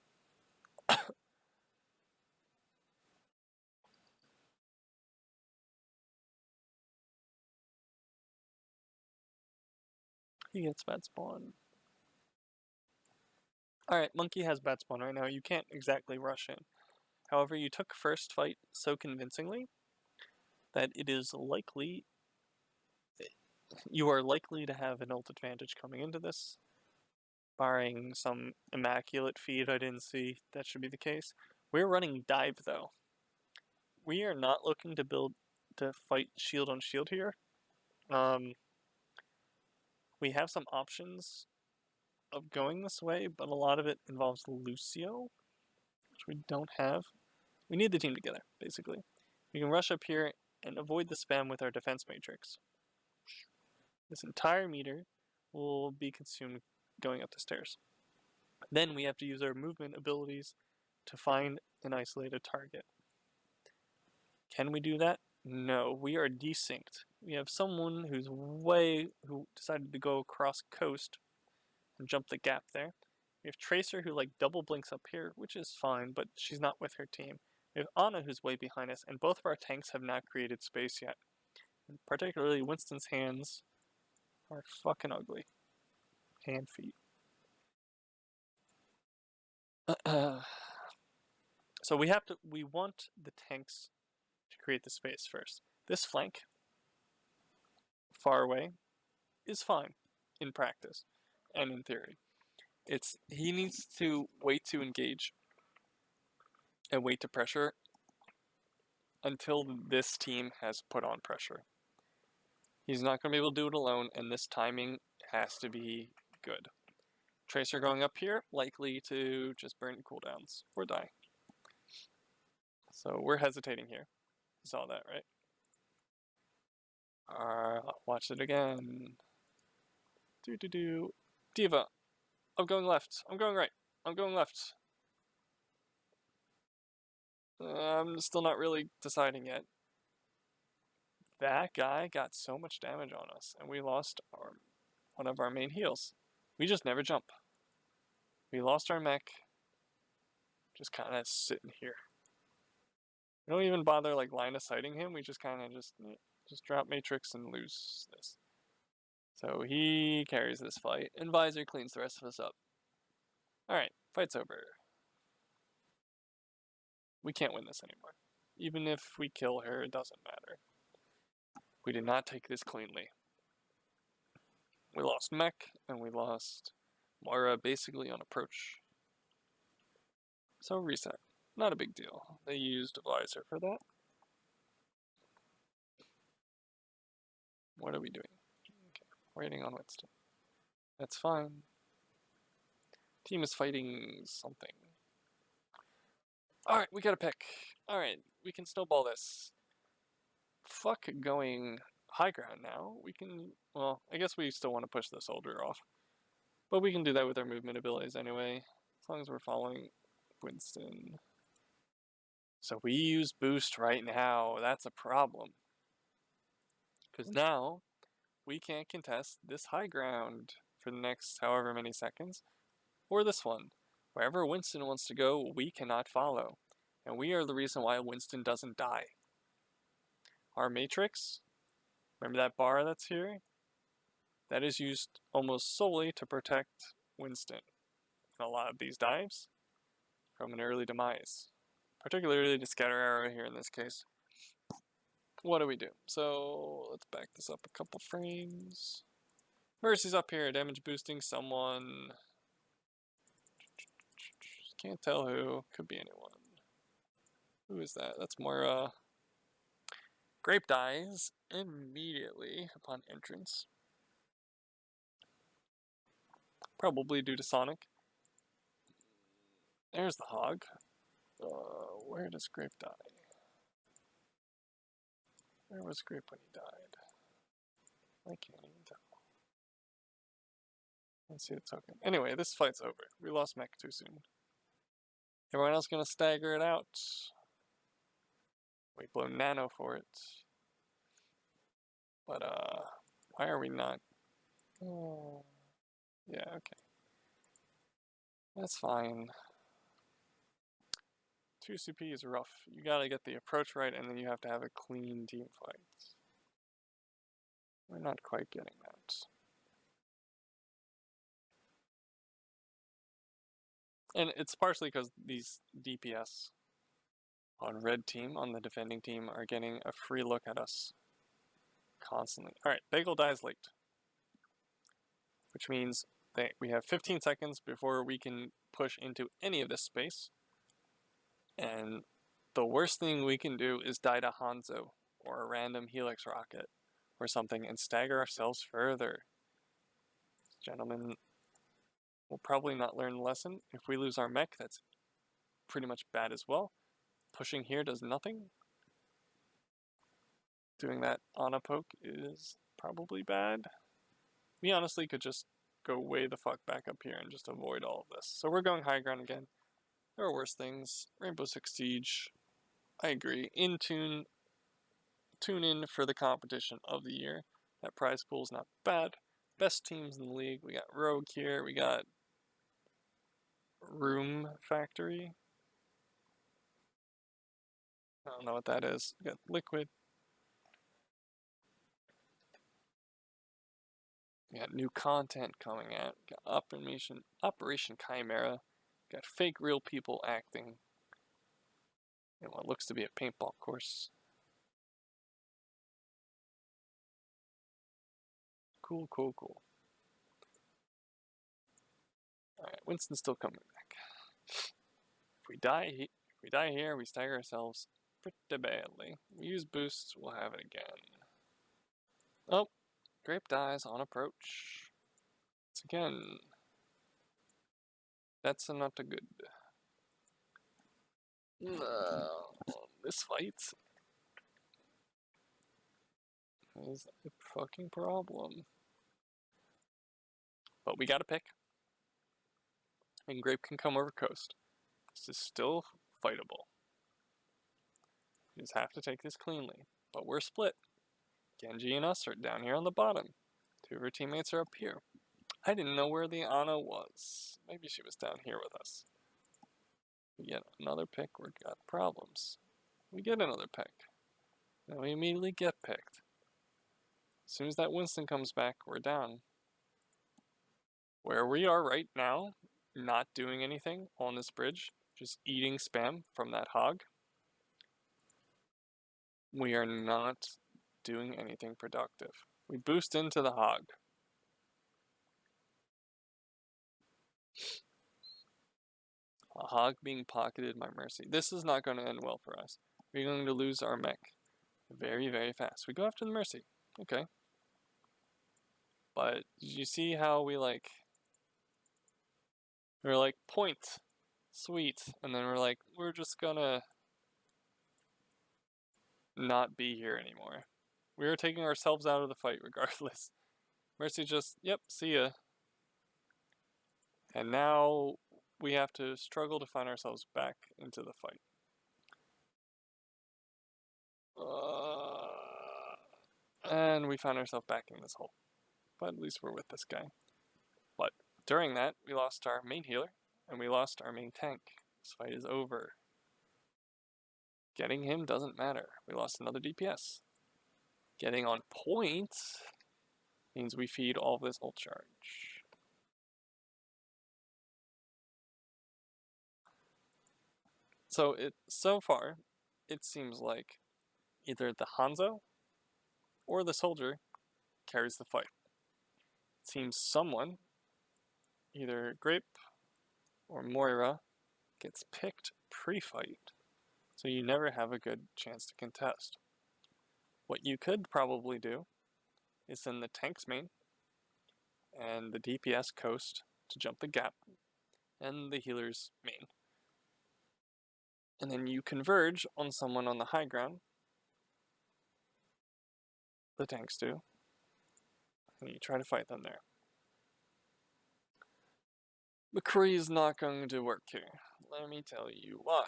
He gets bad spawn. Alright, Monkey has bad spawn right now. You can't exactly rush in. However, you took first fight so convincingly that it is likely you are likely to have an ult advantage coming into this. Barring some immaculate feed I didn't see, that should be the case. We're running dive though. We are not looking to fight shield on shield here. We have some options of going this way, but a lot of it involves Lucio, which we don't have. We need the team together, basically. We can rush up here and avoid the spam with our defense matrix. This entire meter will be consumed going up the stairs. Then we have to use our movement abilities to find an isolated target. Can we do that? No, we are desynced. We have someone who decided to go across coast and jump the gap there. We have Tracer who like double blinks up here, which is fine, but she's not with her team. We have Ana who's way behind us, and both of our tanks have not created space yet. And particularly Winston's hands are fucking ugly. Hand feet. So we want the tanks to create the space first. This flank, far away, is fine in practice and in theory. He needs to wait to engage and wait to pressure until this team has put on pressure. He's not going to be able to do it alone, and this timing has to be good. Tracer going up here, likely to just burn cooldowns or die. So we're hesitating here. You saw that, right? Watch it again. Do. Diva, I'm going left. I'm going right. I'm going left. I'm still not really deciding yet. That guy got so much damage on us, and we lost one of our main heals. We just never jump. We lost our mech. Just kind of sitting here. We don't even bother like line of sighting him. We just kind of just drop matrix and lose this. So he carries this fight, and Visor cleans the rest of us up. Alright, fight's over. We can't win this anymore. Even if we kill her, it doesn't matter. We did not take this cleanly. We lost mech, and we lost Moira basically on approach. So reset. Not a big deal. They used Visor for that. What are we doing? Okay, waiting on Winston. That's fine. Team is fighting something. Alright, we got a pick. Alright, we can snowball this. Fuck going high ground now. We can, well, I guess we still want to push the soldier off. But we can do that with our movement abilities anyway. As long as we're following Winston. So we use boost right now. That's a problem. Because now we can't contest this high ground for the next however many seconds. Or this one. Wherever Winston wants to go, we cannot follow. And we are the reason why Winston doesn't die. Our matrix, remember that bar that's here? That is used almost solely to protect Winston in a lot of these dives from an early demise. Particularly the scatter arrow here in this case. What do we do? So let's back this up a couple frames. Mercy's up here, damage boosting someone. Can't tell who. Could be anyone. Who is that? That's Moira. Grape dies immediately upon entrance. Probably due to Sonic. There's the hog. Where does Grape die? Where was Grape when he died? I can't even tell. Let's see the token. Anyway, this fight's over. We lost mech too soon. Everyone else gonna stagger it out. We blow nano for it. But, why are we not? Oh, yeah, okay. That's fine. 2 CP is rough. You gotta get the approach right, and then you have to have a clean team fight. We're not quite getting that. And it's partially because these DPS on red team, on the defending team, are getting a free look at us constantly. Alright, Bagel dies late. Which means that we have 15 seconds before we can push into any of this space. And the worst thing we can do is die to Hanzo, or a random Helix rocket, or something, and stagger ourselves further. Gentlemen will probably not learn the lesson. If we lose our mech, that's pretty much bad as well. Pushing here does nothing. Doing that on a poke is probably bad. We honestly could just go way the fuck back up here and just avoid all of this. So we're going high ground again. There are worse things. Rainbow Six Siege. I agree. Tune in for the competition of the year. That prize pool is not bad. Best teams in the league. We got Rogue here. We got Room Factory. I don't know what that is. We got Liquid. We got new content coming out. We got Operation Chimera. We got fake real people acting in what looks to be a paintball course. Cool. Alright, Winston's still coming back. If we die here, we stagger ourselves pretty badly. We use boosts, we'll have it again. Oh, Grape dies on approach. It's again. That's not a good. No, this fight. is a fucking problem. But we got a pick. And Grape can come over coast. This is still fightable. We just have to take this cleanly. But we're split. Genji and us are down here on the bottom. Two of our teammates are up here. I didn't know where the Ana was. Maybe she was down here with us. We get another pick, we've got problems. We get another pick. Then we immediately get picked. As soon as that Winston comes back, we're down. Where we are right now, not doing anything on this bridge, just eating spam from that hog. We are not doing anything productive. We boost into the hog. A hog being pocketed by Mercy. This is not going to end well for us. We're going to lose our mech very, very fast. We go after the Mercy. Okay. But did you see how we're like, point. Sweet. And then we're just gonna not be here anymore. We are taking ourselves out of the fight regardless. Mercy just, yep, see ya. And now we have to struggle to find ourselves back into the fight. And we found ourselves back in this hole. But at least we're with this guy. But during that, we lost our main healer, and we lost our main tank. This fight is over. Getting him doesn't matter. We lost another DPS. Getting on point means we feed all of this ult charge. So far, it seems like either the Hanzo or the soldier carries the fight. It seems someone, either Grape or Moira, gets picked pre-fight, so you never have a good chance to contest. What you could probably do is send the tanks main and the DPS coast to jump the gap, and the healers main. And then you converge on someone on the high ground, the tanks do, and you try to fight them there. McCree is not going to work here. Let me tell you why.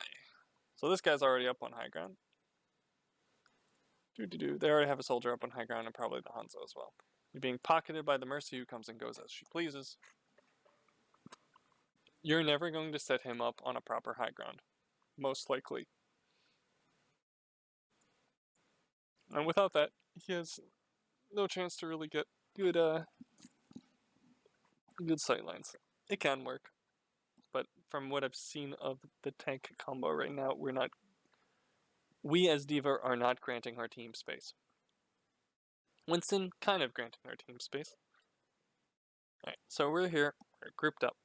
So this guy's already up on high ground. They already have a soldier up on high ground and probably the Hanzo as well. You're being pocketed by the Mercy who comes and goes as she pleases. You're never going to set him up on a proper high ground. Most likely. And without that, he has no chance to really get good sightlines. It can work, but from what I've seen of the tank combo right now, we as D.Va are not granting our team space. Winston kind of granting our team space. Alright, so we're here, we're grouped up.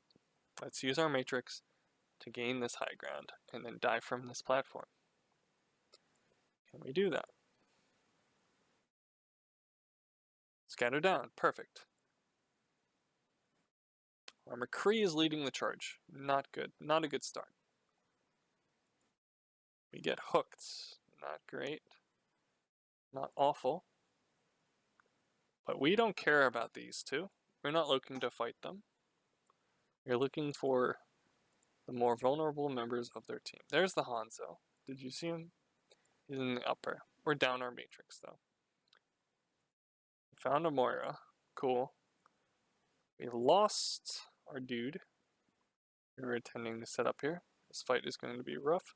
Let's use our matrix to gain this high ground and then die from this platform. Can we do that? Scatter down, perfect. Our McCree is leading the charge. Not good, not a good start. We get hooked, not great, not awful. But we don't care about these two. We're not looking to fight them. We're looking for the more vulnerable members of their team. There's the Hanzo. Did you see him? He's in the upper. We're down our matrix though. We found a Moira. Cool. We lost our dude. We were intending to set up here. This fight is going to be rough.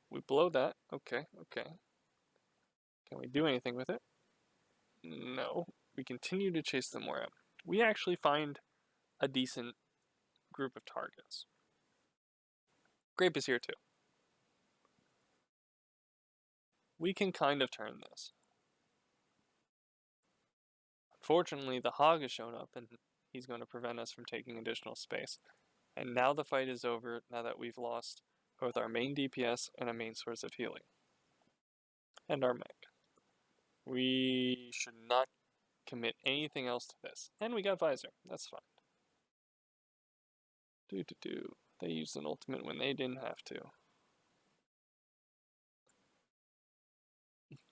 We blow that. Okay, okay. Can we do anything with it? No. We continue to chase the Moira. We actually find a decent group of targets. Grape is here too. We can kind of turn this. Unfortunately, the Hog has shown up and he's going to prevent us from taking additional space. And now the fight is over, now that we've lost both our main DPS and a main source of healing. And our mech. We should not commit anything else to this. And we got Visor, that's fine. They used an ultimate when they didn't have to.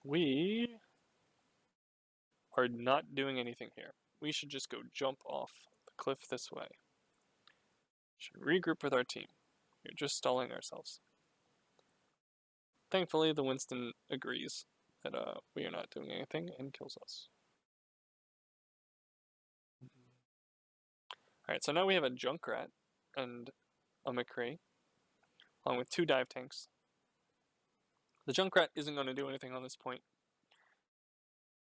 We are not doing anything here. We should just go jump off the cliff this way. Should regroup with our team. We're just stalling ourselves. Thankfully, the Winston agrees that we are not doing anything and kills us. Alright, so now we have a Junkrat and a McCree, along with 2 dive tanks. The Junkrat isn't going to do anything on this point.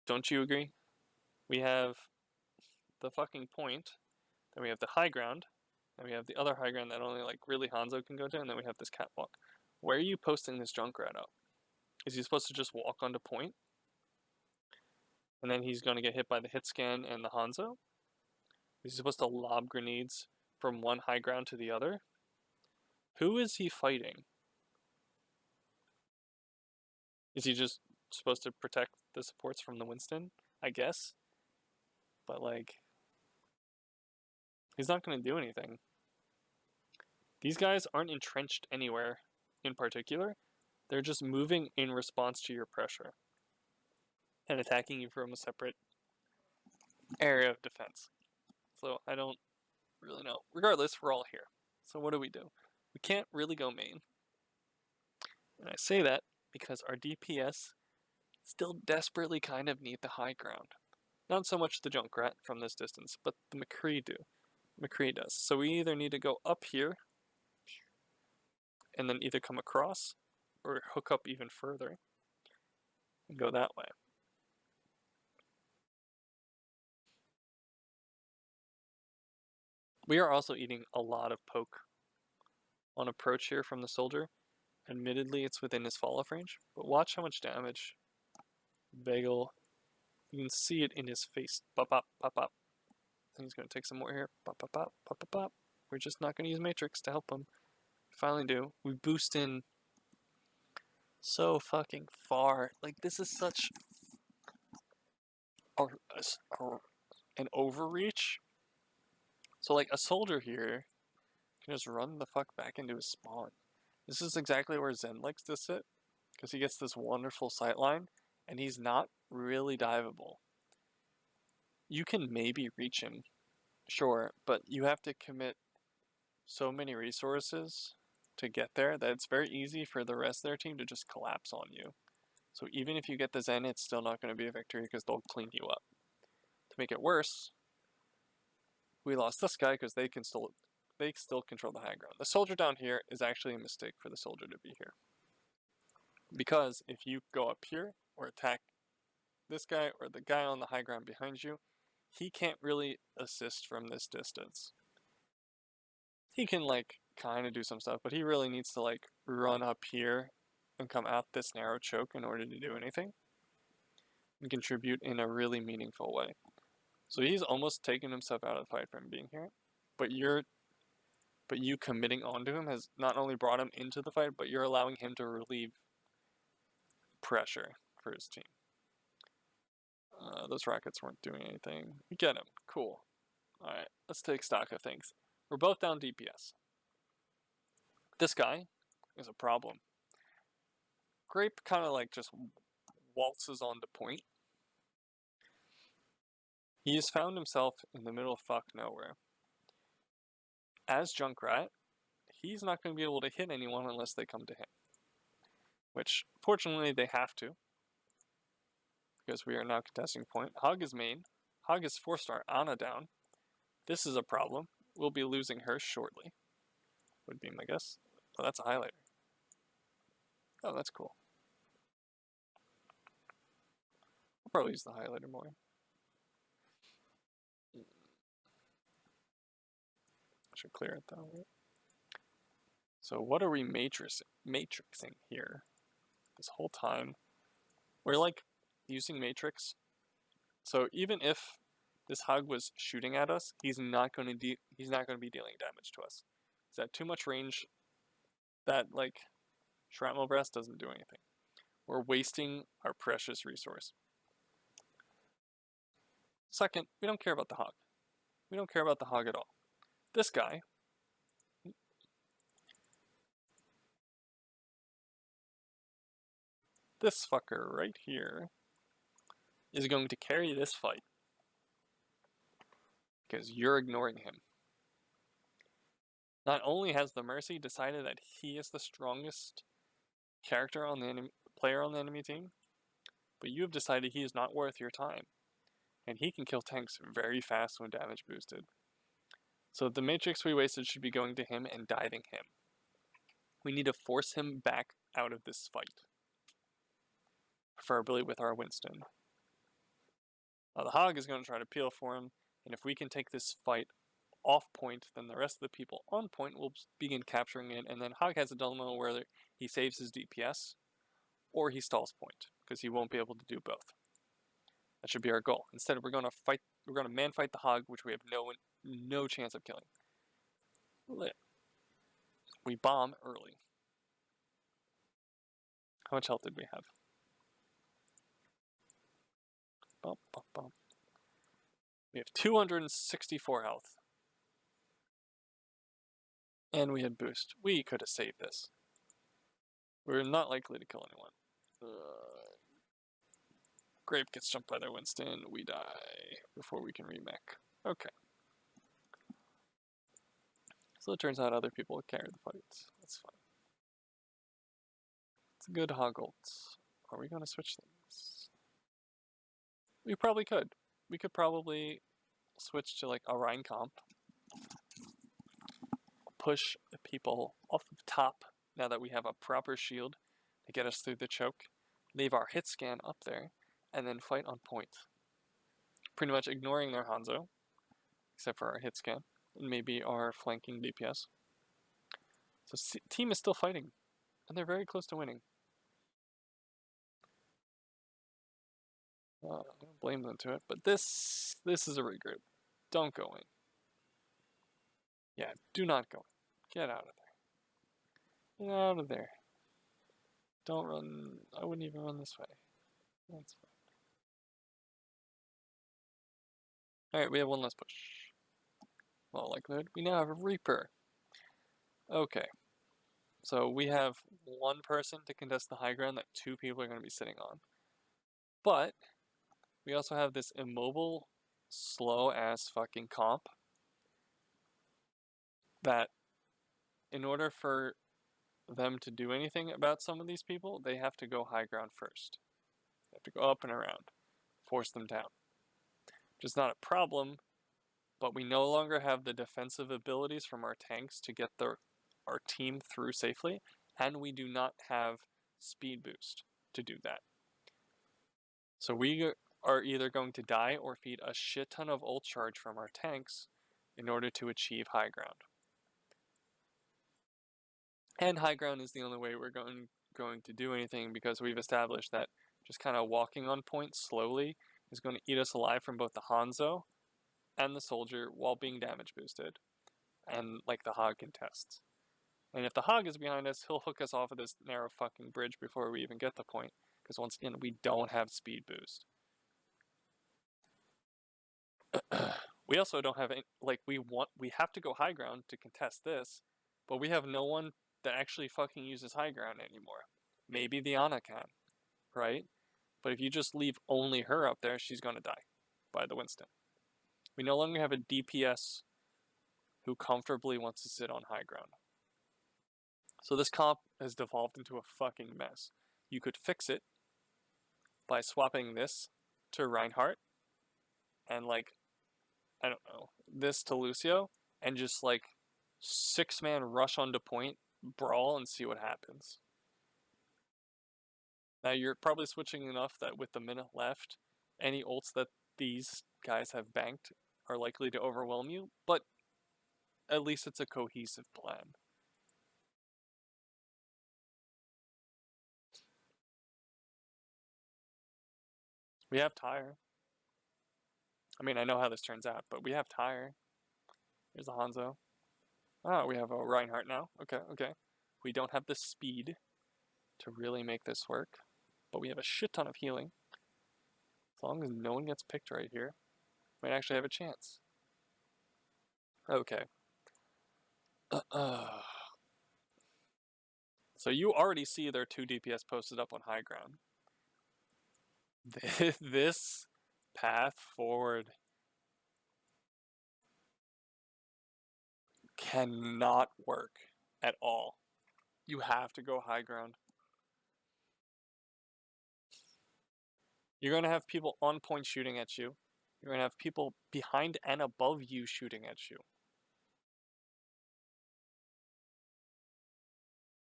Don't you agree? We have the fucking point, then we have the high ground, then we have the other high ground that only like really Hanzo can go to, and then we have this catwalk. Where are you posting this Junkrat up? Is he supposed to just walk onto point? And then he's going to get hit by the hit scan and the Hanzo? Is he supposed to lob grenades from one high ground to the other? Who is he fighting? Is he just supposed to protect the supports from the Winston? I guess. But like, he's not going to do anything. These guys aren't entrenched anywhere in particular. They're just moving in response to your pressure and attacking you from a separate area of defense. So I don't really know. Regardless, we're all here. So what do? We can't really go main. And I say that because our DPS still desperately kind of need the high ground. Not so much the Junkrat from this distance, but the McCree does. So we either need to go up here and then either come across or hook up even further and go that way. We are also eating a lot of poke on approach here from the soldier. Admittedly, it's within his fall-off range, but watch how much damage Bagel, you can see it in his face. Pop, pop, pop, pop. And he's going to take some more here. Pop, pop, pop, pop, pop, pop. We're just not going to use Matrix to help him. We finally do. We boost in so fucking far. Like, this is such an overreach. So, like, a soldier here can just run the fuck back into his spawn. This is exactly where Zen likes to sit, because he gets this wonderful sightline, and he's not really diveable. You can maybe reach him, sure, but you have to commit so many resources to get there that it's very easy for the rest of their team to just collapse on you. So even if you get the Zen, it's still not going to be a victory because they'll clean you up. To make it worse, we lost this guy because they still control the high ground. The soldier down here is actually a mistake for the soldier to be here. Because if you go up here or attack this guy or the guy on the high ground behind you, he can't really assist from this distance. He can like kind of do some stuff, but he really needs to like run up here and come out this narrow choke in order to do anything and contribute in a really meaningful way. So he's almost taken himself out of the fight from being here, but you committing onto him has not only brought him into the fight, but you're allowing him to relieve pressure for his team. Those rockets weren't doing anything. We get him. Cool. Alright, let's take stock of things. We're both down DPS. This guy is a problem. Grape kind of like just waltzes onto point. He has found himself in the middle of fuck nowhere. As Junkrat, he's not going to be able to hit anyone unless they come to him. Which, fortunately, they have to. Because we are now contesting point. Hog is main. Hog is 4-star. Ana down. This is a problem. We'll be losing her shortly. Would be my guess. Oh, that's a highlighter. Oh, that's cool. I'll probably use the highlighter more. I should clear it though. Right? So what are we matrixing here? This whole time. We're like using Matrix. So even if this hog was shooting at us, he's not going to be dealing damage to us. He's at too much range that like shrapnel breast doesn't do anything. We're wasting our precious resource. Second, we don't care about the hog. We don't care about the hog at all. This guy this fucker right here is going to carry this fight because you're ignoring him. Not only has the Mercy decided that he is the strongest character on the player on the enemy team, but you have decided he is not worth your time, and he can kill tanks very fast when damage boosted. So the Matrix we wasted should be going to him and diving him. We need to force him back out of this fight, preferably with our Winston. The Hog is going to try to peel for him, and if we can take this fight off point, then the rest of the people on point will begin capturing it, and then Hog has a dilemma where he saves his DPS, or he stalls point, because he won't be able to do both. That should be our goal. Instead, we're going to man fight the Hog, which we have no chance of killing. We bomb early. How much health did we have? Bump, bump, bump. We have 264 health. And we had boost. We could have saved this. We're not likely to kill anyone. Grape gets jumped by their Winston. We die before we can remech. Okay. So it turns out other people carry the fights. That's fine. It's a good Hog ult. Are we going to switch things? We probably could. We could probably switch to like a Rhine comp. Push the people off the top now that we have a proper shield to get us through the choke. Leave our hit scan up there, and then fight on point. Pretty much ignoring their Hanzo, except for our hit scan, and maybe our flanking DPS. So team is still fighting, and they're very close to winning. I don't blame them to it, but this is a regroup. Don't go in. Yeah, do not go in. Get out of there. Get out of there. Don't run. I wouldn't even run this way. That's fine. Alright, we have one less push. Well, likelihood. We now have a Reaper. Okay. So we have one person to contest the high ground that two people are going to be sitting on. But we also have this immobile, slow-ass fucking comp that in order for them to do anything about some of these people, they have to go high ground first. They have to go up and around. Force them down. Which is not a problem, but we no longer have the defensive abilities from our tanks to get our team through safely, and we do not have speed boost to do that. So we are either going to die or feed a shit ton of ult charge from our tanks in order to achieve high ground. And high ground is the only way we're going to do anything, because we've established that just kind of walking on point slowly is going to eat us alive from both the Hanzo and the soldier while being damage boosted, and like the Hog contests. And if the Hog is behind us, he'll hook us off of this narrow fucking bridge before we even get the point, because once again, we don't have speed boost. We also don't have any, like, we have to go high ground to contest this, but we have no one that actually fucking uses high ground anymore. Maybe the Ana can, right? But if you just leave only her up there, she's gonna die by the Winston. We no longer have a DPS who comfortably wants to sit on high ground. So this comp has devolved into a fucking mess. You could fix it by swapping this to Reinhardt and, like, I don't know, this to Lucio, and just like 6-man rush onto point, brawl, and see what happens. Now you're probably switching enough that with the minute left, any ults that these guys have banked are likely to overwhelm you, but at least it's a cohesive plan. We have Tyre. I mean, I know how this turns out, but we have Tyre. Here's the Hanzo. Oh, we have a Reinhardt now. Okay. We don't have the speed to really make this work, but we have a shit ton of healing. As long as no one gets picked right here, we might actually have a chance. Okay. So you already see their 2 DPS posted up on high ground. This path forward cannot work at all. You have to go high ground. You're going to have people on point shooting at you. You're going to have people behind and above you shooting at you.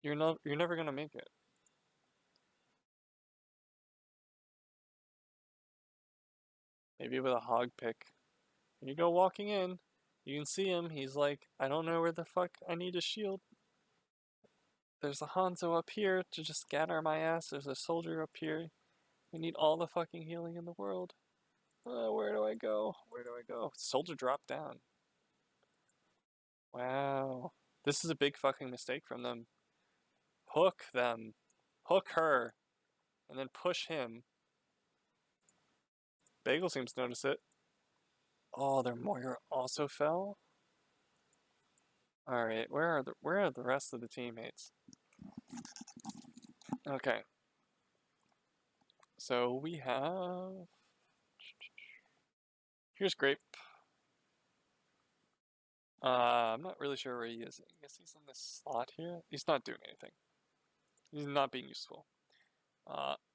You're never going to make it. Maybe with a hog pick. When you go walking in, you can see him. He's like, I don't know where the fuck I need a shield. There's a Hanzo up here to just scatter my ass. There's a soldier up here. We need all the fucking healing in the world. Where do I go? Where do I go? Soldier dropped down. Wow. This is a big fucking mistake from them. Hook them. Hook her. And then push him. Bagel seems to notice it. Oh, their Moira also fell? Alright, where are the rest of the teammates? Okay. So we have... Here's Grape. I'm not really sure where he is. I guess he's in this slot here. He's not doing anything. He's not being useful.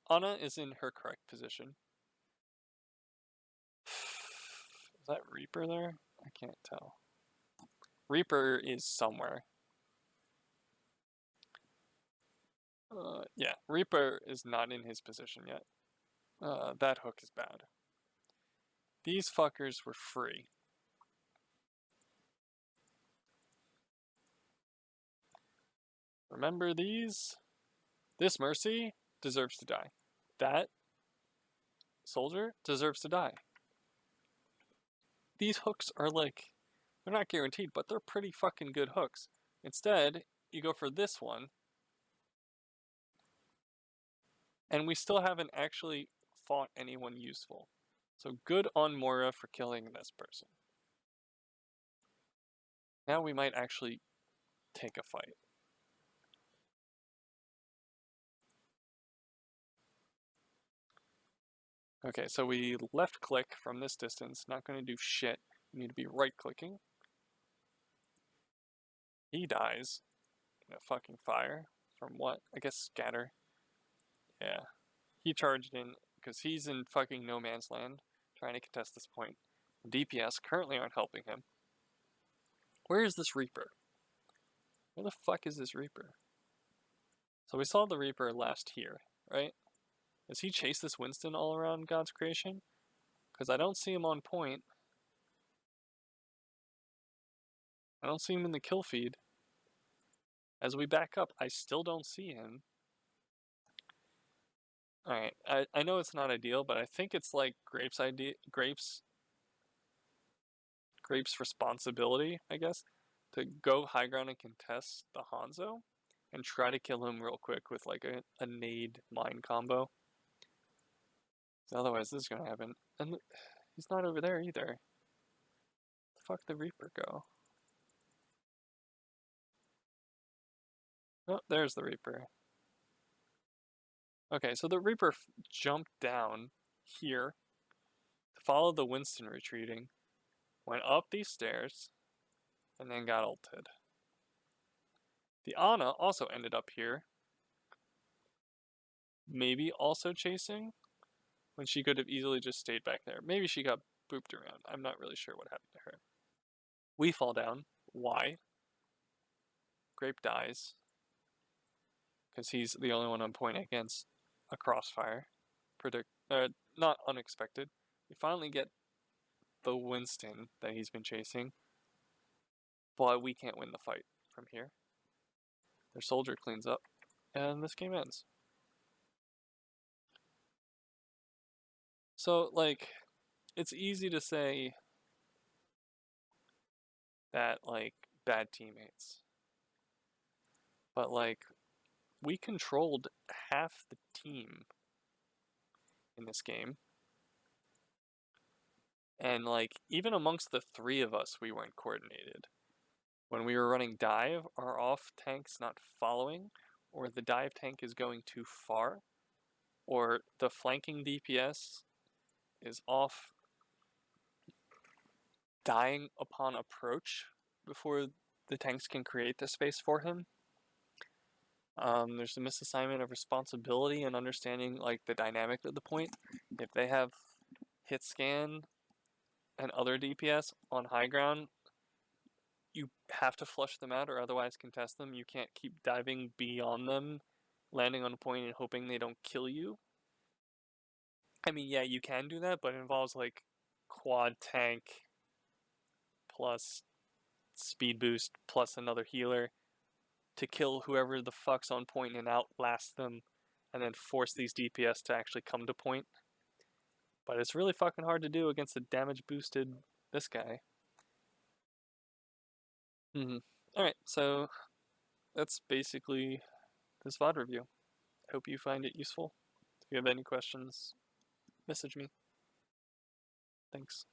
Ana is in her correct position. Is that Reaper there? I can't tell. Reaper is somewhere. Yeah, Reaper is not in his position yet. That hook is bad. These fuckers were free. Remember these? This Mercy deserves to die. That soldier deserves to die. These hooks are like, they're not guaranteed, but they're pretty fucking good hooks. Instead, you go for this one, and we still haven't actually fought anyone useful. So good on Moira for killing this person. Now we might actually take a fight. Okay, so we left click from this distance, not going to do shit. We need to be right clicking. He dies in a fucking fire. From what? I guess scatter. Yeah. He charged in because he's in fucking no man's land trying to contest this point. DPS currently aren't helping him. Where is this Reaper? Where the fuck is this Reaper? So we saw the Reaper last here, right? Does he chase this Winston all around God's creation? Because I don't see him on point. I don't see him in the kill feed. As we back up, I still don't see him. Alright, I know it's not ideal, but I think it's like Grape's responsibility, I guess, to go high ground and contest the Hanzo and try to kill him real quick with like a nade mine combo. Otherwise this is gonna happen. And he's not over there either. The fuck the Reaper go? Oh, there's the Reaper. Okay, so the Reaper jumped down here to follow the Winston retreating, went up these stairs, and then got ulted. The Ana also ended up here, maybe also chasing, when she could have easily just stayed back there. Maybe she got booped around. I'm not really sure what happened to her. We fall down. Why? Grape dies, because he's the only one on point against a crossfire. Not unexpected. We finally get the Winston that he's been chasing, but we can't win the fight from here. Their soldier cleans up, and this game ends. So, like, it's easy to say that, like, bad teammates. But, like, we controlled half the team in this game. And, like, even amongst the three of us, we weren't coordinated. When we were running dive, our off tank's not following, or the dive tank is going too far, or the flanking DPS is off dying upon approach before the tanks can create the space for him. There's a misassignment of responsibility and understanding like the dynamic of the point. If they have hit scan and other DPS on high ground, you have to flush them out or otherwise contest them. You can't keep diving beyond them, landing on a point and hoping they don't kill you. I mean, yeah, you can do that, but it involves like quad tank plus speed boost plus another healer to kill whoever the fuck's on point and outlast them, and then force these DPS to actually come to point. But it's really fucking hard to do against a damage boosted this guy. Alright, so that's basically this VOD review. I hope you find it useful. If you have any questions, message me. Thanks.